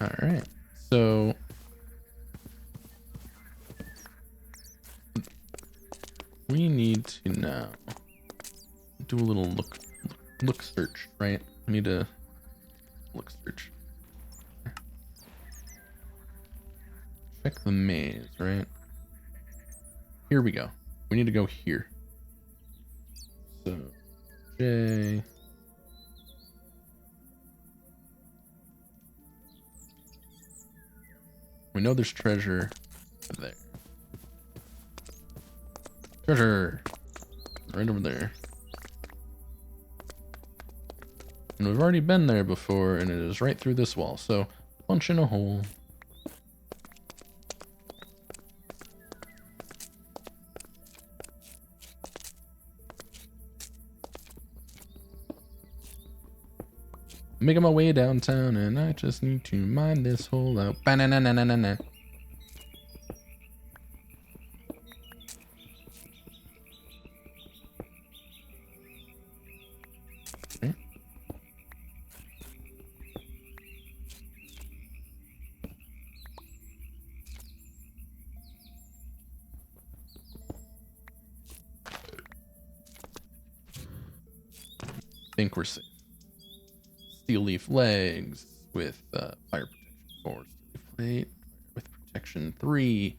Speaker 1: All right, so we need to now do a little look search, right? We need to look search. Check the maze, right? Here we go. We need to go here. So, J. We know there's treasure there. Treasure! Right over there. And we've already been there before, and it is right through this wall. So, Punching a hole. Making my way downtown and I just need to mine this hole out. Ba-na-na-na-na-na-na. Okay. Think we're safe. Steel leaf legs with fire protection 4, steel leaf plate with protection 3,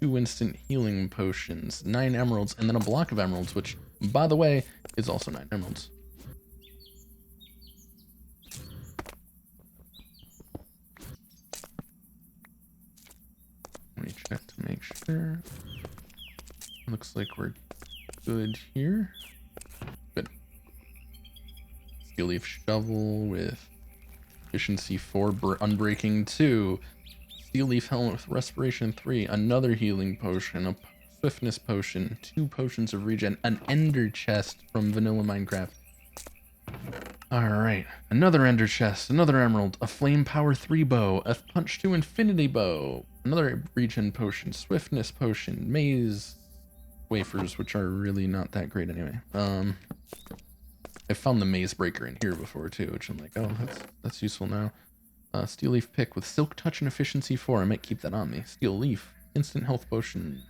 Speaker 1: 2 instant healing potions, 9 emeralds, and then a block of emeralds, which, by the way, is also 9 emeralds. Let me check to make sure. Looks like we're good here. Good. Steel leaf shovel with efficiency 4, unbreaking 2. Steel leaf helmet with respiration 3. Another healing potion, a swiftness potion, 2 potions of regen, an ender chest from vanilla Minecraft. Alright, another ender chest, another emerald, a flame power 3 bow, a punch 2 infinity bow, another regen potion, swiftness potion, maze wafers, which are really not that great anyway. I found the maze breaker in here before too, which I'm like, oh, that's useful now. Steel leaf pick with silk touch and efficiency 4. I might keep that on me. Steel leaf, instant health potion,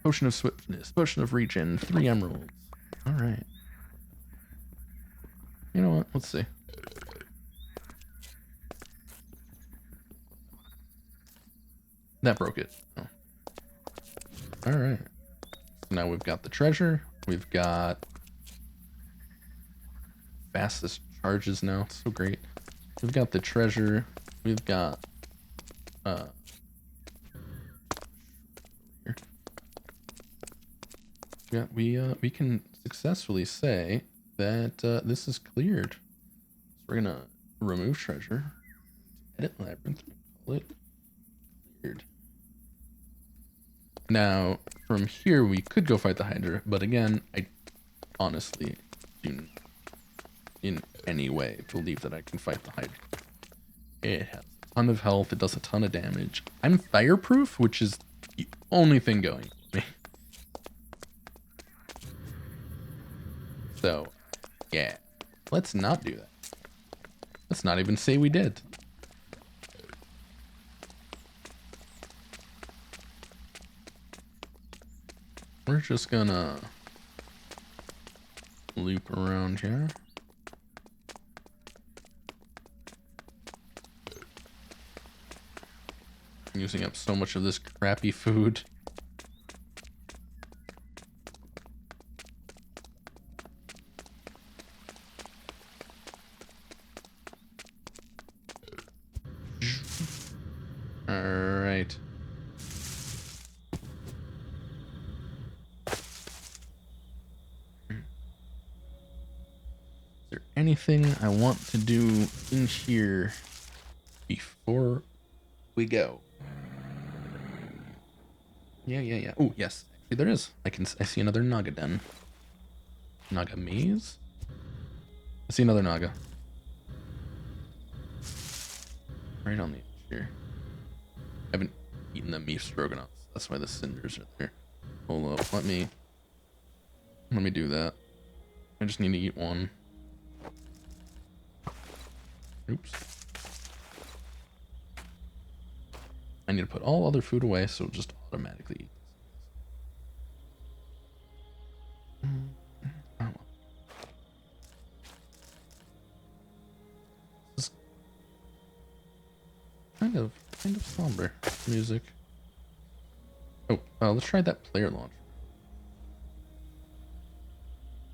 Speaker 1: potion of swiftness, potion of regen, 3 emeralds. All right. You know what? Let's see. That broke it. Oh. All right. So now we've got the treasure. We've got fastest charges now. It's so great. We've got the treasure. We've got here. Yeah, we can successfully say that this is cleared. So we're gonna remove treasure, edit labyrinth, call it cleared. Now from here we could go fight the Hydra, but again, I honestly do not in any way believe that I can fight the Hydra. It has a ton of health, it does a ton of damage. I'm fireproof, which is the only thing going for me. So, yeah, let's not do that. Let's not even say we did. We're just gonna loop around here. I'm using up so much of this crappy food. All right. Is there anything I want to do in here before we go? Yeah. Oh, yes. Actually, there is. I see another Naga den. Naga maze? I see another Naga. Right on the edge here. I haven't eaten the beef stroganoff. That's why the cinders are there. Hold up. Let me do that. I just need to eat one. Oops. I need to put all other food away, so it'll just automatically eat this. Oh. This is kind of somber music. Oh, let's try that player launcher.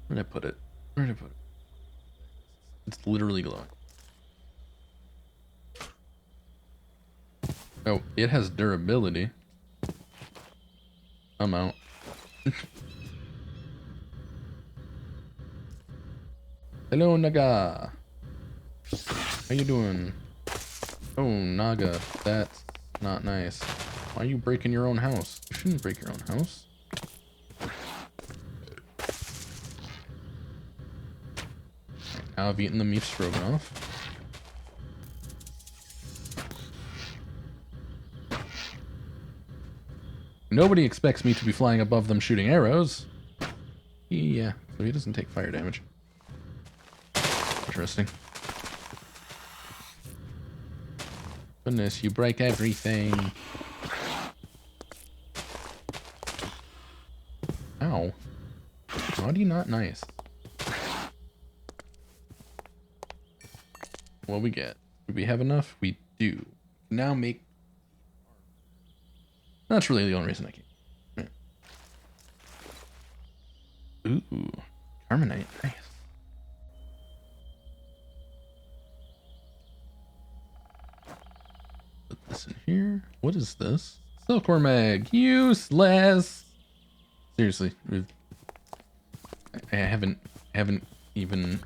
Speaker 1: Where did I put it? It's literally glowing. Oh, it has durability. I'm out. Hello, Naga. How you doing? Oh, Naga, that's not nice. Why are you breaking your own house? You shouldn't break your own house. Now I've eaten the meat stroganoff. Nobody expects me to be flying above them shooting arrows. Yeah, so he doesn't take fire damage. Interesting. Goodness, you break everything. Ow. Naughty, not nice. What we get? Do we have enough? We do. Now make... That's really the only reason I came. Ooh. Carbonite. Nice. Put this in here. What is this? Silkworm egg. Useless. Seriously. I haven't even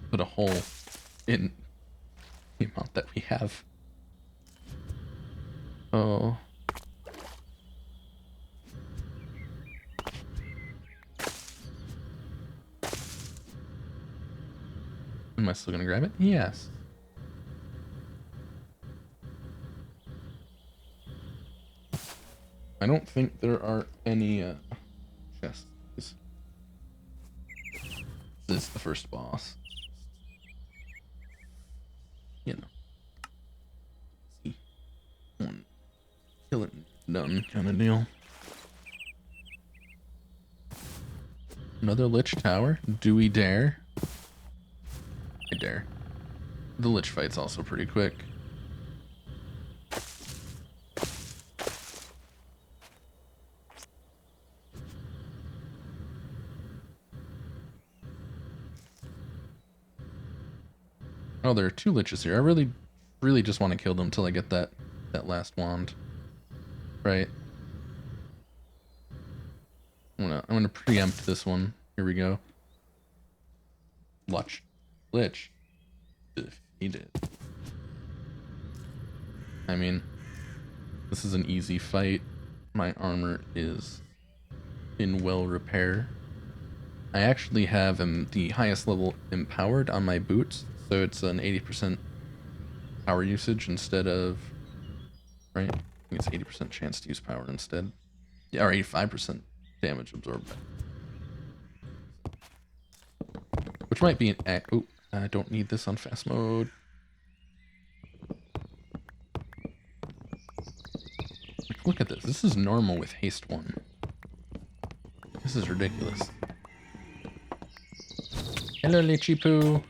Speaker 1: put a hole in the amount that we have. Oh. Am I still gonna grab it? Yes. I don't think there are any chests. This is the first boss. You know. See. One. Kill it and done kind of deal. Another Lich Tower. Do we dare? I dare. The Lich fight's also pretty quick. Oh, there are 2 Liches here. I really just want to kill them until I get that last wand. Right. I'm gonna preempt this one. Here we go. Lich. Defeated. I mean, this is an easy fight. My armor is in well repair. I actually have the highest level empowered on my boots, so it's an 80% power usage instead of, right? I think it's 80% chance to use power instead. Yeah, or 85% damage absorbed. Which might be an... Oh, I don't need this on fast mode. Like, look at this. This is normal with haste 1. This is ridiculous. Hello, Litchi Poo.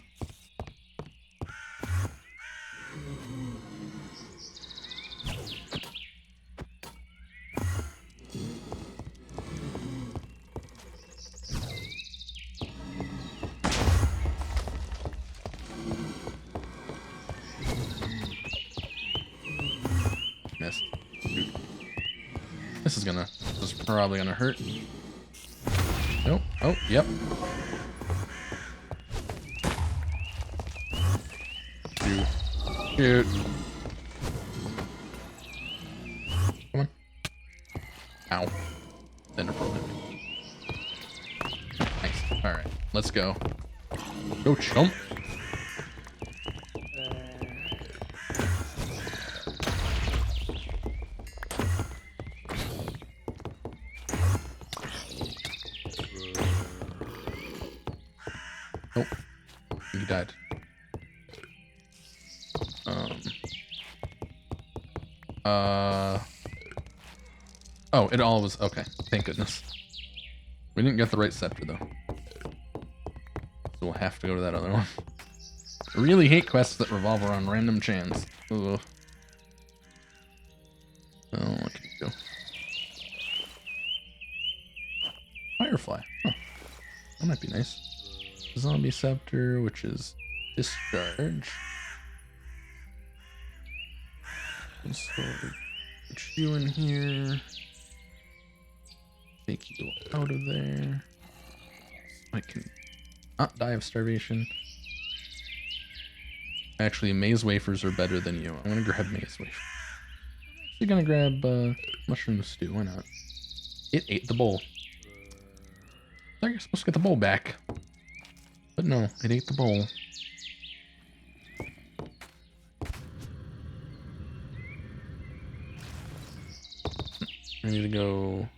Speaker 1: Missed. Dude. This is probably gonna hurt. Nope. Oh, yep. Shoot. Come on. Ow. Thunder Pearl hit me. Nice. Alright. Let's go. Go chump. Nope. You died. Oh, it all was okay. Thank goodness. We didn't get the right scepter though, so we'll have to go to that other one. I really hate quests that revolve around random chance. Ugh. Oh, what can you do? Firefly. Huh. That might be nice. Zombie scepter, which is discharge. And so put you in here. Take you out of there. So I can not die of starvation. Actually, maze wafers are better than you. I'm gonna grab maze wafers. I'm gonna grab mushroom stew. Why not? It ate the bowl. I thought you're supposed to get the bowl back. But no, it ate the bowl. I need to go.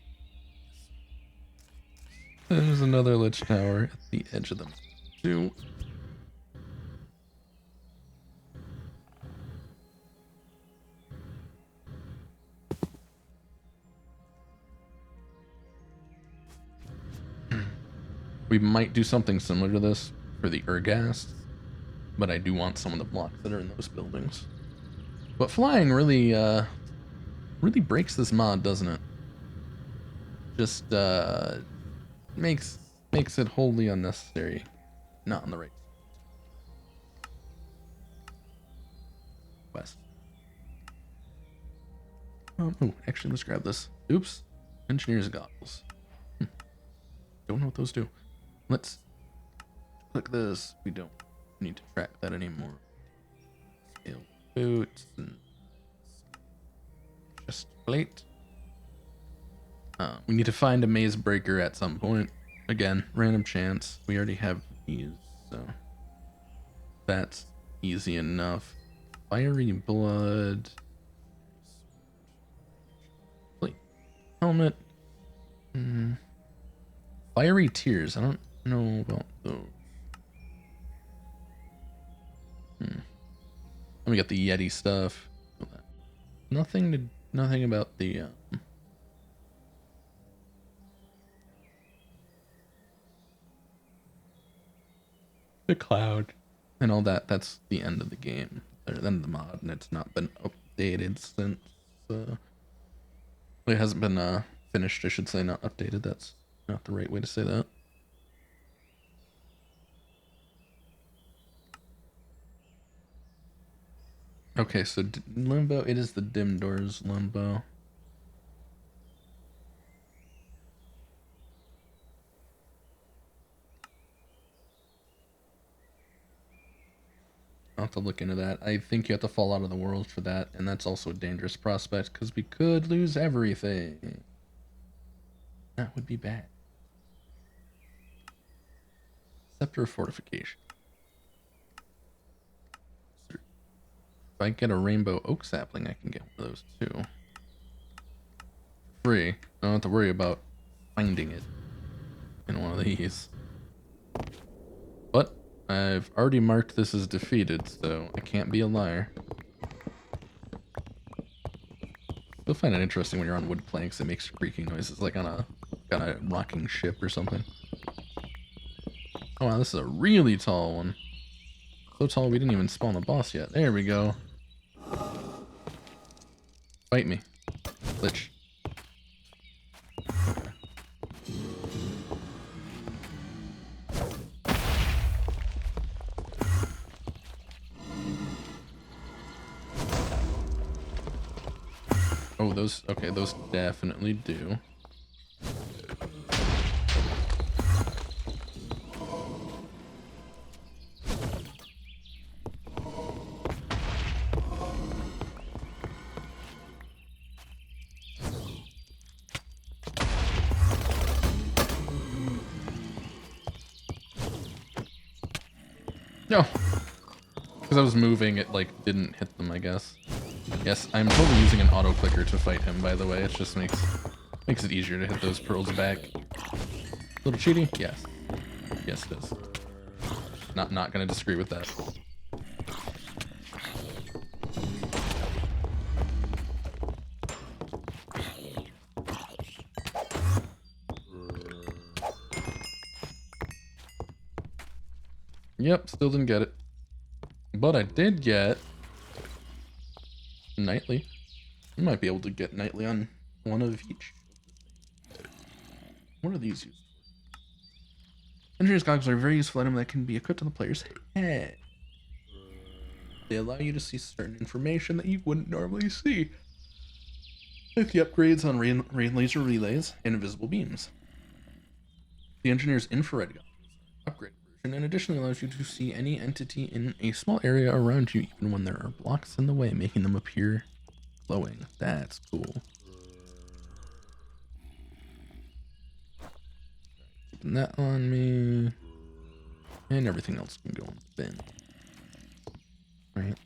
Speaker 1: There's another lich tower at the edge of them too. We might do something similar to this for the Urghast, but I do want some of the blocks that are in those buildings. But flying really, really breaks this mod, doesn't it? Just makes it wholly unnecessary. Not on the right west. Oh, actually, let's grab this. Oops, engineer's goggles. Don't know what those do. Let's click this. We don't need to track that anymore. Scale boots and chest plate. We need to find a maze breaker at some point. Again, random chance. We already have these, so that's easy enough. Fiery blood. Wait, helmet. Fiery tears. I don't know about those. Let me get the Yeti stuff. Nothing about the cloud and all that. That's the end of the game, or the end of the mod, and it's not been updated since. It hasn't been finished, I should say, not updated. That's not the right way to say that. Okay, so limbo. It is the dim doors limbo. I'll have to look into that. I think you have to fall out of the world for that, and that's also a dangerous prospect because we could lose everything. That would be bad. Scepter of Fortification. If I get a rainbow oak sapling, I can get one of those too. Free. I don't have to worry about finding it in one of these. But I've already marked this as defeated, so I can't be a liar. You'll find it interesting when you're on wood planks. It makes creaking noises, like on a rocking ship or something. Oh wow, this is a really tall one. So tall we didn't even spawn the boss yet. There we go. Fight me, Lich. Oh, those, okay, those definitely do. No, because I was moving, it like didn't hit them, I guess. Yes, I'm totally using an auto clicker to fight him, by the way. It just makes it easier to hit those pearls back. Little cheating? Yes. Yes, it is. Not gonna disagree with that. Yep, still didn't get it. But I did get Nightly. You might be able to get Nightly on one of each. What are these used for? Engineer's goggles are a very useful item that can be equipped on the player's head. They allow you to see certain information that you wouldn't normally see, like the upgrades on rain laser relays and invisible beams. The Engineer's infrared goggles are an upgraded version and additionally allows you to see any entity in a small area around you, even when there are blocks in the way, making them appear glowing. That's cool. Keeping that on me. And everything else can go in the bin. Right.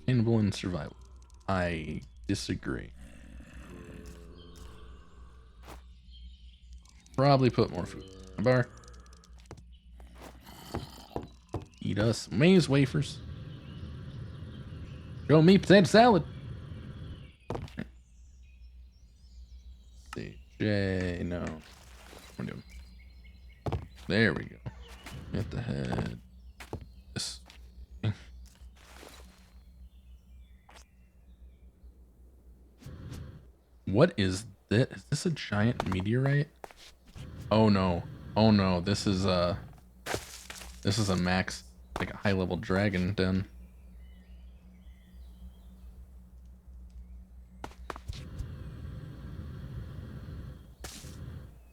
Speaker 1: Sustainable and survival. I disagree. Probably put more food in the bar. Eat us maize wafers. Show me potato salad. Let's see. J, no. What am I doing? There we go. Hit the head. This. What is this? Is this a giant meteorite? Oh no. Oh no. This is a max, like a high level dragon den.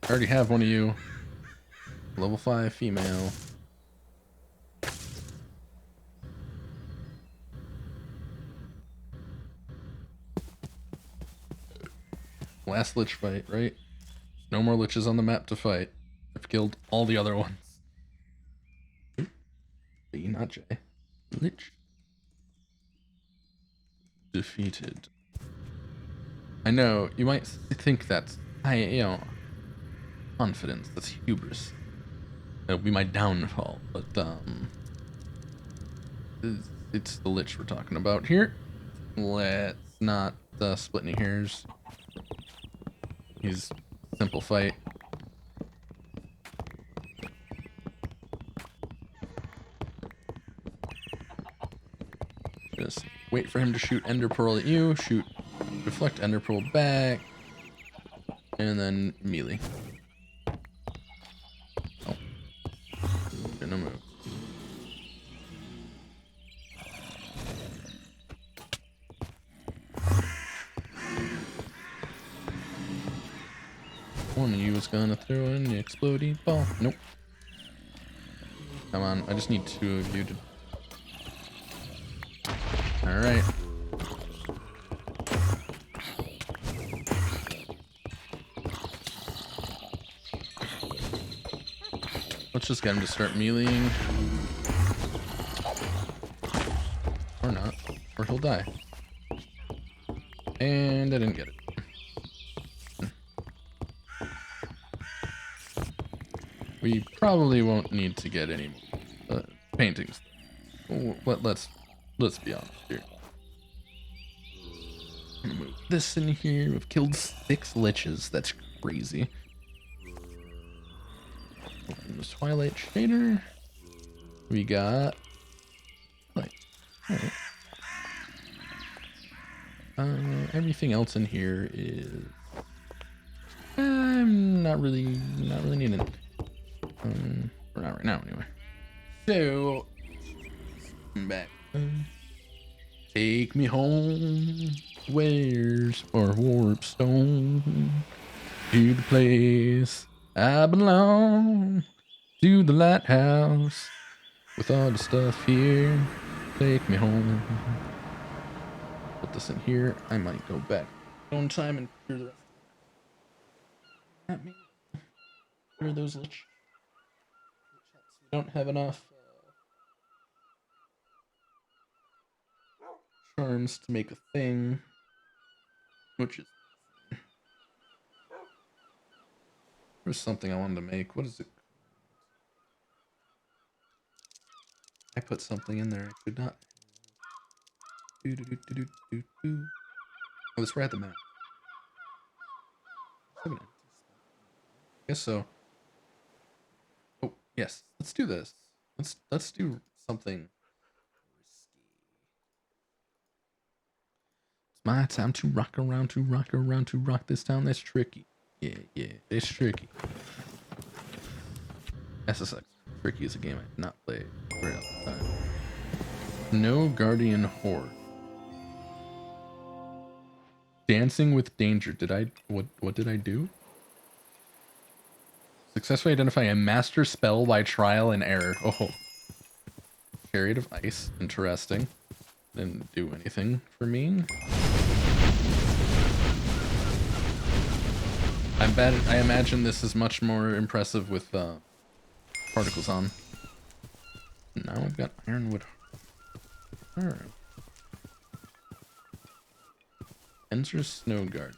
Speaker 1: I already have one of you. Level 5 female. Last lich fight, right? No more liches on the map to fight. I've killed all the other ones. B, not J. Lich. Defeated. I know, you might think that's confidence, that's hubris. It'll be my downfall, but it's the lich we're talking about here. Let's not split any hairs. He's simple fight. Just wait for him to shoot Ender Pearl at you, shoot, deflect Ender Pearl back, and then melee. Oh, gonna move. One of you was gonna throw in the exploding ball. Nope. Come on, I just need 2 of you to. Alright. Let's just get him to start meleeing. Or not. Or he'll die. And I didn't get it. We probably won't need to get any paintings. Let's be honest here. I'm gonna move this in here. We've killed 6 liches. That's crazy. Open the Twilight Shader. We got. Right. Alright. Everything else in here is. I'm not really needing it. For not right now, anyway. So, I'm back. Take me home. Where's our warp stone? To the place I belong. To the lighthouse. With all the stuff here. Take me home. Put this in here. I might go back on time and clear the rest. At me. Clear those lich. We don't have enough charms to make a thing, which is there's something I wanted to make. What is it? I put something in there I could not. Oh, it's right at the map. I guess so. Oh yes, let's do this. Let's do something risky. It's my time to rock around, to rock around, to rock this town. That's tricky. Yeah, it's tricky. SSX. Tricky is a game I did not play very all the time. No Guardian Horde. Dancing with danger. What did I do? Successfully identify a master spell by trial and error. Oh. Chariot of Ice. Interesting. Didn't do anything for me. I imagine this is much more impressive with particles on. Now I've got Ironwood. Alright. Enter Snow Guardian.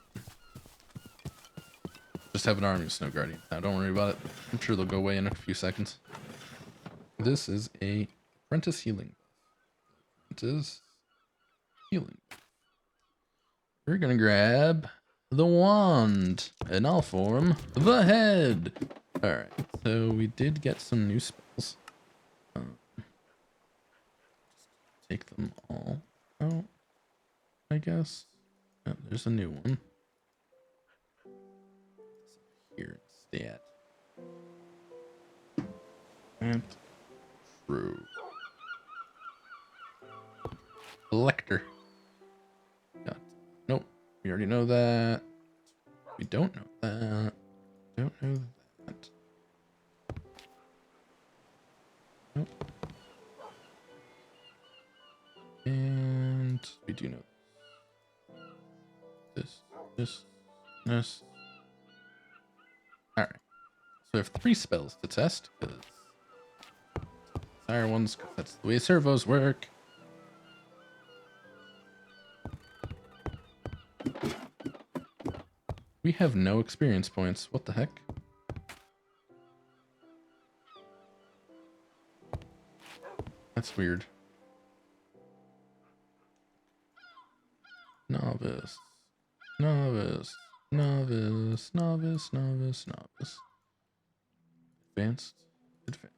Speaker 1: Just have an army of Snow Guardian. Now don't worry about it. I'm sure they'll go away in a few seconds. This is a Apprentice Healing. Apprentice Healing. We're gonna grab the wand, and I'll form the head. Alright, so we did get some new spells. Take them all out, I guess. Oh, there's a new one. Here instead. And true. Lecter. Nope, we already know that. We don't know that. Don't know that. Nope. And we do know this. Alright. So we have 3 spells to test, because higher ones, because that's the way servos work. We have no experience points. What the heck? That's weird. Novice. Novice. Novice. Novice. Novice. Novice. Advanced. Advanced.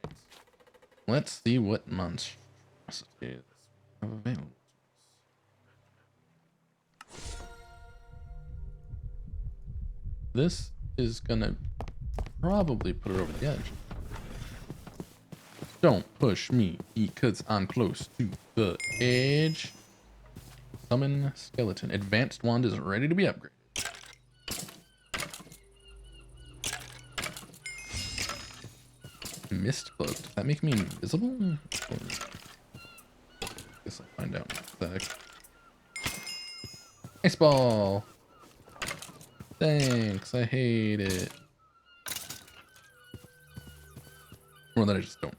Speaker 1: Alright. Let's see what monstrosities are available. This is gonna probably put her over the edge. Don't push me because I'm close to the edge. Summon skeleton. Advanced wand is ready to be upgraded. Mist cloak. Does that make me invisible? Guess I'll find out in a sec. Ice ball. Thanks. I hate it. More than I just don't.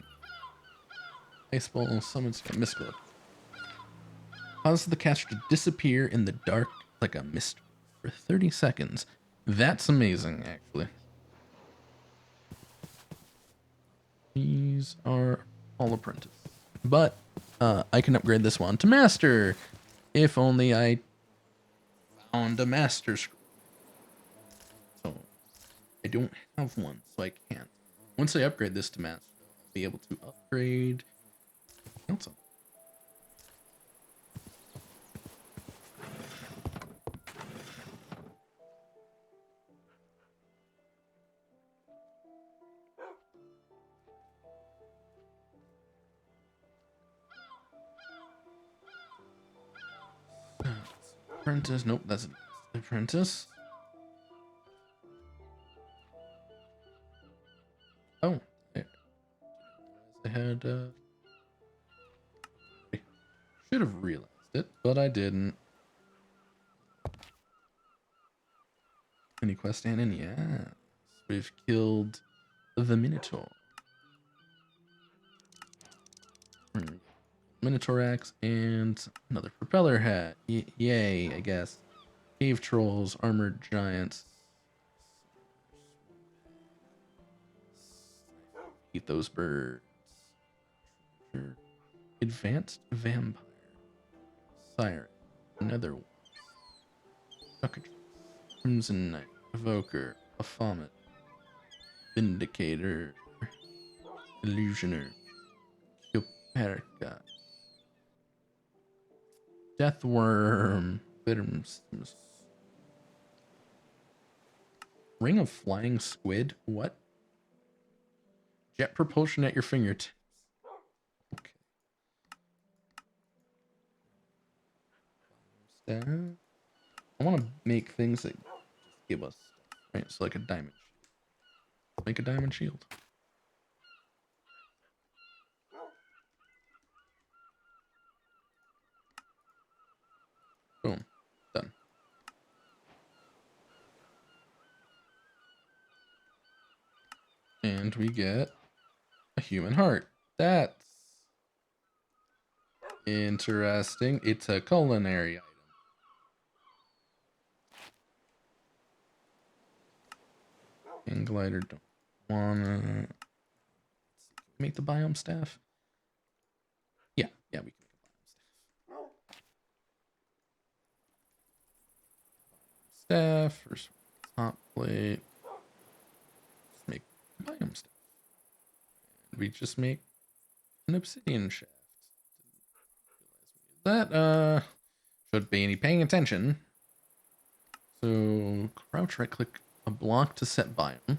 Speaker 1: Ice ball summons mist cloak. Causes the caster to disappear in the dark like a mist for 30 seconds. That's amazing, actually. These are all apprentice. But I can upgrade this one to master. If only I found a master scroll. So I don't have one, so I can't. Once I upgrade this to master, I'll be able to upgrade. Also. Apprentice. Nope, that's an apprentice. Oh, I had. Should have realized it, but I didn't. Any quest in? Yes, we've killed the Minotaur. Minotaur axe and another propeller hat. Yay, I guess. Cave trolls, armored giants. Eat those birds. Advanced vampire. Siren. Another one. Crimson Knight. Evoker. Baphomet. Vindicator. Illusioner. Cuperica. Deathworm. Bitterms. Ring of Flying Squid? What? Jet propulsion at your fingertips. Okay. I want to make things that just give us stuff, right? So like a diamond shield. Make a diamond shield. Boom. Done. And we get a human heart. That's interesting. It's a culinary item. And glider don't wanna make the biome staff. Yeah, we can make a biome staff. Staff, first top plate. Let's make biome staff. And we just make an obsidian shaft. That should be any paying attention. So crouch right click a block to set biome.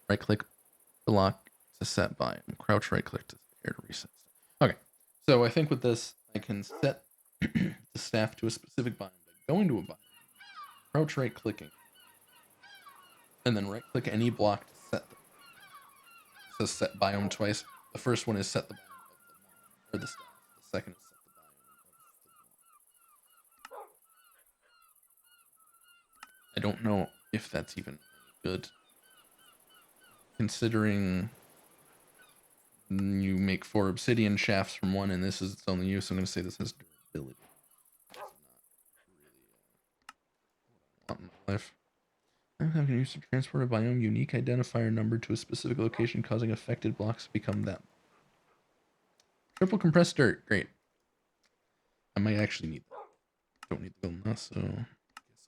Speaker 1: Right click block to set biome. Crouch right click to air to reset. Okay. So I think with this I can set the staff to a specific biome by going to a biome. Crouch right clicking. And then right click any block to set them. It says set biome twice. The first one is set the biome of the staff. The second is set the biome of the block. I don't know if that's even good, considering you make 4 obsidian shafts from one, and this is its only use. I'm going to say this has durability. It's not really what I want in my life. I'm having use to transport a biome unique identifier number to a specific location, causing affected blocks to become them. Triple compressed dirt, great. I might actually need that. Don't need the gold now, so I guess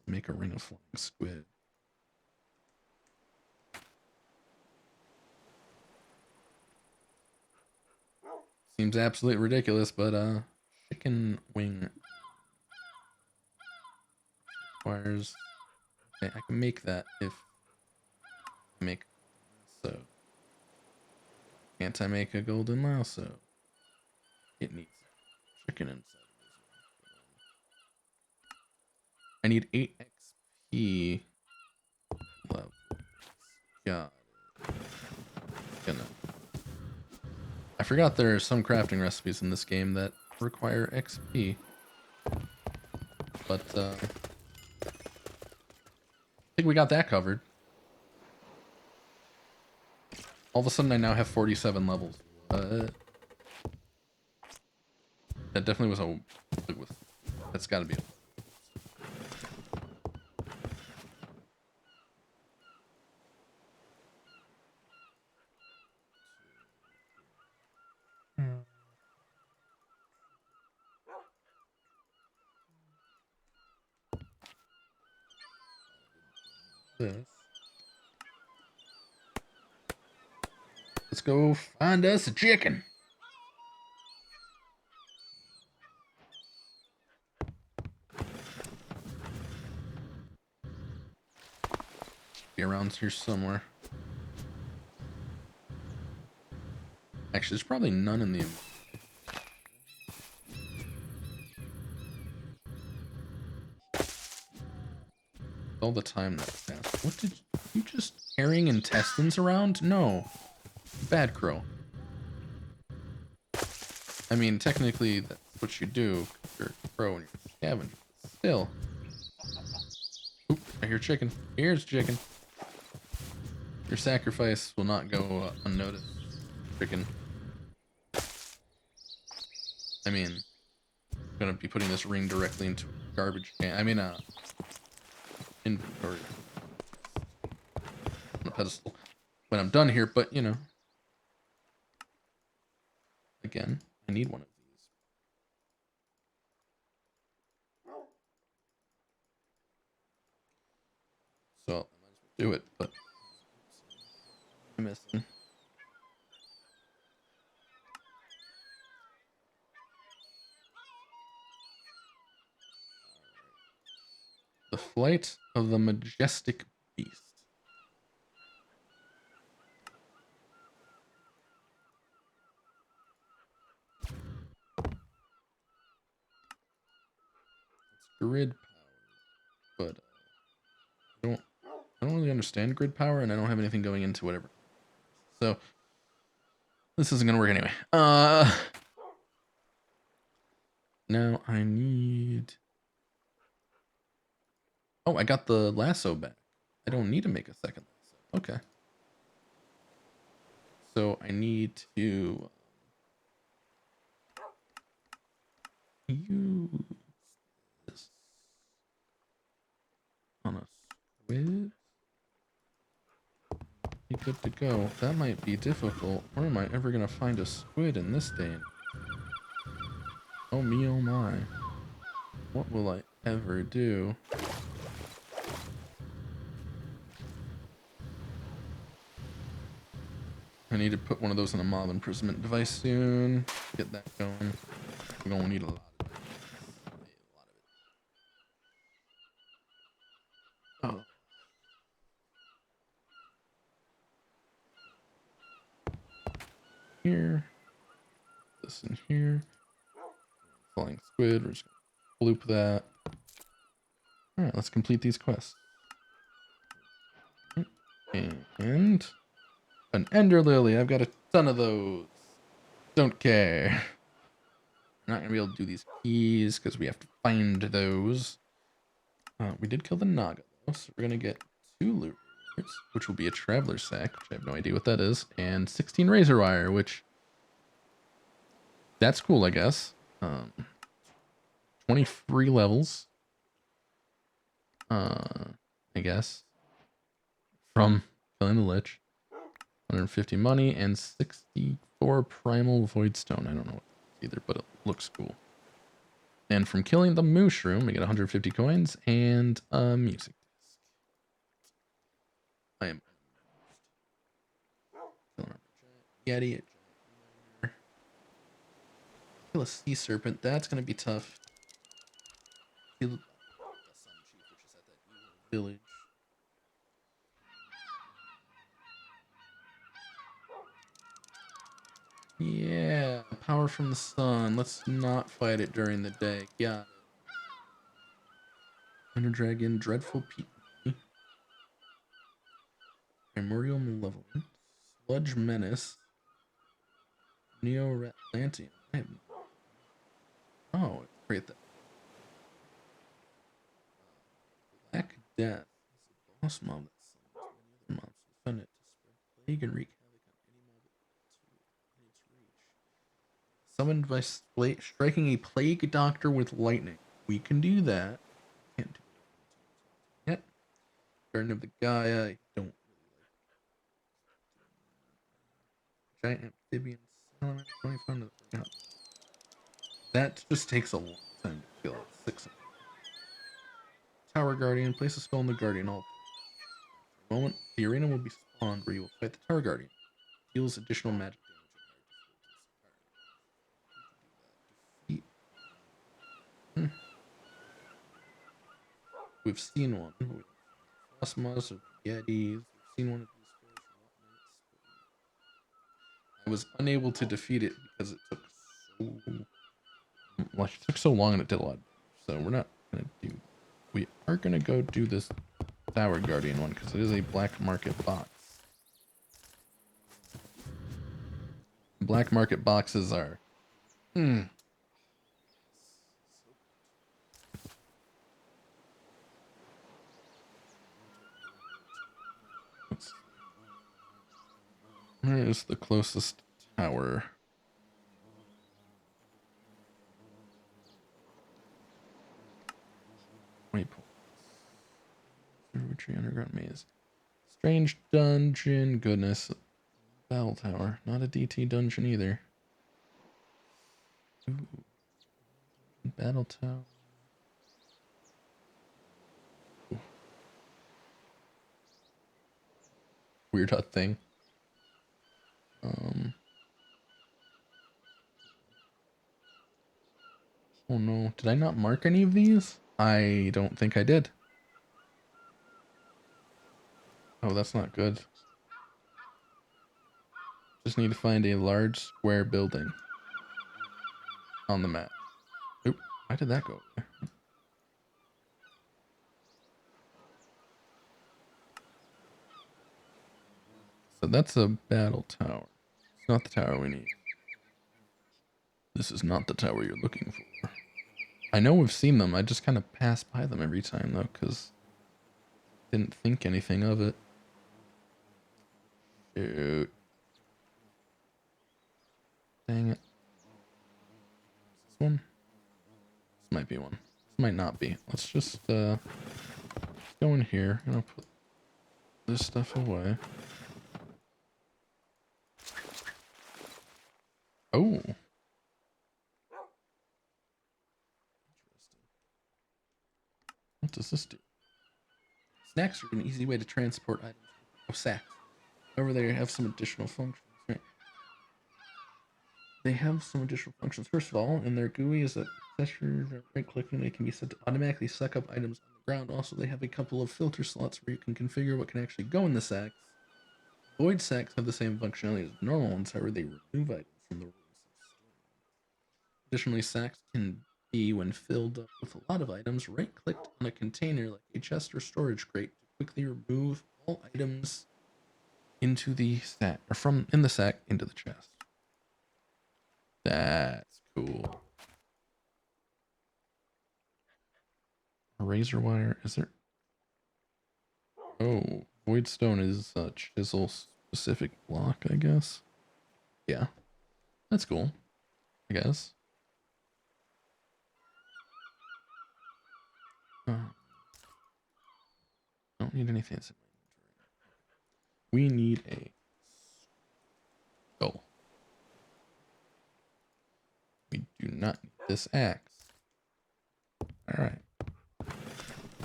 Speaker 1: I'll make a ring of flying squid. Seems absolutely ridiculous, but chicken wing requires. Okay, I can make that if I make so. Can't I make a golden lasso? It needs chicken inside. I need 8 XP levels. Got it. Gonna. I forgot there are some crafting recipes in this game that require XP. But I think we got that covered. All of a sudden I now have 47 levels. That definitely was a... That's gotta be a... This. Let's go find us a chicken. Be around here somewhere. Actually, there's probably none in the... All the time that passed. What did you just carrying intestines around? No. Bad crow. I mean, technically, that's what you do. You're a crow and you're a scavenger. Still. Oop, I hear chicken. Here's chicken. Your sacrifice will not go unnoticed. Chicken. I mean, I'm gonna be putting this ring directly into a garbage can. I mean, inventory. On a pedestal. When I'm done here, but you know. Again, I need one of these. So I might as well do it, but I'm missing. The Flight of the Majestic Beast. It's grid powered, understand grid power, and I don't have anything going into whatever. So this isn't gonna work anyway. Now I need. Oh, I got the lasso back. I don't need to make a second lasso. Okay. So I need to use this on a squid. Be good to go. That might be difficult. Where am I ever gonna find a squid in this day? Oh me, oh my. What will I ever do? I need to put one of those in a mob imprisonment device soon. Get that going. We're gonna need a lot of it. Oh. Here. This in here. Flying squid. We're just gonna loop that. Alright, let's complete these quests. And an ender lily. I've got a ton of those. Don't care. We're not gonna be able to do these keys because we have to find those. We did kill the Naga though, so we're gonna get 2 loot rewards, which will be a traveler sack, which I have no idea what that is, and 16 razor wire, which that's cool, I guess. 23 levels. I guess. From killing the Lich. 150 money and 64 primal void stone. I don't know what either, but it looks cool. And from killing the mushroom, we get 150 coins and a music disc. I am killing a giant yeti, a giant miner. Kill a sea serpent. That's gonna be tough. Kill the sun chief, which is at that evil village. Yeah, power from the sun. Let's not fight it during the day. Got it. Ender Dragon, Dreadful Peak. Primordial Malevolence. Sludge Menace. Neo Atlantean. Oh, create that. Black Death. It's a boss mob that summons many other mobs to defend it to spread plague and wreak havoc on any mob in its reach. Summoned by striking a plague doctor with lightning. We can do that. Can't do it yet. Garden of the Gaia. I don't really like. Giant amphibian salamander. 25 to the That just takes a long time to kill. 6. Tower Guardian. Place a spell in the Guardian. All. For a moment, the arena will be spawned where you will fight the Tower Guardian. Deals additional magic damage. Defeat. We've seen one. Frostmoths or Yetis. We've seen one of these spirits. I was unable to defeat it because it took so long and it did a lot. So we're not gonna do. We are gonna go do this Tower Guardian one because it is a black market box. Black market boxes are. Where is the closest tower? Waypoints. Tree Underground Maze. Strange Dungeon. Goodness. Battle Tower. Not a DT dungeon either. Ooh. Battle Tower. Ooh. Weird hut thing. Oh no. Did I not mark any of these? I don't think I did. Oh, that's not good. Just need to find a large square building on the map. Oop, why did that go there? So that's a battle tower. It's not the tower we need. This is not the tower you're looking for. I know we've seen them. I just kind of pass by them every time, though, because didn't think anything of it. Shoot. Dang it. Is this one? This might be one. This might not be. Let's just go in here, and I'll put this stuff away. Oh. What does this do? Snacks are an easy way to transport items. Oh, sacks. However, they have some additional functions. Right? They have some additional functions. First of all, in their GUI is that right-clicking, they can be set to automatically suck up items on the ground. Also, they have a couple of filter slots where you can configure what can actually go in the sacks. Void sacks have the same functionality as normal ones, however, they remove items from the rules. Additionally, sacks can be, when filled up with a lot of items, right-clicked on a container like a chest or storage crate to quickly remove all items into the sack, or from in the sack into the chest. That's cool. A razor wire, is there? Oh, void stone is a chisel specific block, I guess. Yeah, that's cool, I guess. Don't need anything that's in my inventory. We need a skull. We do not need this axe. Alright.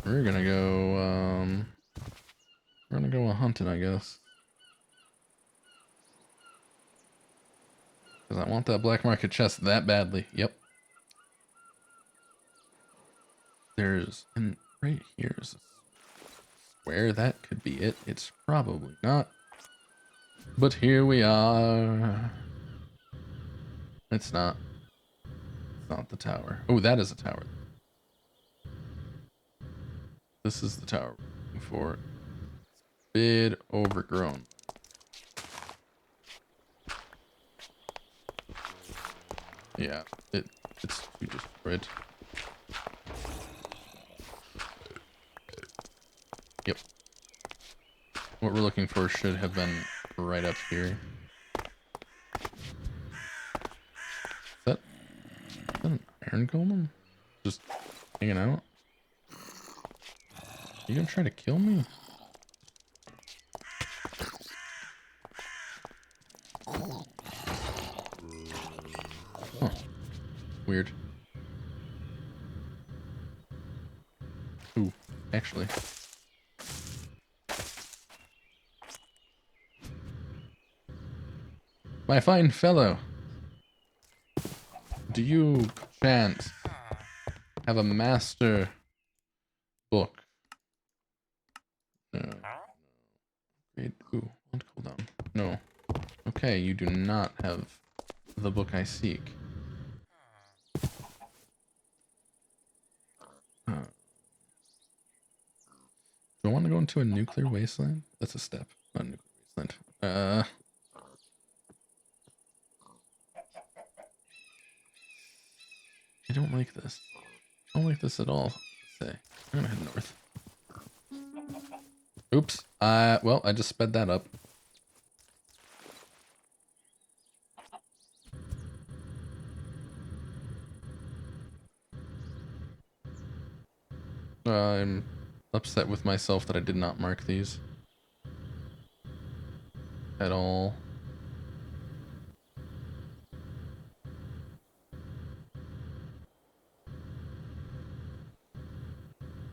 Speaker 1: We're gonna go hunting, I guess. Because I want that black market chest that badly. Yep. There's, and right here is a square. That could be it. It's probably not. But here we are. It's not. It's not the tower. Oh, that is a tower. This is the tower we're looking for. It's a bit overgrown. Yeah, it's too destroyed. Yep. What we're looking for should have been right up here. Is that an iron golem? Just hanging out? You gonna try to kill me? Huh. Weird. Ooh, actually. My fine fellow. Do you, chance, have a master book? No. Great. Ooh, one cooldown. No. Okay, you do not have the book I seek. Do I want to go into a nuclear wasteland? That's a step, not a nuclear wasteland. I don't like this. I don't like this at all. Say, I'm gonna head north. Oops. Well, I just sped that up. I'm upset with myself that I did not mark these at all.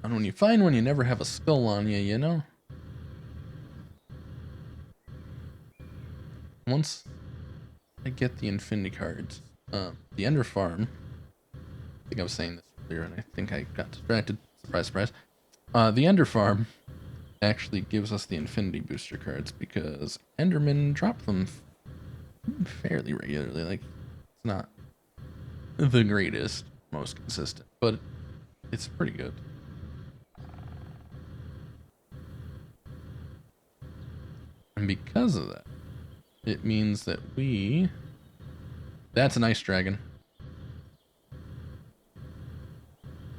Speaker 1: And when you find one, you never have a skull on you, you know? Once I get the Infinity cards, the Ender Farm, I think I was saying this earlier and I think I got distracted. Surprise, surprise. The Ender Farm actually gives us the Infinity Booster cards because Endermen drop them fairly regularly. Like, it's not the greatest, most consistent, but it's pretty good. And because of that, it means that we... That's an ice dragon.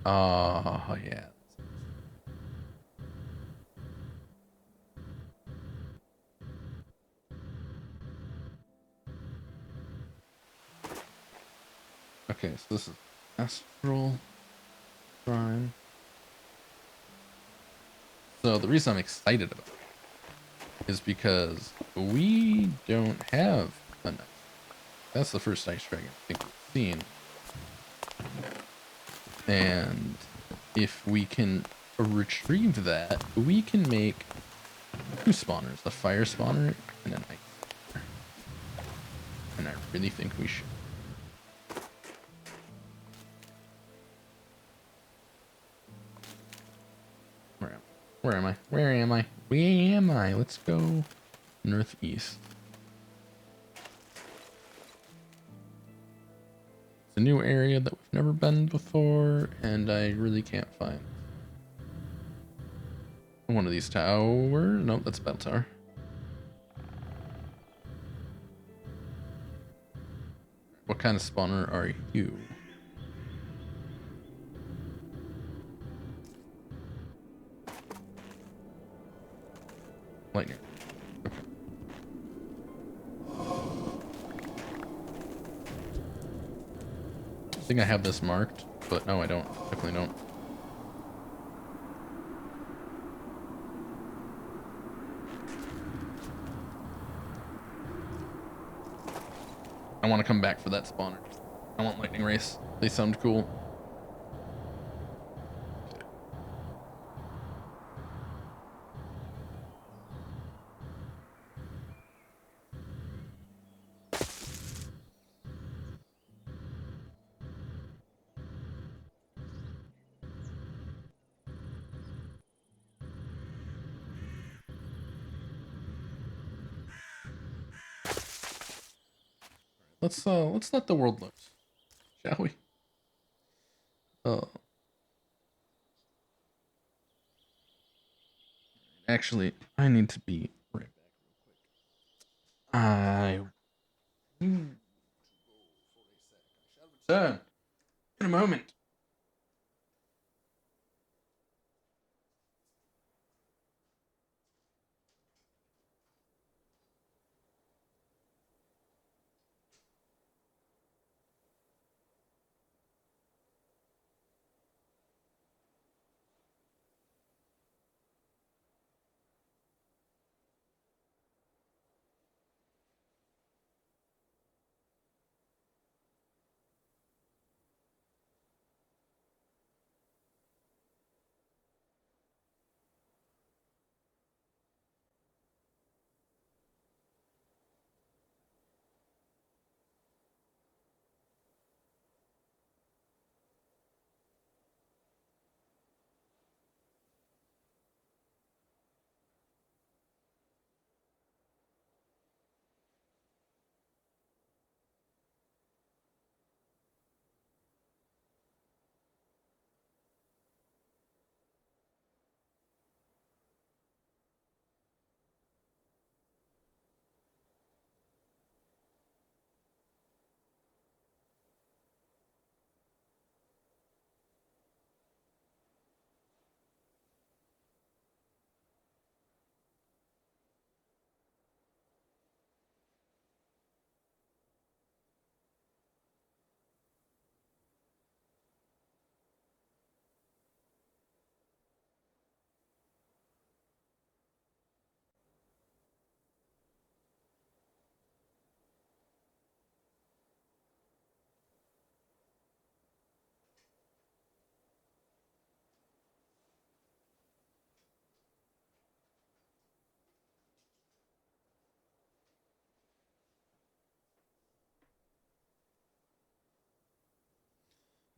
Speaker 1: Oh, yeah. Okay, so this is Astral Shrine. So the reason I'm excited about it is because we don't have a knife. That's the first ice dragon I think we've seen. And if we can retrieve that, we can make 2 spawners, a fire spawner and an ice spawner. And I really think we should. Where am I? Where am I? Where am I? Let's go northeast. It's a new area that we've never been before, and I really can't find one of these towers. Nope, that's a battle tower. What kind of spawner are you? Lightning. Okay. I think I have this marked, but no, I don't. Definitely don't. I want to come back for that spawner. I want lightning race. They sound cool. Let's let the world loose, shall we? Oh, actually, I need to be right back real quick. I need to go for a sec. I shall return in a moment.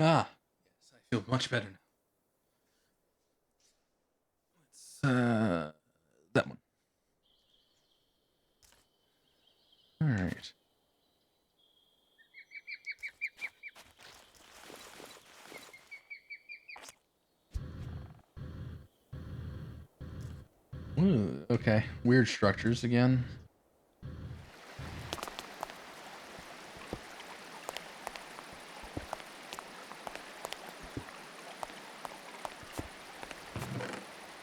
Speaker 1: Ah, yes, I feel much better now. It's that one. All right. Ooh, okay, weird structures again.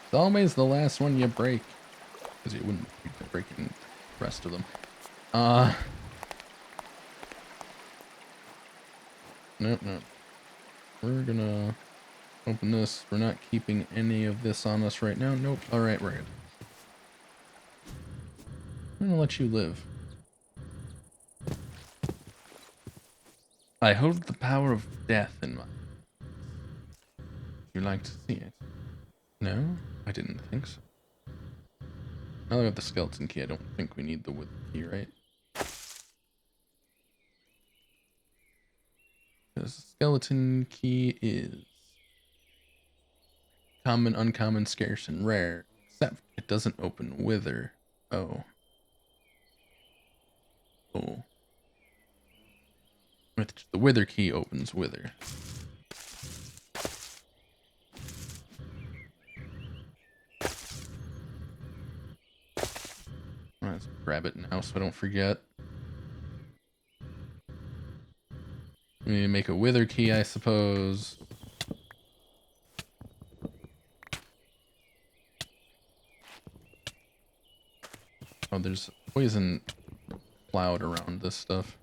Speaker 1: It's always the last one you break, because you wouldn't be breaking the rest of them. Nope, nope. We're gonna open this. We're not keeping any of this on us right now. Nope. Alright, we're good. I'm gonna let you live. I hold the power of death in my... You like to see it? No? I didn't think so. Now that we have the skeleton key, I don't think we need the wither key, right? Because the skeleton key is common, uncommon, scarce, and rare. Except it doesn't open wither. Oh. Oh. The wither key opens wither. Let's grab it now so I don't forget. We need to make a wither key, I suppose. Oh, there's poison cloud around this stuff.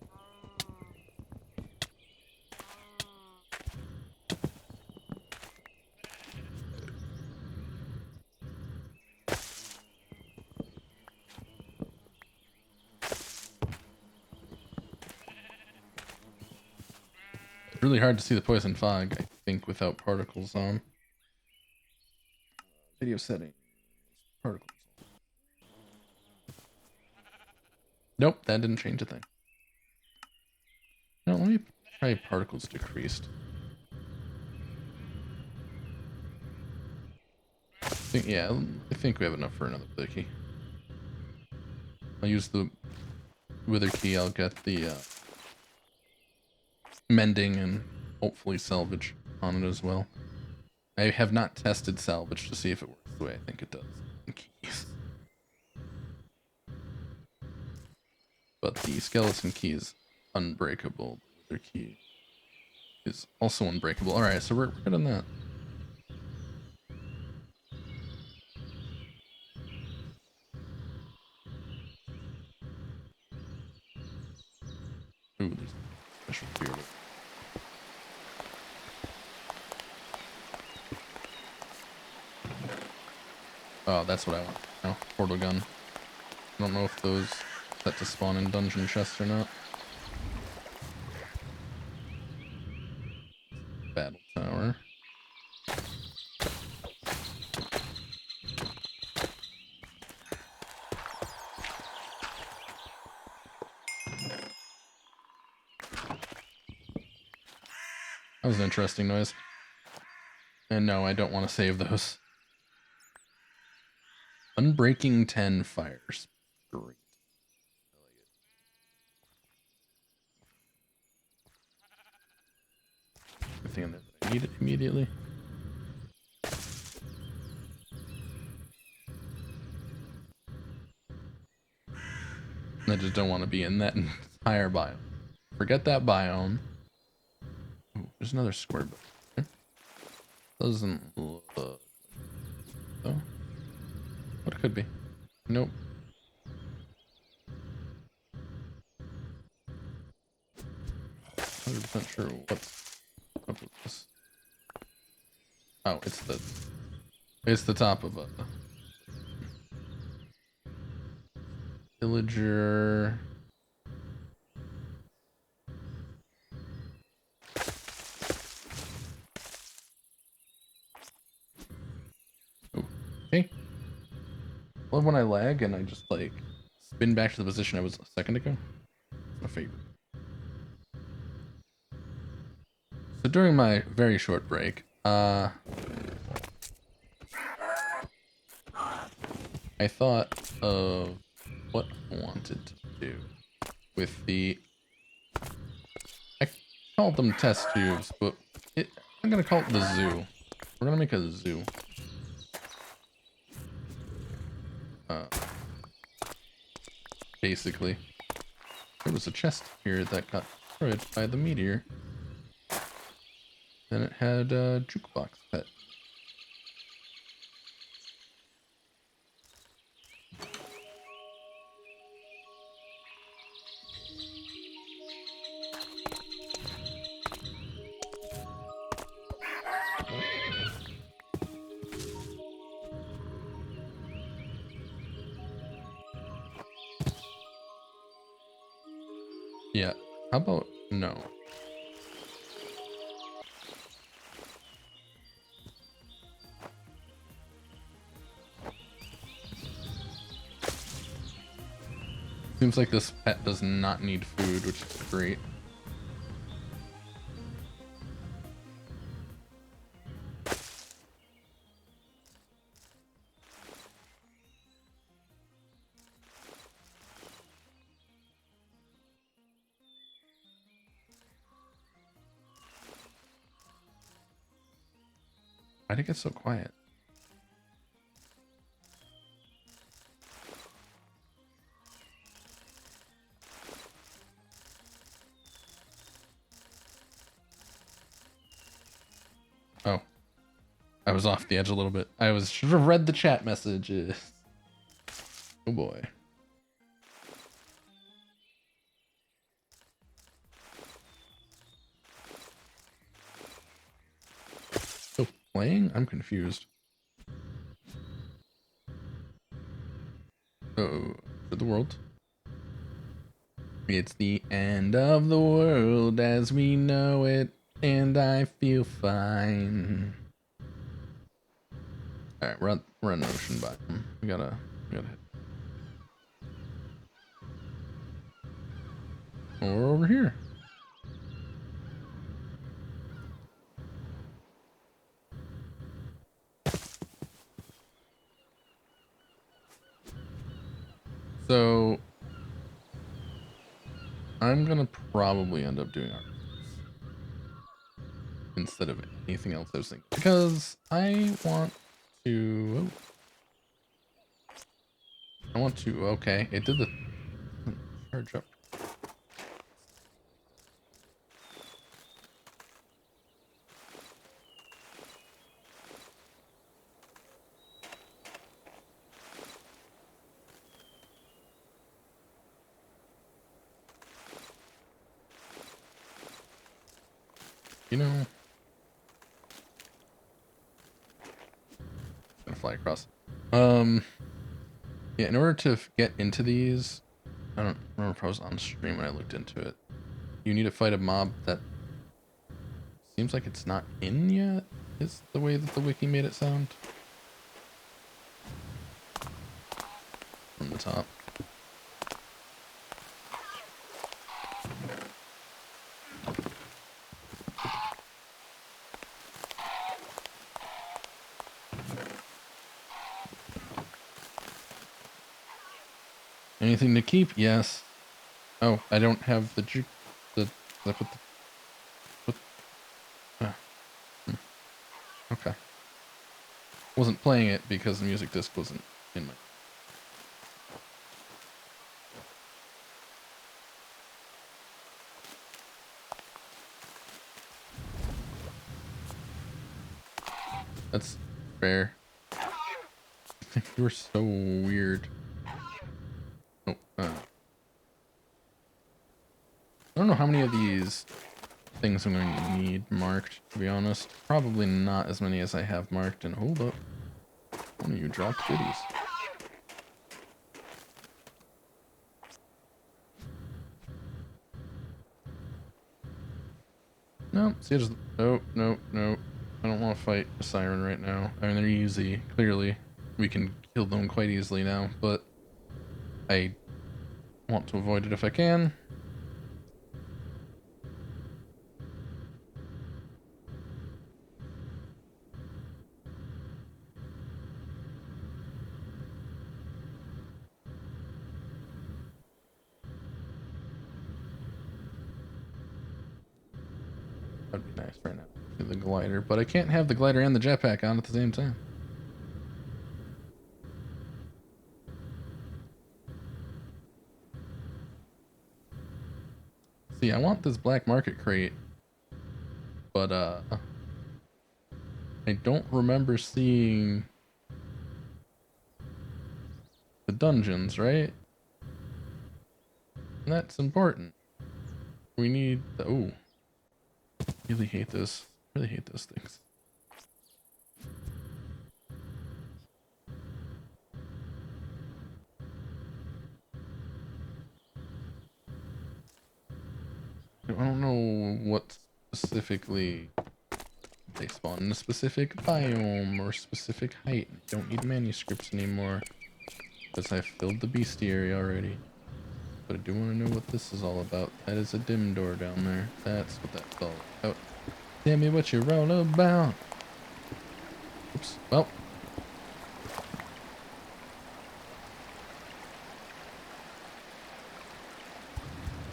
Speaker 1: It's really hard to see the poison fog, I think, without particles on. Video settings. Particles. Nope, that didn't change a thing. No, let me try particles decreased. Yeah, I think we have enough for another wither key. I'll use the wither key, I'll get the mending and hopefully salvage on it as well. I have not tested salvage to see if it works the way I think it does in keys. But the skeleton key is unbreakable. The wither key is also unbreakable. Alright, so we're good on that. Ooh, there's a special beard. Oh, that's what I want now. Portal gun. I don't know if those set to spawn in dungeon chests or not. Battle tower. That was an interesting noise. And no, I don't want to save those. Unbreaking 10 fires. Great. Everything in there that I need it immediately. I just don't want to be in that entire biome. Forget that biome. Ooh, there's another square building here. Doesn't look... Oh. What it could be. Nope. 100% sure what's up with this. Oh, it's the top of a villager. Oh, okay. Love when I lag and I just like spin back to the position I was a second ago. It's my favorite. So during my very short break, I thought of what I wanted to do with the... I called them test tubes, but I'm gonna call it the zoo. We're gonna make a zoo. Uh, basically, there was a chest here that got destroyed by the meteor. Then it had a jukebox pet. Yeah. How about no? Seems like this pet does not need food, which is great. Why'd it get so quiet? Oh, I was off the edge a little bit. Should have read the chat messages. Oh boy. Still playing? I'm confused. Oh, for the world. It's the end of the world as we know it, and I feel fine. Alright, we're on ocean bottom. We gotta hit. Oh, we're over here. So I'm gonna probably end up doing our instead of anything else I was thinking. Because I want to okay, it did the charge up. You know, gonna fly across. Yeah, in order to get into these, I don't remember if I was on stream when I looked into it. You need to fight a mob that seems like it's not in yet, is the way that the wiki made it sound. From the top. Anything to keep? Yes. Oh, I don't have the juke. Did I put the... What? Okay. Wasn't playing it because the music disc wasn't in my... That's fair. You were so weird. Oh, I don't know how many of these things I'm going to need marked, to be honest. Probably not as many as I have marked. And hold up. One of you dropped goodies. No, see, just... Oh, no, no. I don't want to fight a siren right now. I mean, they're easy, clearly. We can kill them quite easily now, but I want to avoid it if I can. That'd be nice right now. The glider, but I can't have the glider and the jetpack on at the same time. See, I want this black market crate, but I don't remember seeing the dungeons, right? And that's important. We need the, oh, really hate this. Really hate those things. I don't know what specifically they spawn in a specific biome or specific height. I don't need manuscripts anymore because I filled the bestiary already. But I do want to know what this is all about. That is a dim door down there. That's what that's all about. Tell me what you're all about. Oops. Well.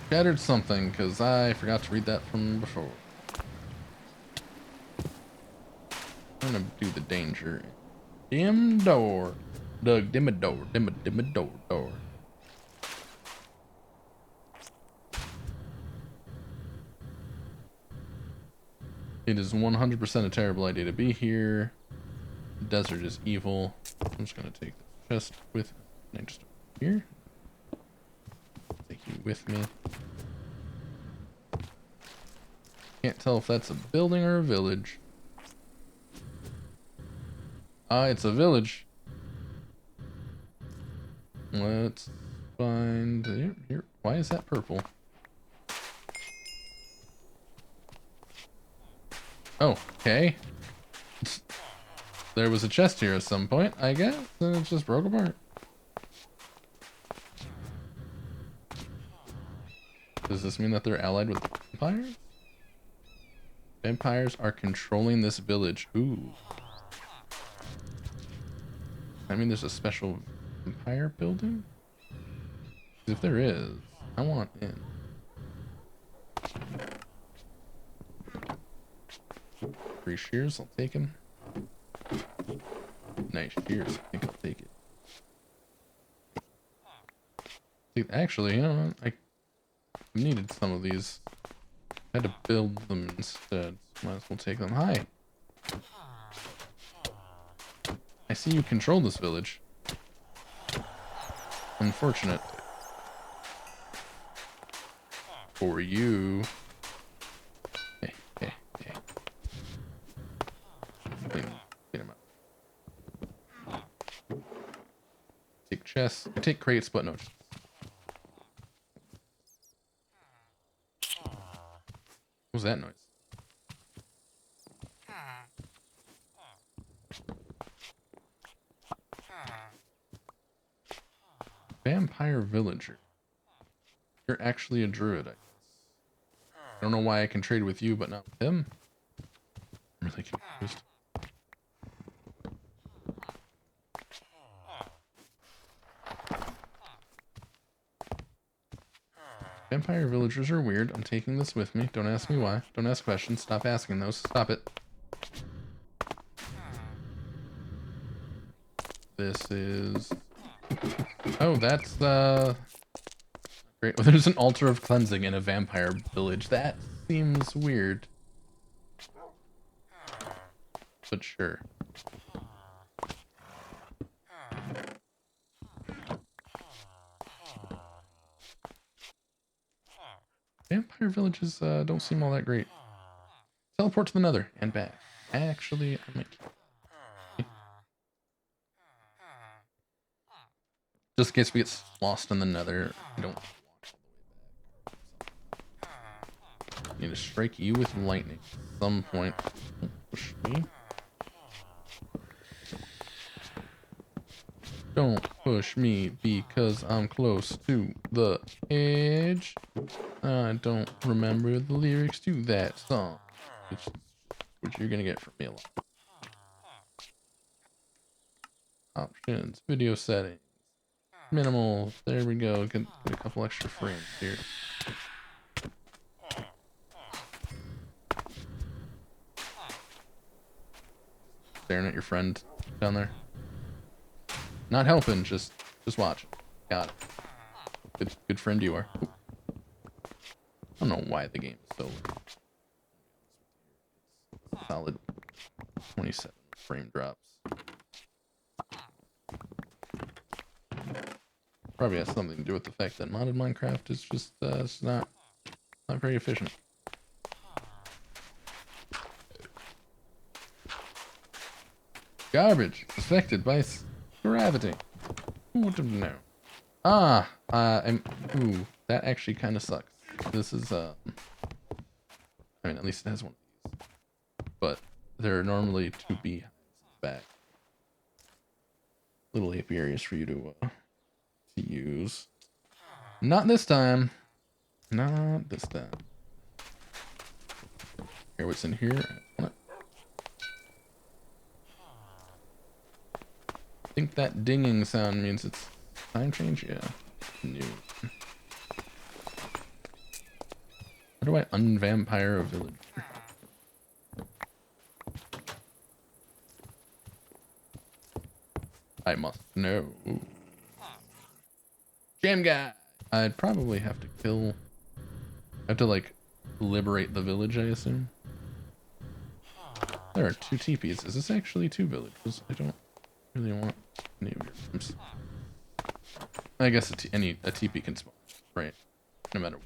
Speaker 1: Shattered something because I forgot to read that from before. I'm gonna do the danger. Dim door. Doug, dim a door. Dim a door. It is 100% a terrible idea to be here. The desert is evil. I'm just gonna take this chest with me. Can I just here? Take you with me. Can't tell if that's a building or a village. Ah, it's a village. Let's find here. Why is that purple? Oh, okay. There was a chest here at some point, I guess, and it just broke apart. Does this mean that they're allied with vampires? Vampires are controlling this village. Ooh. I mean, there's a special vampire building? If there is, I want in. Free shears, I'll take him. Nice shears, I think I'll take it. Actually, you know what? I needed some of these. I had to build them instead. Might as well take them. Hi. I see you control this village. Unfortunate. For you. Hey. Get him up. Take chests. I take crates, but no. What was that noise? Vampire villager. You're actually a druid, I guess. I don't know why I can trade with you, but not with him. I'm really confused. Vampire villagers are weird. I'm taking this with me. Don't ask me why. Don't ask questions. Stop asking those. Stop it. This is... Oh, that's, great. Well, there's an altar of cleansing in a vampire village. That seems weird. But sure. Vampire villages don't seem all that great. Teleport to the Nether and back. Actually, I might keep... Just in case we get lost in the Nether, I don't walk all the way back. Need to strike you with lightning at some point. Push me. Don't push me because I'm close to the edge. I don't remember the lyrics to that song, which you're gonna get from me a lot. Options, video settings, minimal. There we go. Get a couple extra frames here. Staring at your friend down there. Not helping, just watching. Got it. Good friend you are. I don't know why the game is so solid 27 frame drops. Probably has something to do with the fact that modded Minecraft is just it's not very efficient. Garbage affected by gravity. Who would have known? Ooh, that actually kind of sucks. This is I mean, at least it has one of these, but there are normally 2 beehives back. Little apiaries for you to use. Not this time. Not this time. Hear what's in here? I think that dinging sound means it's time change. Yeah. New. How do I unvampire a village? I must know. Jam guy! I'd probably have to kill... I have to, like, liberate the village, I assume. There are 2 teepees. Is this actually 2 villages? I don't really want any of your rooms. I guess a teepee can spawn, right? No matter what.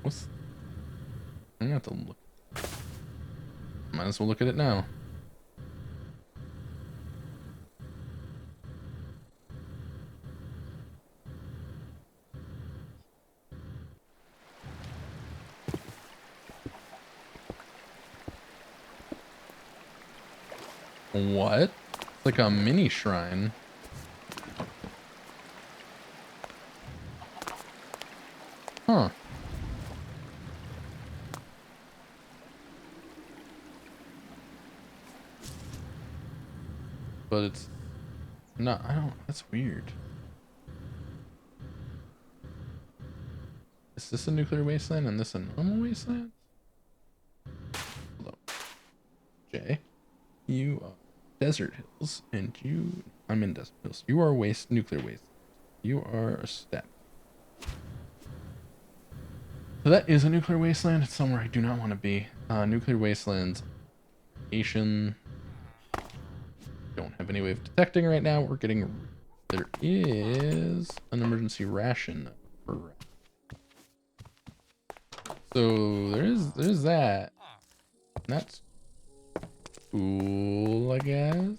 Speaker 1: What's... I'm gonna have to look. Might as well look at it now. What? It's like a mini shrine. Huh. But it's not, I don't, that's weird. Is this a nuclear wasteland and this a normal wasteland? Hello. Jay. You are Desert Hills and I'm in Desert Hills. You are nuclear waste. You are a step. So that is a nuclear wasteland. It's somewhere I do not want to be. Nuclear wastelands. Asian. Don't have any way of detecting right now. We're getting... There is an emergency ration for... So there's that. That's cool, I guess.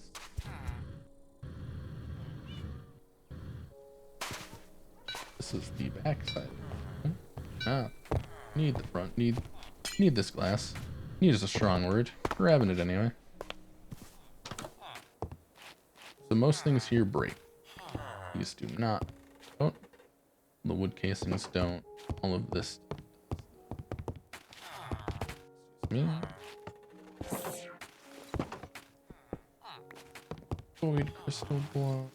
Speaker 1: This is the back side. Ah, need the front. Need this glass. Need is a strong word. Grabbing it anyway. So most things here break. These do not. Don't. The wood casings don't. All of this. Excuse me. Void crystal block.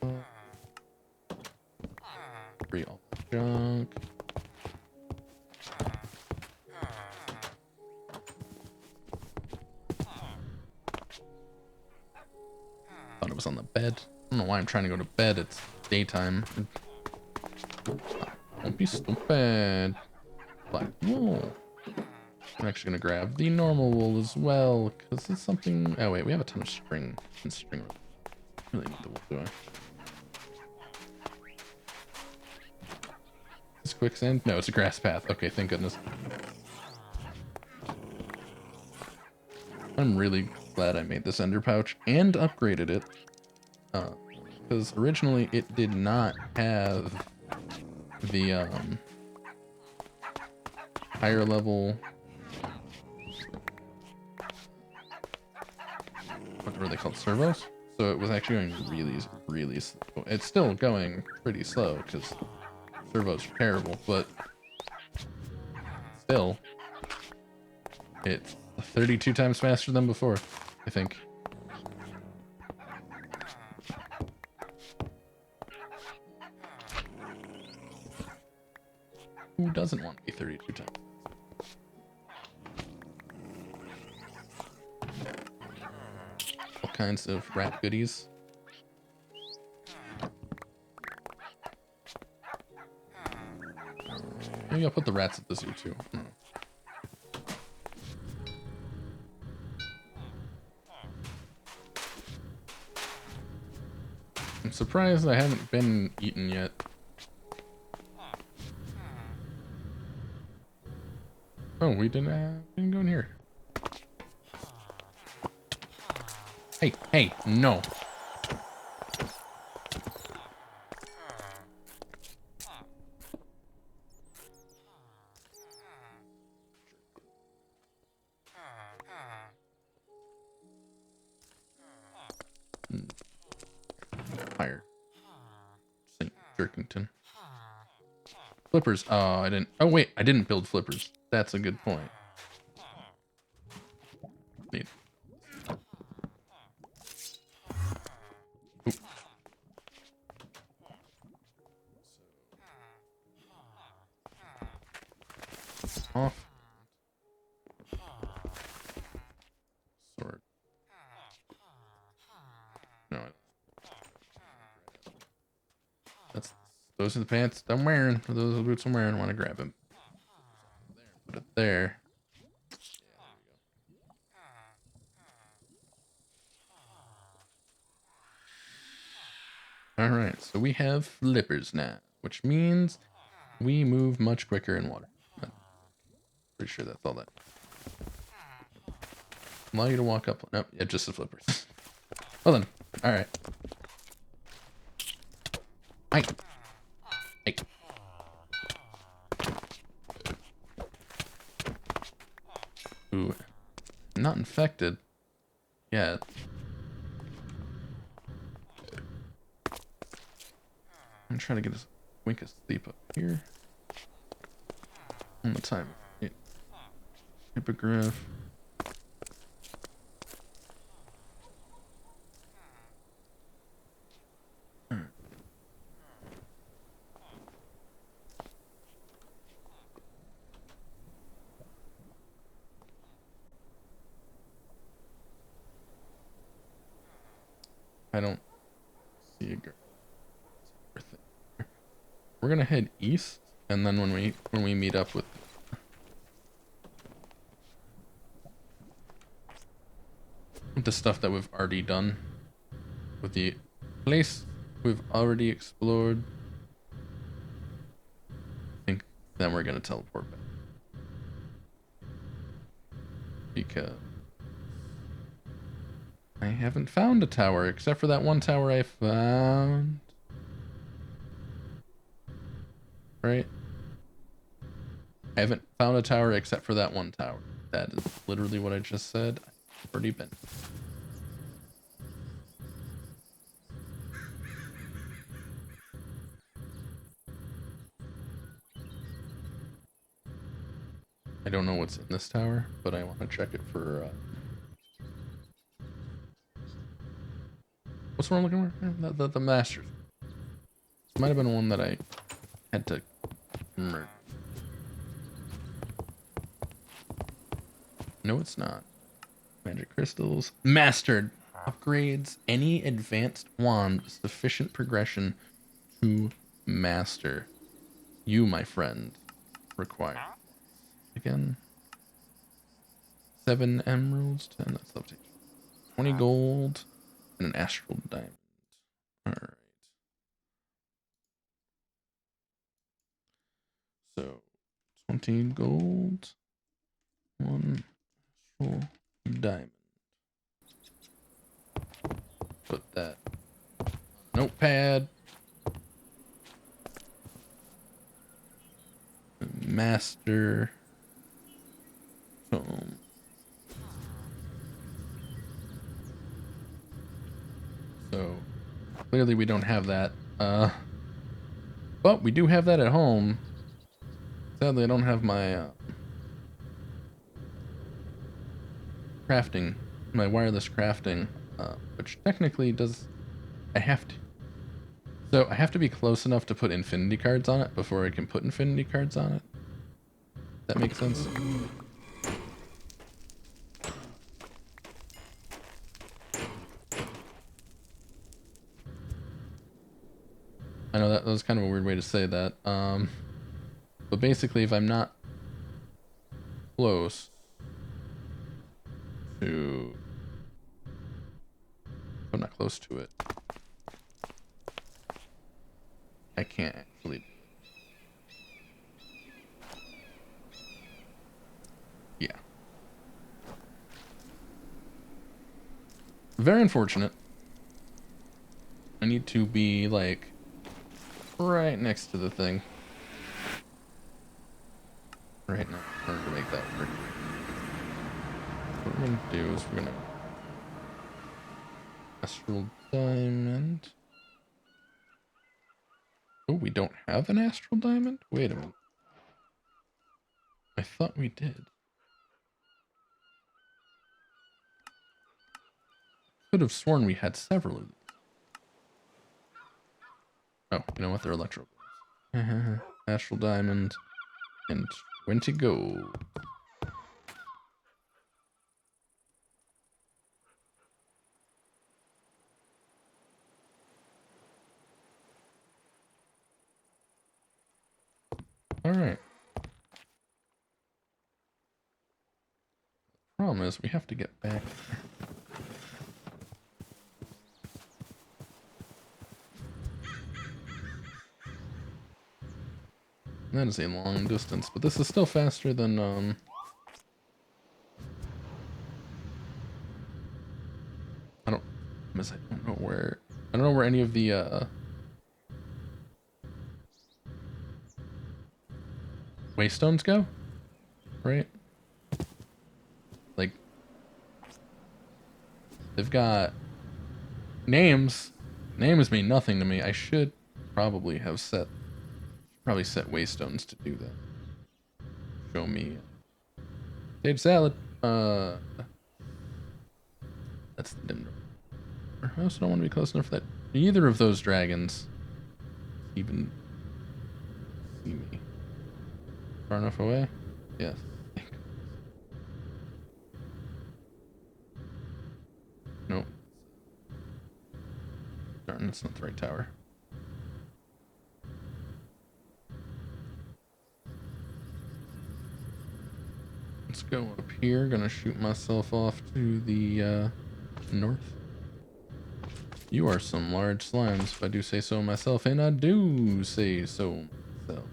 Speaker 1: Free all the junk. Thought it was on the bed. I don't know why I'm trying to go to bed. It's daytime. Don't be stupid. Black wool. I'm actually gonna grab the normal wool as well, because it's something. Oh wait, we have a ton of string. String. Really need the wool, do I? Is quicksand? No, it's a grass path. Okay, thank goodness. I'm really glad I made this ender pouch and upgraded it. Because originally it did not have the higher level, what were they called, servos? So it was actually going really slow. It's still going pretty slow because servos are terrible, but still, it's 32 times faster than before, I think. Who doesn't want to be 32 times? All kinds of rat goodies. Maybe I'll put the rats at the zoo too. I'm surprised I haven't been eaten yet. Oh, we didn't go in here. Hey, hey, no. Fire. St. Jerkington. Flippers. Oh, I didn't. Oh, wait. I didn't build flippers. That's a good point. Neat. Oop. Off. Sword. No. Those are the pants I'm wearing. Those are the boots I'm wearing. I want to grab him. Put it there. Alright, so we have flippers now, which means we move much quicker in water. I'm pretty sure that's all that. Allow you to walk up. Nope, yeah, just the flippers. Well then, alright. Hey. Hey. Ooh. Not infected. Yeah. I'm trying to get a wink of sleep up here. On the time. Hippogriff. I don't see a girl. We're gonna head east, and then when we meet up with the stuff that we've already done, with the place we've already explored, I think then we're gonna teleport back. Because I haven't found a tower, except for that one tower I found. Right? I haven't found a tower except for that one tower. That is literally what I just said. I've already been. I don't know what's in this tower, but I want to check it for... What's the one I'm looking for? The Masters. This might have been one that I had to merge. No, it's not. Magic crystals. Mastered. Upgrades any advanced wand with sufficient progression to master. You, my friend, require. Again. 7 emeralds, 10. That's levitation. 20 gold and an astral diamond. Alright. So 20 gold. 1 astral diamond. Put that notepad. Master. So clearly we don't have that. But we do have that at home. Sadly, I don't have my crafting, my wireless crafting, which technically does. I have to. So I have to be close enough to put infinity cards on it before I can put infinity cards on it. That makes sense. I know that was kind of a weird way to say that. But basically, if I'm not close to... if I'm not close to it, I can't actually... yeah. Very unfortunate. I need to be, like, right next to the thing. Right now, in order to make that work. What we're gonna do is we're gonna... Astral Diamond. Oh, we don't have an Astral Diamond? Wait a minute. I thought we did. Could have sworn we had several of these. Oh, you know what? They're electro. Astral Diamond and 20 gold. Alright. Problem is, we have to get back there. That is a long distance, but this is still faster than, I don't know where... I don't know where any of the, waystones go? Right? Like... they've got... names. Names mean nothing to me. I should probably have set... probably set waystones to do that. Show me... potato salad. That's the dinner. I also don't want to be close enough for that. Neither of those dragons even see me. Far enough away? Yes. Nope. Darn, that's not the right tower. Let's go up here. Gonna shoot myself off to the north. You are some large slimes, if I do say so myself, and I do say so myself.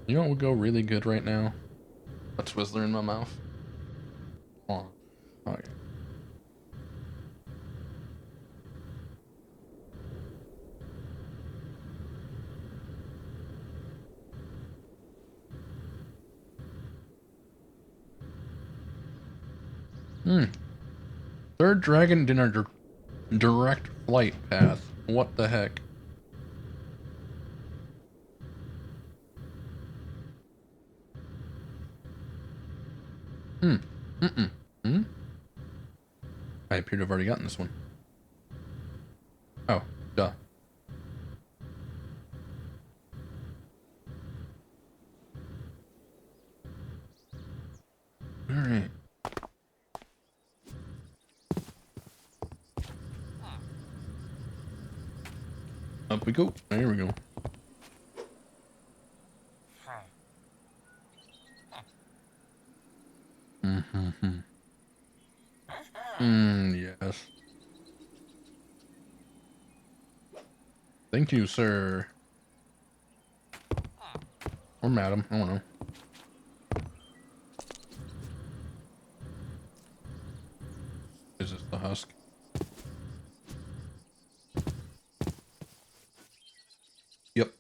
Speaker 1: You know what would go really good right now? A Twizzler in my mouth. Oh, yeah. Third dragon dinner direct flight path. What the heck? I appear to have already gotten this one. Oh, duh. Alright. Up we go. There we go. Yes. Thank you, sir. Or madam, I don't know. Is this the husk? Yep.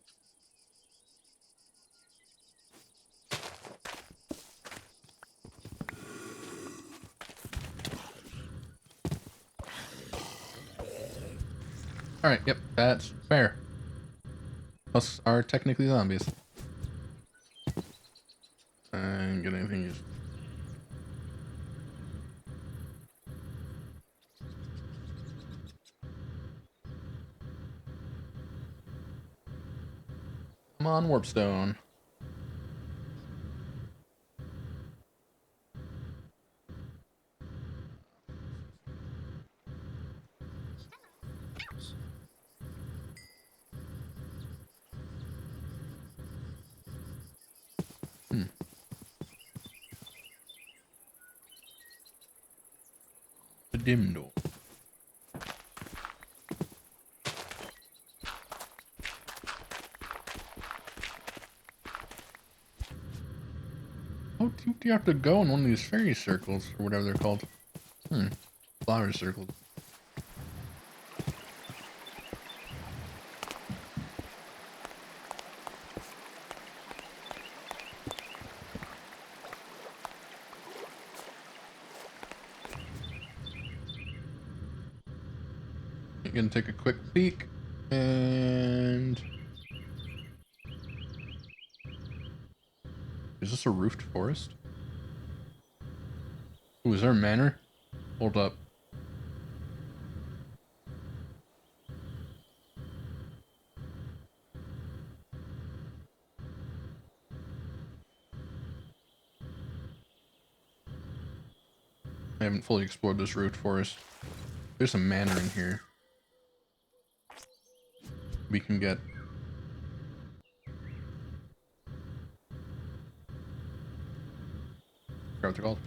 Speaker 1: Alright, yep, that's fair. Husks are technically zombies. I didn't get anything used. Come on, Warpstone. dim door. Oh, do you have to go in one of these fairy circles, or whatever they're called? Flower circles. You're gonna take a quick peek, and... Is this a roofed forest? Ooh, is there a manor? Hold up. I haven't fully explored this roofed forest. There's a manor in here. We can get... What's it called?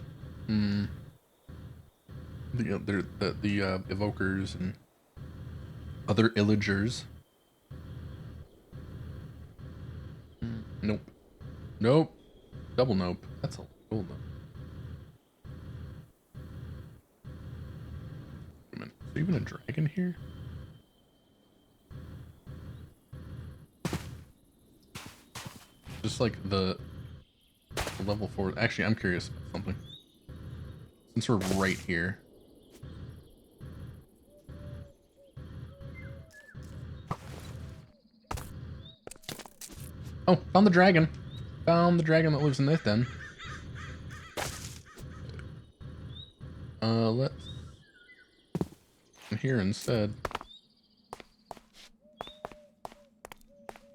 Speaker 1: The evokers and other illagers. Nope. Nope. Double nope. That's a little nope. Wait a minute. Is there even a dragon here? Just like the level 4. Actually, I'm curious about something. Since we're right here. Oh, found the dragon. Found the dragon that lives in this den. Let's... Here instead.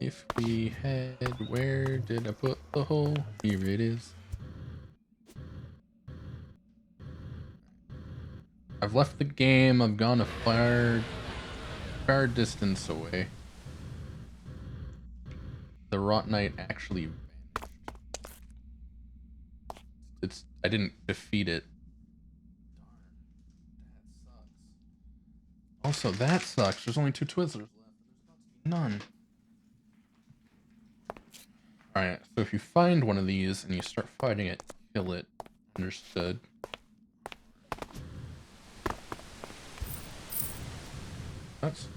Speaker 1: If we had... Where did I put the hole? Here it is. I've left the game. I've gone a far distance away. The Rot Knight actually vanished. I didn't defeat it. Also, that sucks. There's only 2 Twizzlers left. None. Alright, so if you find one of these and you start fighting it, kill it. Understood. That's...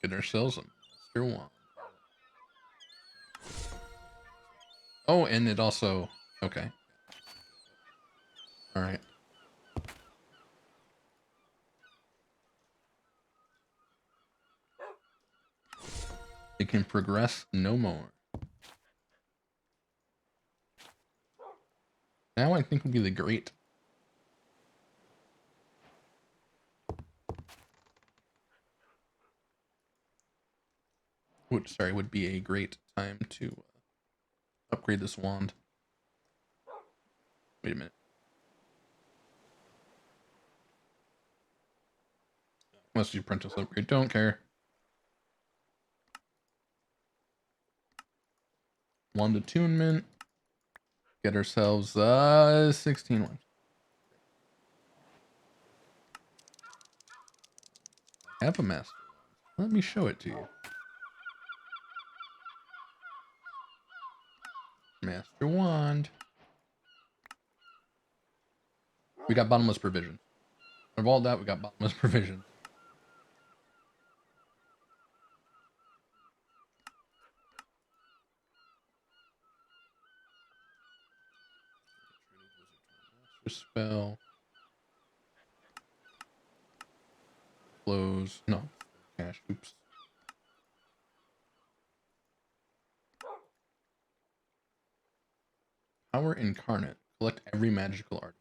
Speaker 1: Get ourselves a Master Wand. Oh, and it also... Okay. Alright. It can progress no more. Now I think would be the great... would be a great time to upgrade this wand. Wait a minute. Must do apprentice upgrade. Don't care. Wand attunement. Get ourselves 16 ones. I have a master wand. Let me show it to you. Master wand. We got bottomless provision. Of all that, we got bottomless provision. Spell. Close. No. Cash. Oops. Power incarnate. Collect every magical artifact.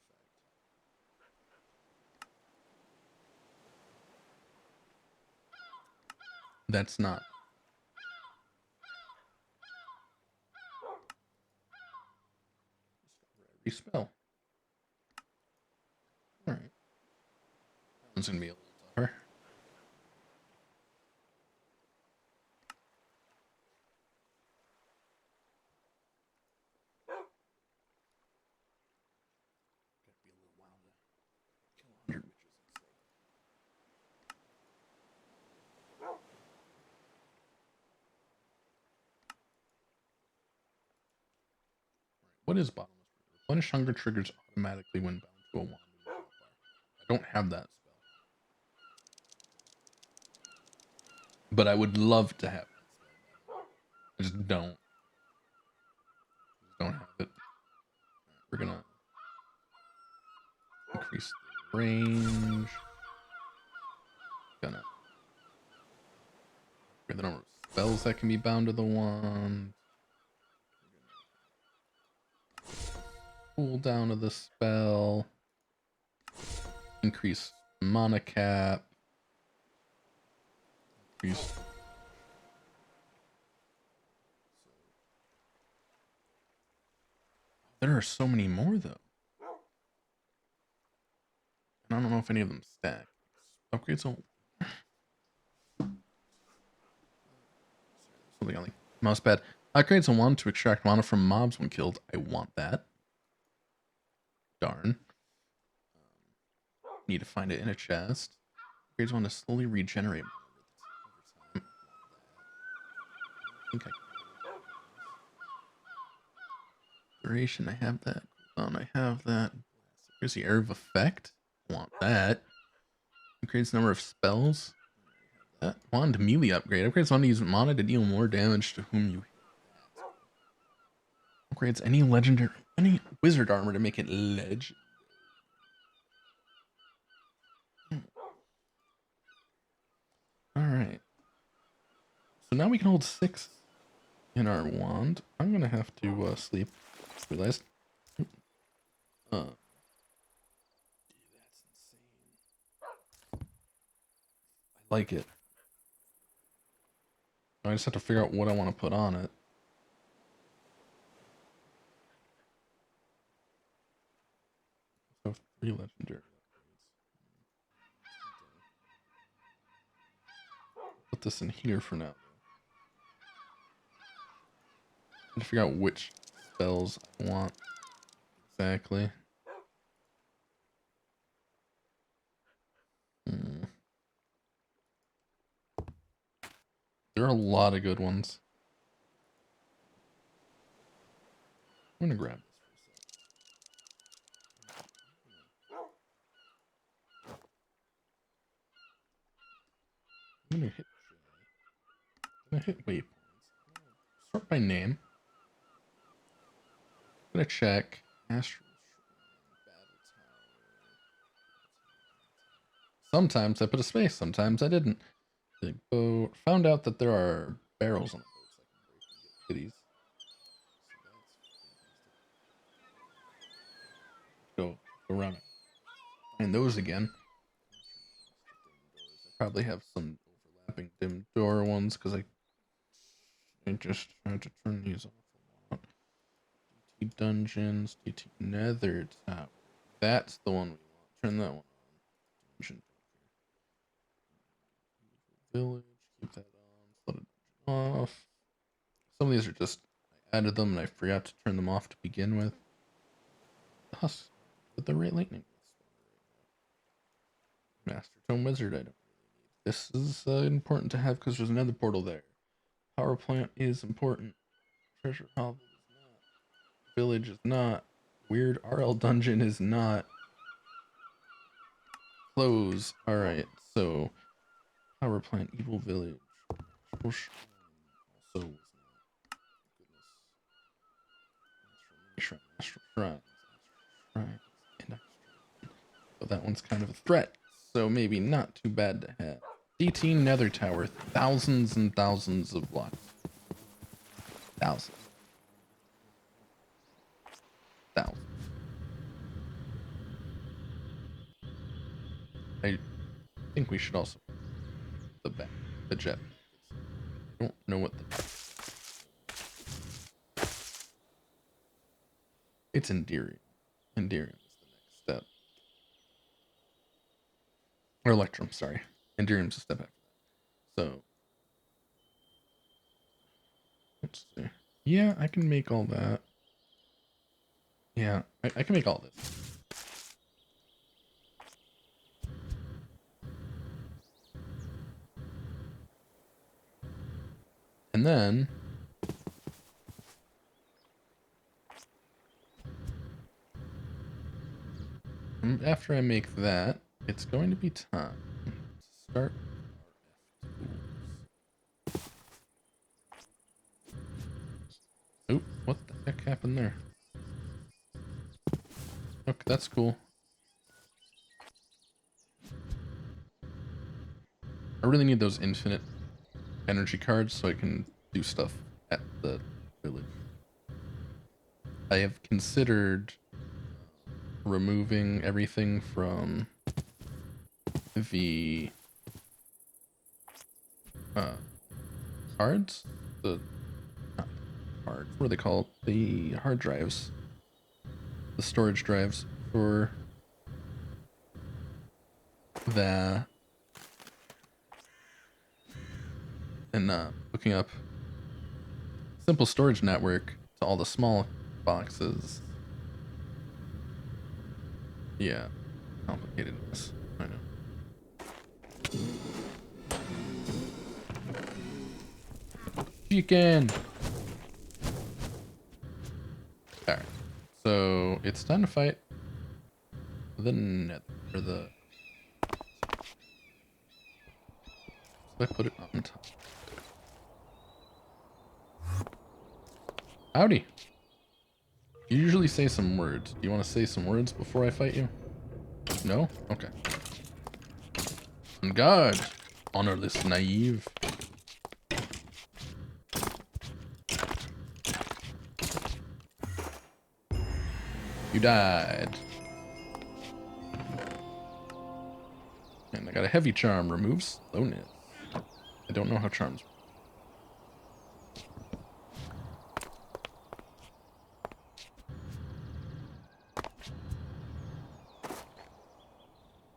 Speaker 1: That's not. respell. Alright. That one's gonna be a little tougher. What is bottomless river? Replenish hunger triggers automatically when bound to a wand. I don't have that spell, but I would love to have that spell. I just don't. Have it. We're gonna increase the range. Gonna upgrade the number of spells that can be bound to the wand. Cooldown of the spell. Increase mana cap. Increase. There are so many more though. And I don't know if any of them stack. Upgrades on. Something on the mouse pad. Upgrades on wand to extract mana from mobs when killed. I want that. Darn. Need to find it in a chest. Upgrades want to slowly regenerate over time. I think duration, I have that. I have that. Here's the Air of Effect. I want that. Increase the number of spells. That wand melee upgrade. Upgrades wand to use mana to deal more damage to whom you hit. Upgrades any wizard armor to make it ledge. Alright. So now we can hold 6 in our wand. I'm gonna have to sleep. Realized. That's insane. I like it. I just have to figure out what I want to put on it. So 3 legendary. Put this in here for now. I have to figure out which spells I want exactly. There are a lot of good ones. I'm gonna grab this for a sec. I'm gonna hit J. I'm gonna hit waypoints. Sort by name. I'm gonna check Astral Shrine, Battle Tower. Sometimes I put a space, sometimes I didn't. The boat. Found out that there are barrels on the boat, so I can break and get goodies. So go around and find those again. I probably have some overlapping dim door ones because I just tried to turn these off a lot. DT Dungeons, DT Nether Tower. That's the one we want. Turn that one on. Dungeon Village. Keep that on. Let it off. Some of these are just I added them and I forgot to turn them off to begin with. The husk with the right lightning. Master Tome Wizard I don't really need. This is important to have because there's another portal there. Power plant is important. Treasure hovel is not. Village is not. Weird RL dungeon is not. Close. Alright, so power plant, evil village. Also was not. Goodness. Astral shrines. But that one's kind of a threat, so maybe not too bad to have. DT Nether Tower, thousands and thousands of blocks. Thousands. I think we should also the jet. I don't know what it's endearing. Enderium is the next step. Or Electrum, sorry. Enderium's a step after that. So, let's see. Yeah, I can make all that. Yeah, I can make all this. And then after I make that, it's going to be time to start RF tools. Oop, what the heck happened there? Okay, that's cool. I really need those infinite energy cards so I can do stuff at the village. I have considered removing everything from the cards, the not cards, what are they called? The hard drives, the storage drives for the and hooking up simple storage network to all the small boxes. Yeah, complicated this. I know. Chicken. All right, so it's time to fight the net or the. So I put it on top. Howdy. You usually say some words. Do you want to say some words before I fight you? No? Okay. On guard, honorless naive. You died. And I got a heavy charm, removes slowness. I don't know how charms work.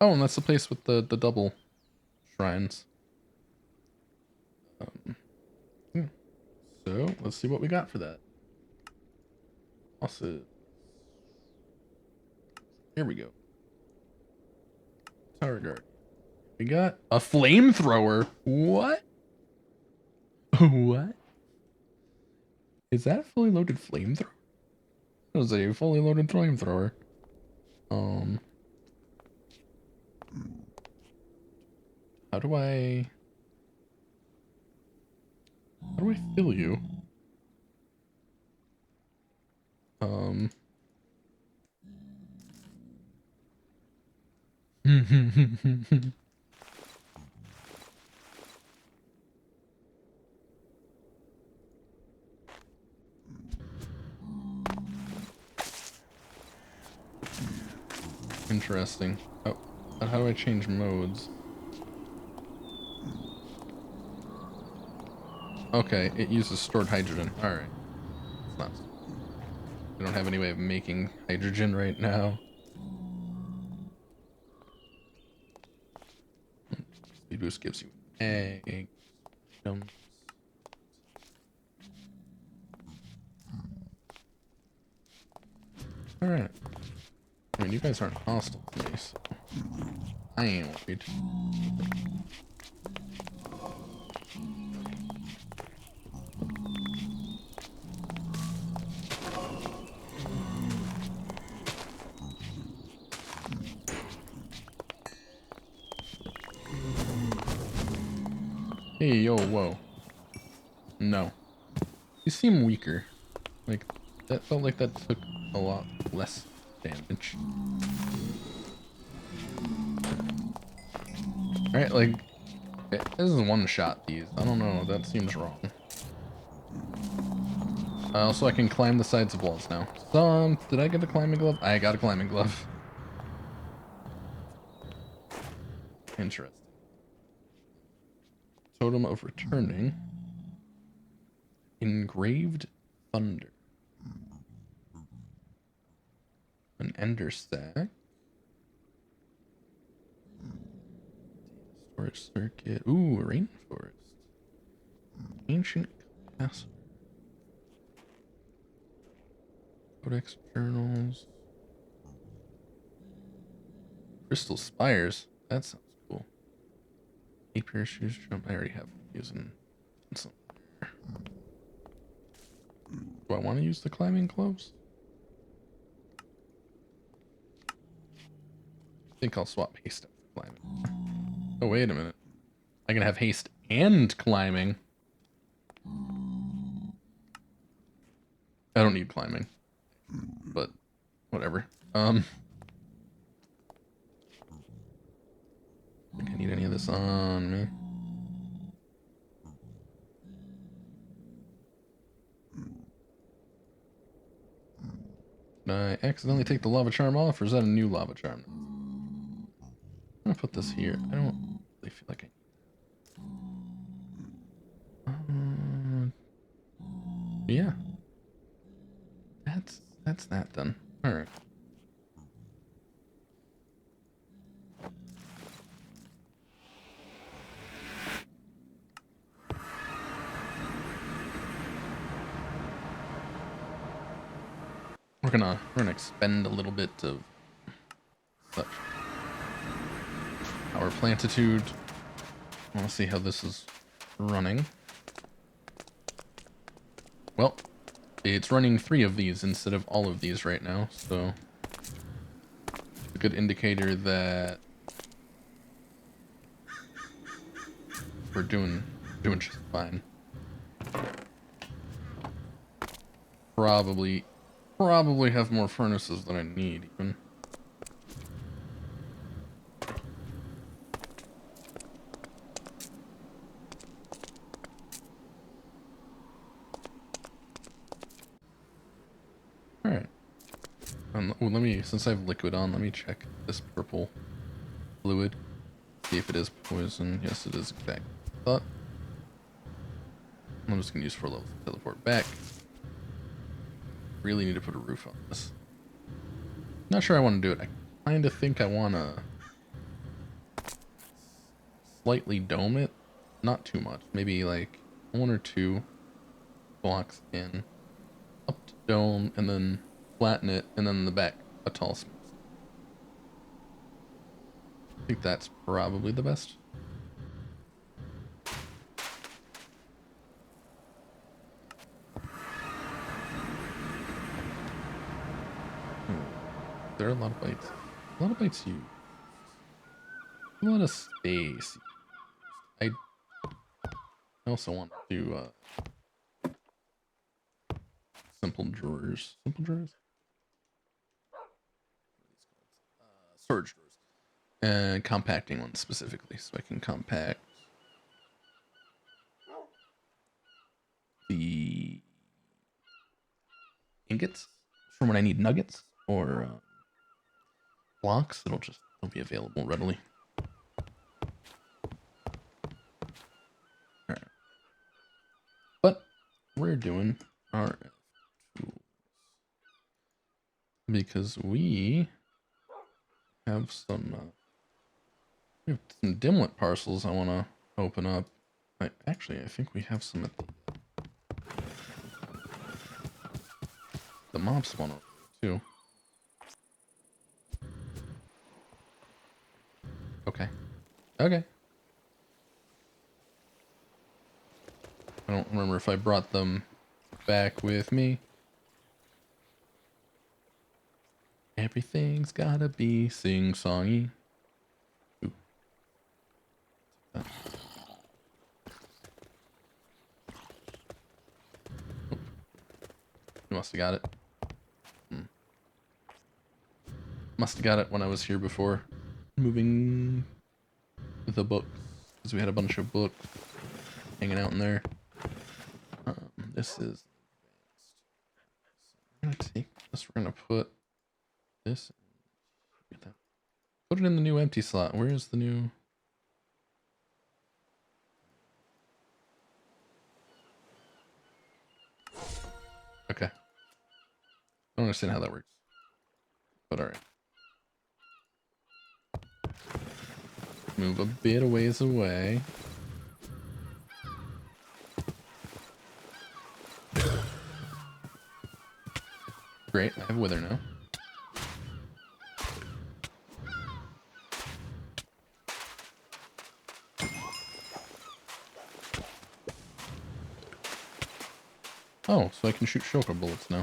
Speaker 1: Oh, and that's the place with the double shrines. Yeah. So, let's see what we got for that. Also, here we go. Tower guard. We got a flamethrower. What? What? Is that a fully loaded flamethrower? It was a fully loaded flamethrower. Um, how do I fill you? Um, interesting. Oh, how do I change modes? Okay, it uses stored hydrogen. Alright. It's not. I don't have any way of making hydrogen right now. Speed boost gives you eggs. Alright. I mean, you guys aren't hostile to me, so I ain't worried. Hey, yo, whoa. No. You seem weaker. Like, that felt like that took a lot less damage. Alright, like, this is one shot these. I don't know, that seems wrong. Also, I can climb the sides of walls now. So, did I get a climbing glove? I got a climbing glove. Interesting. Totem of returning. Engraved thunder. An an ender sac. Storage circuit. Ooh, a rainforest. Ancient castle. Codex journals. Crystal spires. That sounds cool. Apiary shoes jump. I already have using some. Do I want to use the climbing gloves? I think I'll swap haste out for climbing. Oh, wait a minute. I can have haste and climbing. I don't need climbing. But whatever. I think I need any of this on me. Did I accidentally take the lava charm off, or is that a new lava charm? I'm gonna put this here. I don't really feel like I... yeah. That's that then. Alright. We're gonna expend a little bit of such our plantitude. I wanna see how this is running. Well, it's running 3 of these instead of all of these right now, so a good indicator that we're doing just fine. Probably have more furnaces than I need even. Alright. Let me, since I have liquid on, let me check this purple fluid. See if it is poison. Yes, it is exactly what I thought. I'm just gonna use 4 levels to teleport back. Really need to put a roof on this. Not sure I want to do it. I kind of think I want to slightly dome it. Not too much. Maybe like 1 or 2 blocks in. Up to dome, and then flatten it, and then in the back, a tall smith. I think that's probably the best. There are a lot of bites. A lot of bites used. A lot of space. I also want to simple drawers. Simple drawers? Storage drawers. And compacting ones specifically, so I can compact the ingots from when I need nuggets or blocks. They'll be available readily. All right. But we're doing our tools because we have some dimlet parcels I want to open up. I think we have some at the mob spawn over too. Okay. Okay. I don't remember if I brought them back with me. Everything's gotta be sing-songy. Ooh. Oh. You must have got it. Must have got it when I was here before. Moving the books, because we had a bunch of books hanging out in there. This is advanced. I'm gonna take this. We're gonna put this. Put it in the new empty slot. Where is the new? Okay. I don't understand how that works. But alright. Move a bit a ways away. Great, I have Wither now. Oh, so I can shoot shulker bullets now.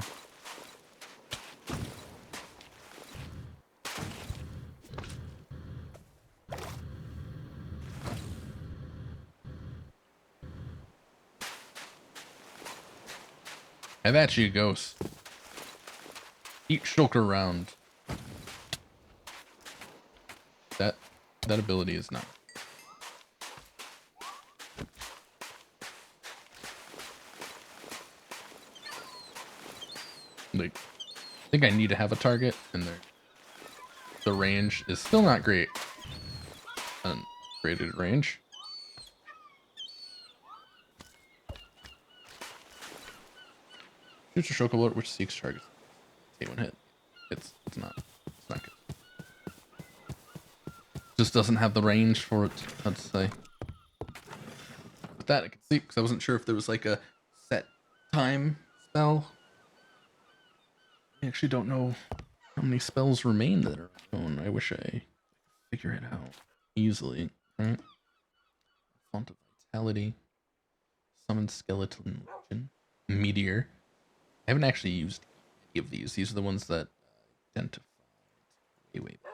Speaker 1: Have at you, ghost. Eat shulker round. That ability is not. Like, I think I need to have a target, and the range is still not great. Upgraded range. Shoots a shulker bullet which seeks targets. Take one hit. It's not good. Just doesn't have the range for it, I'd say. With that I can see, because I wasn't sure if there was like a set time spell. I actually don't know how many spells remain that are unknown. I wish I could figure it out easily, right? Font of Vitality. Summon Skeleton Legion. Meteor. I haven't actually used any of these. These are the ones that identified way back.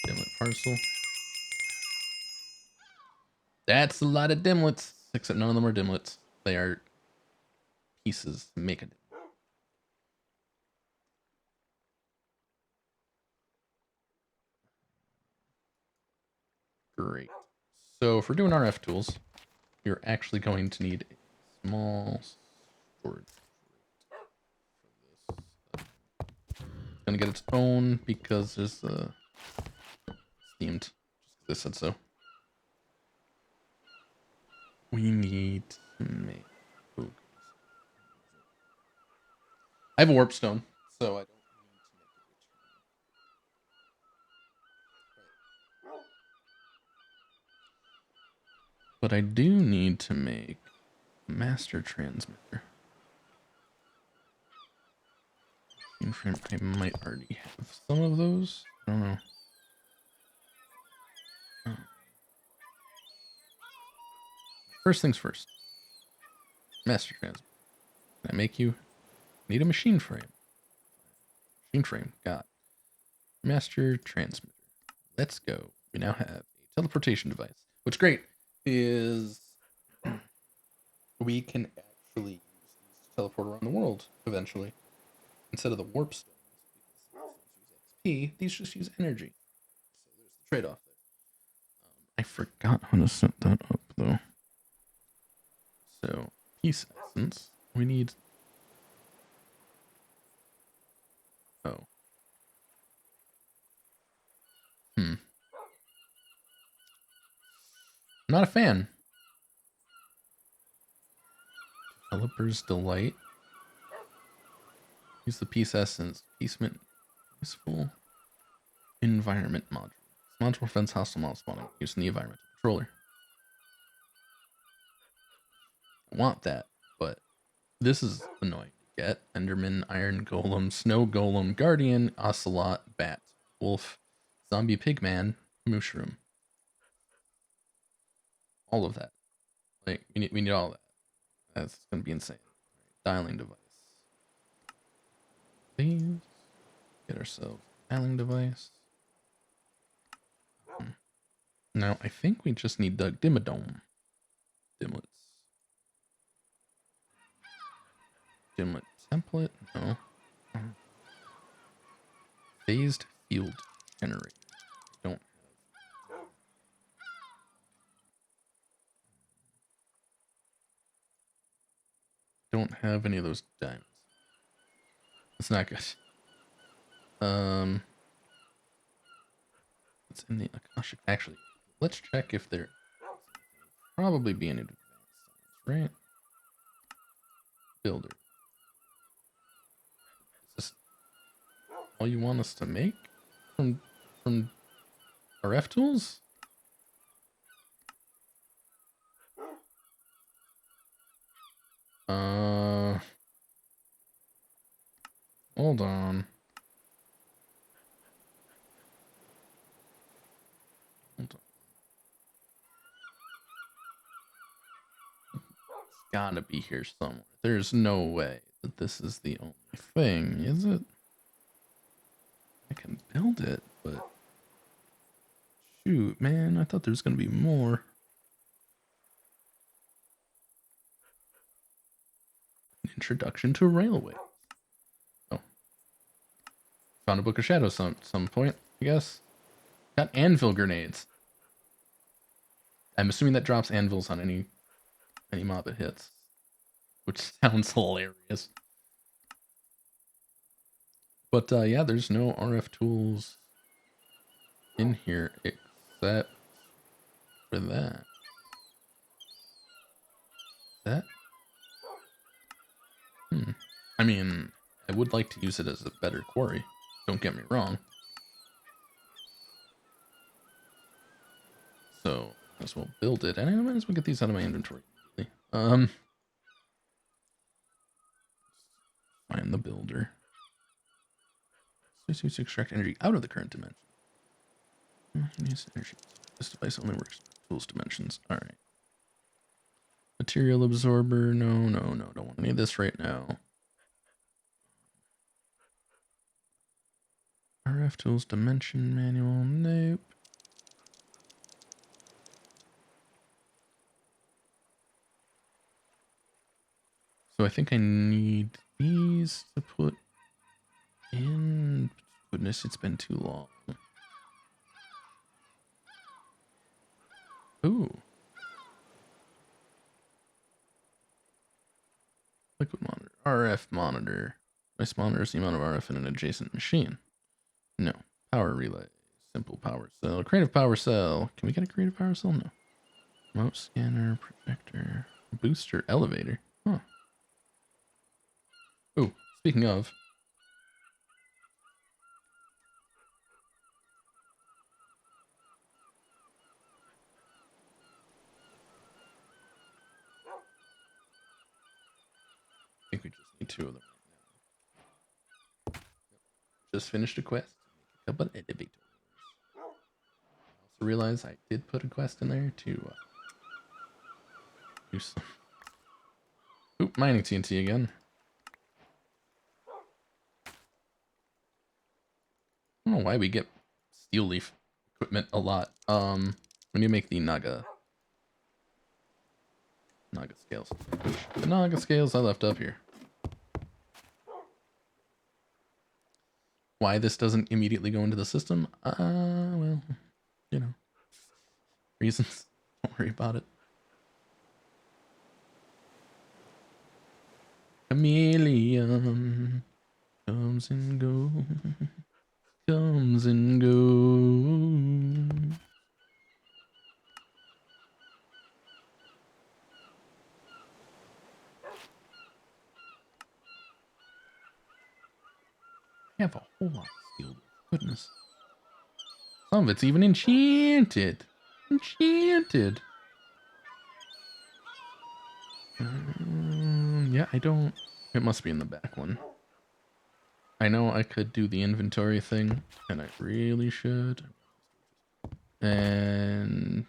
Speaker 1: Dimlet Parcel. That's a lot of dimlets. Except none of them are dimlets. They are pieces to make a dimlet. Great. So if we're doing RF tools, you're actually going to need a small storage for this. It's gonna get its own because there's steamed. Just because I said so. We need to make. Ooh. I have a warp stone, so I don't need to make a return. But I do need to make a master transmitter. I might already have some of those. I don't know. Oh. First things first. Master transmitter. Can I make you? Need a machine frame. Machine frame. Got. Master transmitter. Let's go. We now have a teleportation device. What's great is we can actually use these to teleport around the world eventually. Instead of the warp stones, because warp stones use XP, these just use energy. So there's the trade-off there. I forgot how to set that up though. So peace essence. We need. Oh. Not a fan. Developer's Delight. Use the peace essence. Peaceful environment module. This module prevents hostile model spawning using the environmental controller. I want that, but this is annoying to get. Enderman, Iron Golem, Snow Golem, Guardian, Ocelot, Bat, Wolf, Zombie Pigman, Mushroom. All of that. Like, we need all of that. That's gonna be insane. Dialing device. Please get ourselves a dialing device. Now I think we just need the Dimmadome. Dimlets. Dimlet template? No. Phased field generator. Don't have any of those diamonds. It's not good. It's in the Akashic. Actually, let's check if there probably be any advanced science, right? builder. Is this all you want us to make from RF tools? Hold on. Hold on. It's gotta be here somewhere. There's no way that this is the only thing, is it? I can build it, but shoot, man, I thought there was gonna be more. Introduction to Railway. Oh. Found a Book of Shadows some point, I guess. Got anvil grenades. I'm assuming that drops anvils on any mob it hits. Which sounds hilarious. But yeah, there's no RF tools in here except for that. I mean, I would like to use it as a better quarry. Don't get me wrong. So, might as well build it. And I might as well get these out of my inventory. Find the builder. Use extract energy out of the current dimension. Use energy. This device only works with tools dimensions. Alright. Material absorber. No. Don't want any of this right now. RF tools dimension manual. Nope. So I think I need these to put in. Goodness, it's been too long. Ooh. Liquid monitor. RF monitor. Device monitors the amount of RF in an adjacent machine. No. Power relay. Simple power cell. Creative power cell. Can we get a creative power cell? No. Remote scanner. Projector. Booster. Elevator. Huh. Oh, speaking of. I think we just need 2 of them right now. Just finished a quest. A couple of elevators. I also realized I did put a quest in there to do some. Oop, mining TNT again. I don't know why we get steel leaf equipment a lot. We need to make the Naga scales. The Naga scales I left up here. Why this doesn't immediately go into the system? Well, you know, reasons. Don't worry about it. Chameleon comes and goes. Comes and goes. I have a whole lot of steel. Goodness. Some of it's even enchanted. Enchanted. Yeah, I don't. It must be in the back one. I know I could do the inventory thing, and I really should. And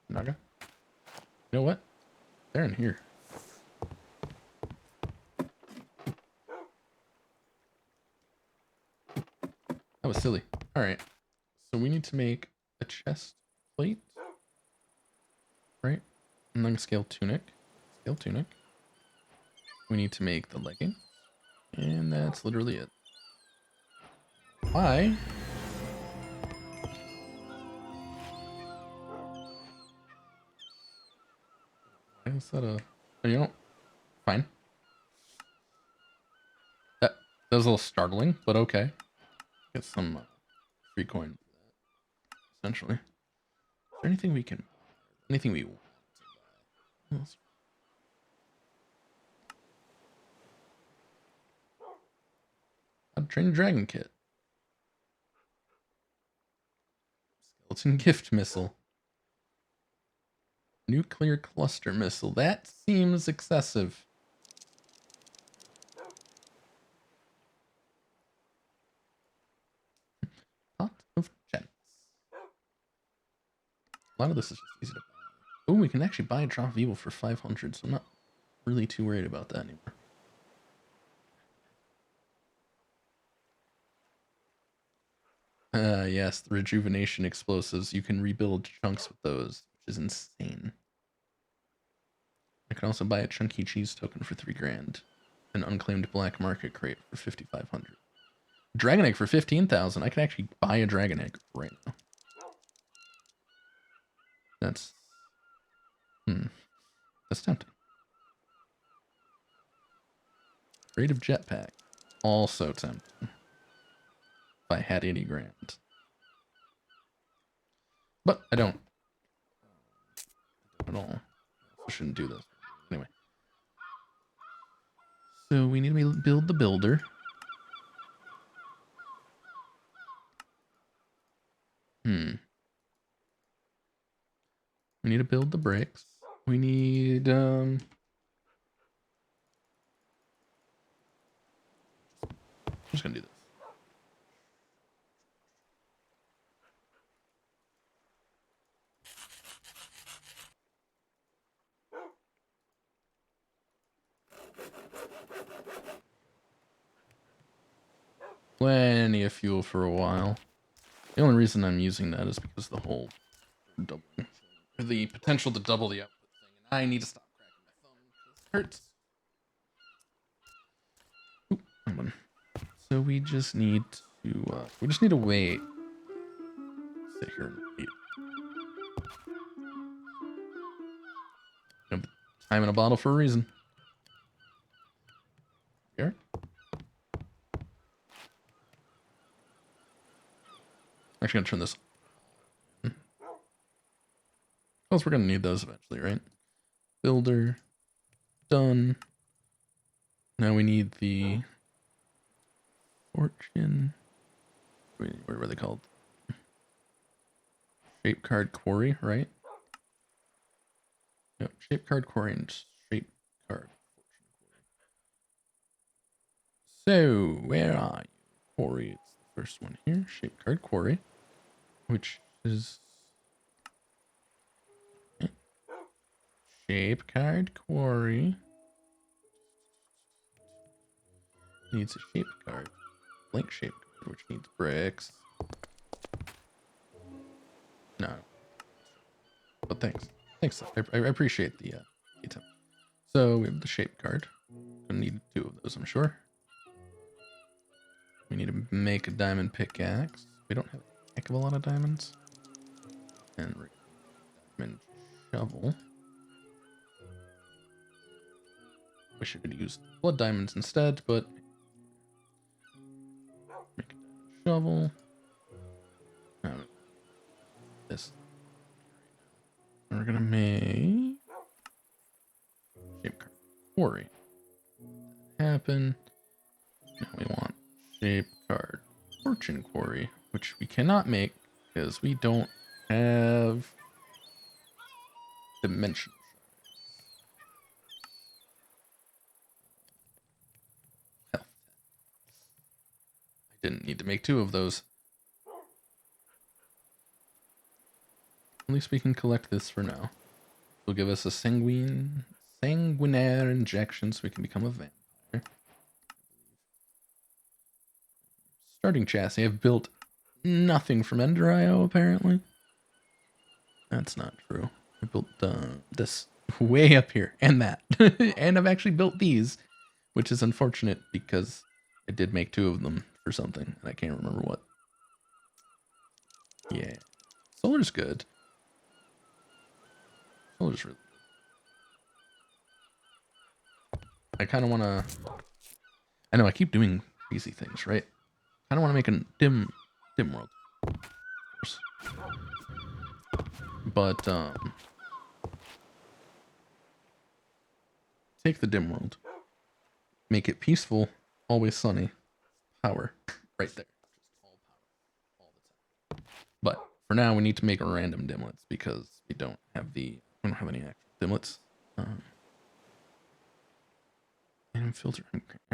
Speaker 1: Naga. You know what? They're in here. That was silly. All right. So we need to make a chest plate, right? And then a scale tunic. Scale tunic. We need to make the legging. And that's literally it. Why? Is that a... Oh, you know, fine. That was a little startling, but okay. Get some free coin, essentially. Is there anything we can... Anything we want to buy? A train dragon kit. Skeleton gift missile. Nuclear cluster missile. That seems excessive. Pot of gems. A lot of this is just easy to buy. Oh, we can actually buy a drop of evil for 500, so I'm not really too worried about that anymore. Yes, the rejuvenation explosives. You can rebuild chunks with those, which is insane. I can also buy a chunky cheese token for 3 grand. An unclaimed black market crate for 5,500. Dragon egg for 15,000. I can actually buy a dragon egg right now. That's that's tempting. Creative jetpack, also tempting. If I had 80 grand, but I don't at all. I shouldn't do this anyway. So we need to build the builder. We need to build the bricks. We need I'm just gonna do this. Plenty of fuel for a while. The only reason I'm using that is because the whole doubling, or the potential to double the output thing, and I need to stop cracking my thumb because it hurts. Ooh, so we just need to wait. Sit here and wait. Time in a bottle for a reason. Here. I'm actually gonna turn this. Else we're gonna need those eventually, right? Builder. Done. Now we need the fortune. What were they called? Shape card quarry, right? Yep, shape card quarry and shape card fortune quarry. So where are you? Quarry, it's the first one here. Shape card quarry, which is shape card quarry. Needs a shape card. Blank shape card, which needs bricks. No. But thanks. Thanks. I appreciate the attempt. So we have the shape card. Gonna need 2 of those, I'm sure. We need to make a diamond pickaxe. We don't have a heck of a lot of diamonds. And diamond shovel. Wish I could use blood diamonds instead, but make a diamond shovel. This. We're gonna make shape card quarry. Happen. Now we want shape card fortune quarry, which we cannot make because we don't have dimension health. I didn't need to make 2 of those. At least we can collect this for now. It'll give us a sanguinaire injection so we can become a vampire. Starting chassis. I've built nothing from Ender.io apparently. That's not true. I built this way up here and that. And I've actually built these, which is unfortunate because I did make 2 of them for something and I can't remember what. Yeah. Solar's good. Solar's really good. I kind of want to. I know I keep doing crazy things, right? I kind of want to make a dim world, of course. But take the dim world, make it peaceful, always sunny, power, right there, just all power, all the time. But for now, we need to make random dimlets because we don't have any actual dimlets. And filter.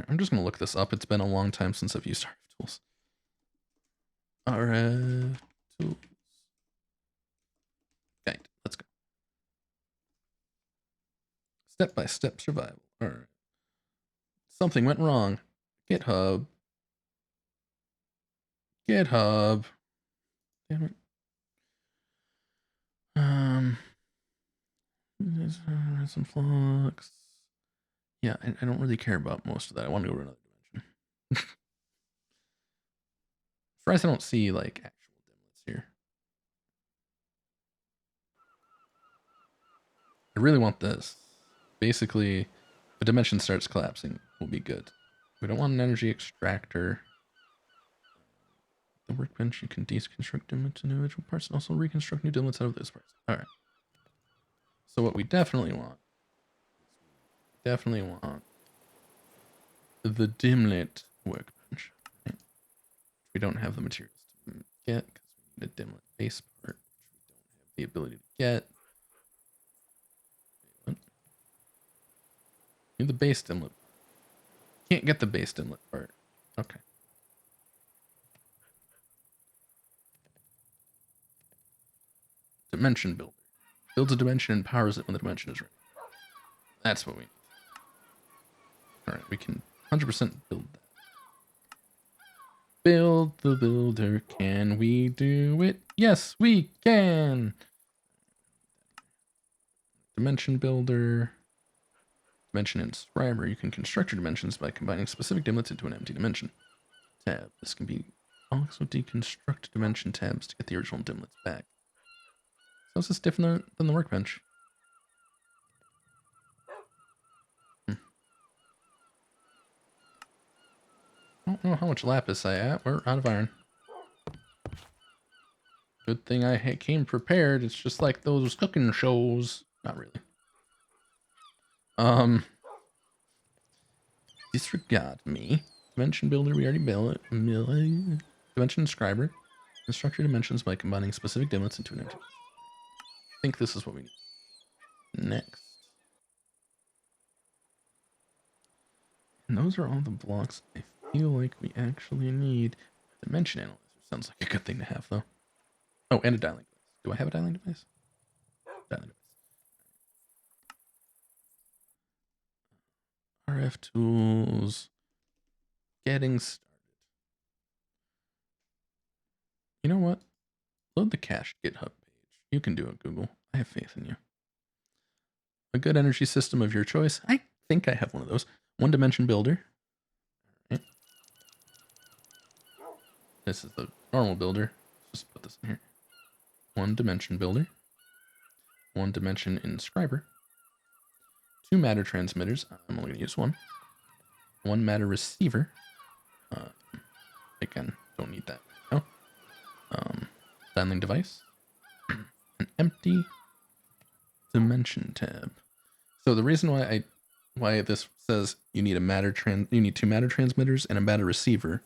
Speaker 1: I'm just gonna look this up. It's been a long time since I've used RF tools. RF tools. Okay, let's go. Step-by-step survival. All right. Something went wrong. GitHub. GitHub. Damn it. Some flux. Yeah, I don't really care about most of that. I want to go to another dimension. First, I don't see like actual dimlets here. I really want this. Basically, if a dimension starts collapsing, we'll be good. We don't want an energy extractor. The workbench, you can deconstruct dimlets into individual parts and also reconstruct new dimlets out of those parts. All right. So what we definitely want the dimlet workbench. Right? We don't have the materials to get because we need a dimlet base part, which we don't have the ability to get. What? Need the base dimlet. Can't get the base dimlet part. Okay. Dimension builder. Builds a dimension and powers it when the dimension is ready. That's what we need. Alright, we can 100% build that. Build the builder. Can we do it? Yes, we can! Dimension builder. Dimension inscriber. You can construct your dimensions by combining specific dimlets into an empty dimension. Tab. This can be also deconstruct dimension tabs to get the original dimlets back. So is this different than the workbench? I don't know how much lapis I have. We're out of iron. Good thing I came prepared. It's just like those cooking shows. Not really. Disregard me. Dimension builder, we already built it. Dimension inscriber. Construct your dimensions by combining specific dimlets into an empty. I think this is what we need. Next. And those are all the blocks I feel like we actually need. Dimension analyzer sounds like a good thing to have, though. Oh, and a dialing device. Do I have a dialing device? Dialing device. RF tools. Getting started. You know what? Load the cached GitHub page. You can do it, Google. I have faith in you. A good energy system of your choice. I think I have one of those. One dimension builder. Right. This is the normal builder. Just put this in here. One dimension builder. One dimension inscriber. Two matter transmitters. I'm only going to use one. One matter receiver. Again, don't need that right now. Dialing device. An empty dimension tab. So the reason why this says you need two matter transmitters and a matter receiver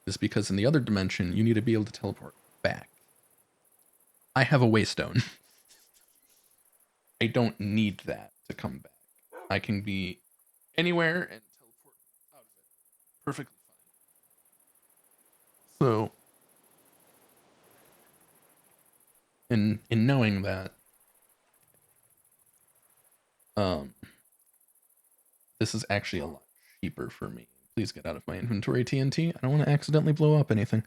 Speaker 1: is because in the other dimension you need to be able to teleport back. I have a waystone. I don't need that to come back. I can be anywhere and teleport out of it perfectly fine. So in knowing that, this is actually a lot cheaper for me. Please get out of my inventory, TNT. I don't want to accidentally blow up anything.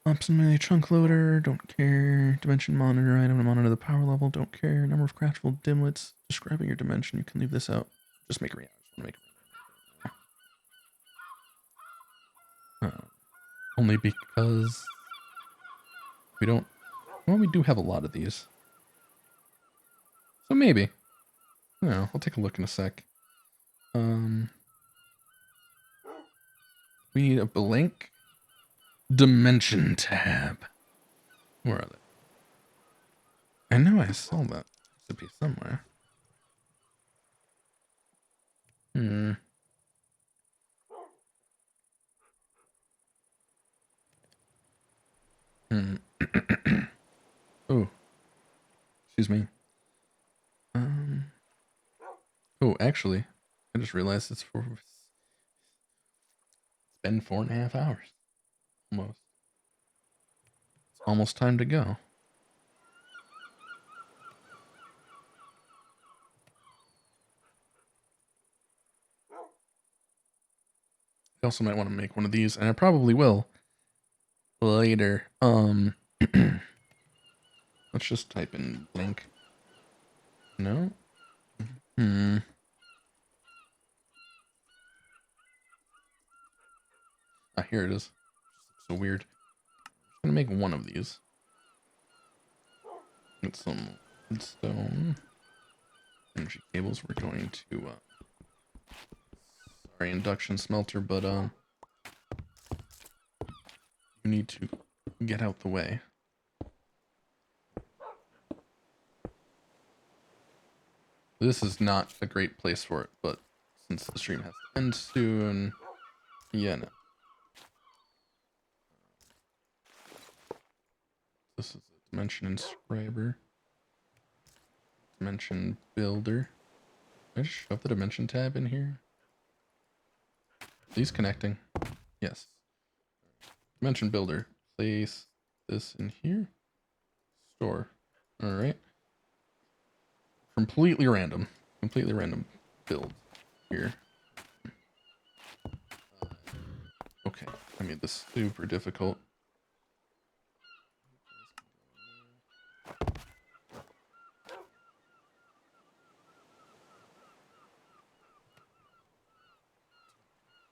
Speaker 1: Optimally chunk loader, don't care. Dimension monitor, item to monitor the power level, don't care. Number of craftable dimlets, describing your dimension, you can leave this out. Just make it real. I just want to make it only because we don't. Well, we do have a lot of these. So maybe. No, I'll take a look in a sec. We need a blank dimension tab. Where are they? I know I saw that recipe somewhere. Hmm. Oh, excuse me. Oh, actually, I just realized it's been 4.5 hours. Almost. It's almost time to go. I also might want to make one of these, and I probably will later. Let's just type in link. No? Ah, here it is. So weird. I'm gonna make one of these. Get some redstone. Energy cables. We're going to sorry, induction smelter, but you need to get out the way. This is not a great place for it, but since the stream has to end soon, yeah, no. This is a dimension inscriber. Dimension builder. Did I just shove the dimension tab in here? These connecting. Yes. Dimension builder. Place this in here. Store. Alright. Completely random. Completely random build here. Okay. I made this super difficult.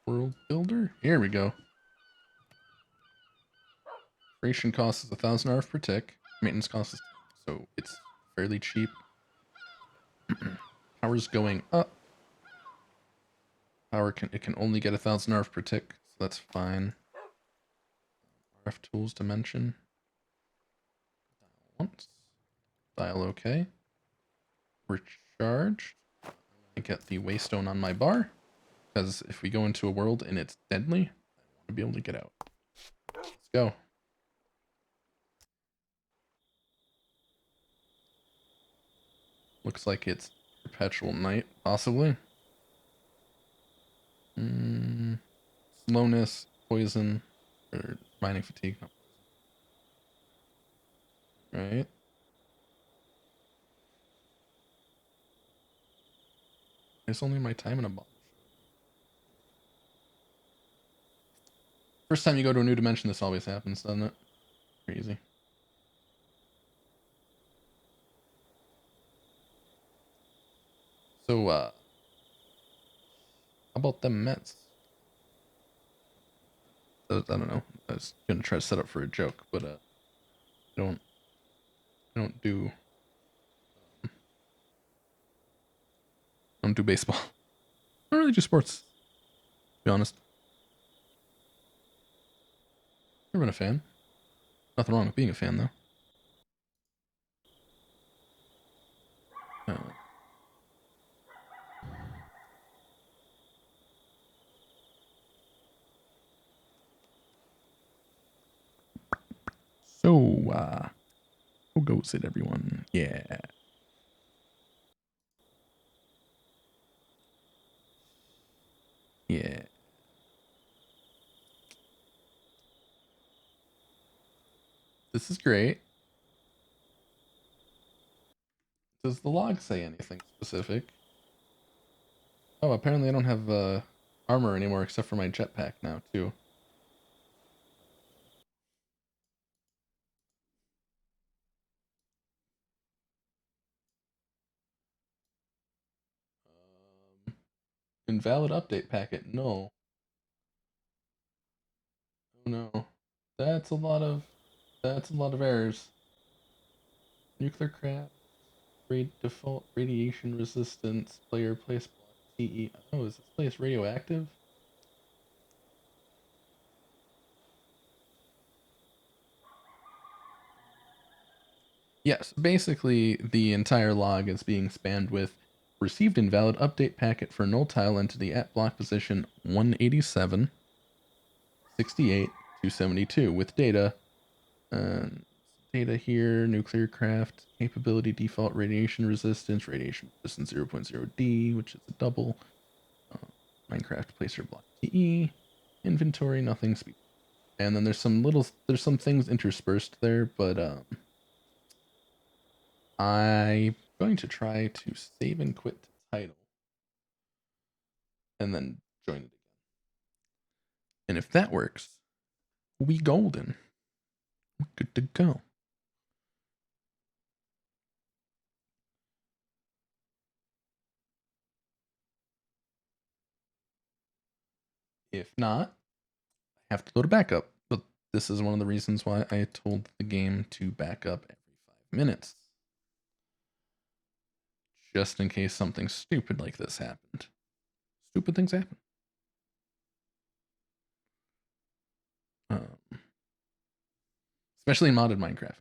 Speaker 1: World builder? Here we go. Creation cost is 1,000 RF per tick. Maintenance cost is 10, so it's fairly cheap. Power's going up. It can only get 1,000 RF per tick, so that's fine. RF tools dimension. Dial once. Dial OK. Recharged. I get the waystone on my bar, because if we go into a world and it's deadly, I want to be able to get out. Let's go. Looks like it's perpetual night, possibly. Slowness, poison, or mining fatigue. No. Right. It's only my time in a bomb. First time you go to a new dimension, this always happens, doesn't it? Crazy. So, how about the Mets? I don't know. I was gonna try to set up for a joke, but I don't do baseball. I don't really do sports, to be honest. Never been a fan. Nothing wrong with being a fan, though. So, how goes it, everyone? Yeah. Yeah. This is great. Does the log say anything specific? Oh, apparently I don't have armor anymore except for my jetpack now, too. Invalid update packet. No. Oh no. That's a lot of errors. Nuclear craft, default radiation resistance, player place block TE. Oh, is this place radioactive? Yes, basically the entire log is being spammed with received invalid update packet for null tile entity at block position 187, 68, 272 with data. Data here, nuclear craft, capability, default radiation resistance 0.0D, which is a double. Minecraft placer block TE, inventory, nothing speed. And then there's some things interspersed there, but I'm going to try to save and quit title and then join it again. And if that works, we golden. We're good to go. If not, I have to load a backup. But this is one of the reasons why I told the game to back up every 5 minutes. Just in case something stupid like this happened. Stupid things happen. Especially in modded Minecraft.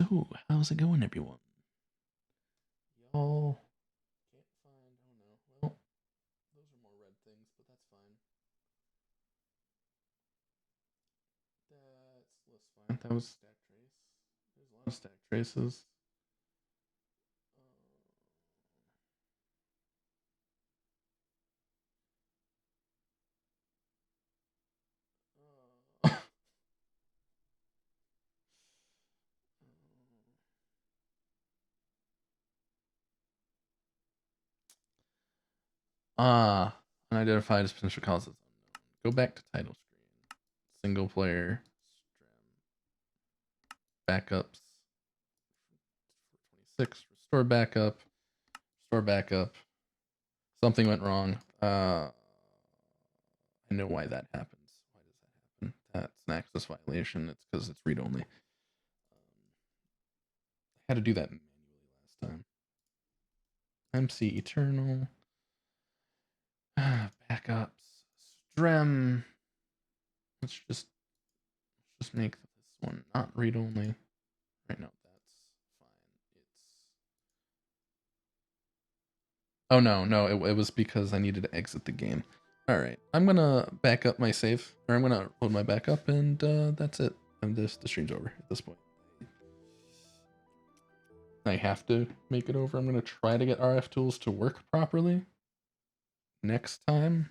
Speaker 1: So, how's it going, everyone? Y'all can't find. Oh no. Well, those are more red things, but that's fine. That's fine. That was stack trace. There's a lot of stack traces. Unidentified as potential causes. Go back to title screen. Single player. Backups. 26. Restore backup. Restore backup. Something went wrong. I know why that happens. Why does that happen? That's an access violation. It's because it's read only. I had to do that manually last time. MC Eternal. Backups. Strem. Let's just make this one not read only. Right now, that's fine. Oh no, it was because I needed to exit the game. All right, I'm gonna back up my save, or I'm gonna load my backup, and that's it. And the stream's over at this point. I have to make it over. I'm gonna try to get RF tools to work properly next time.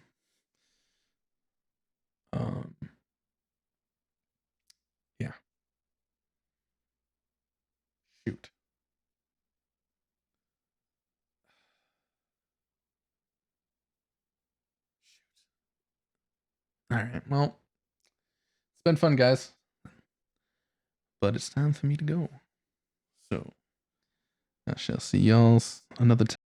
Speaker 1: Yeah. Shoot. All right. Well, it's been fun, guys, but it's time for me to go. So I shall see y'all another time.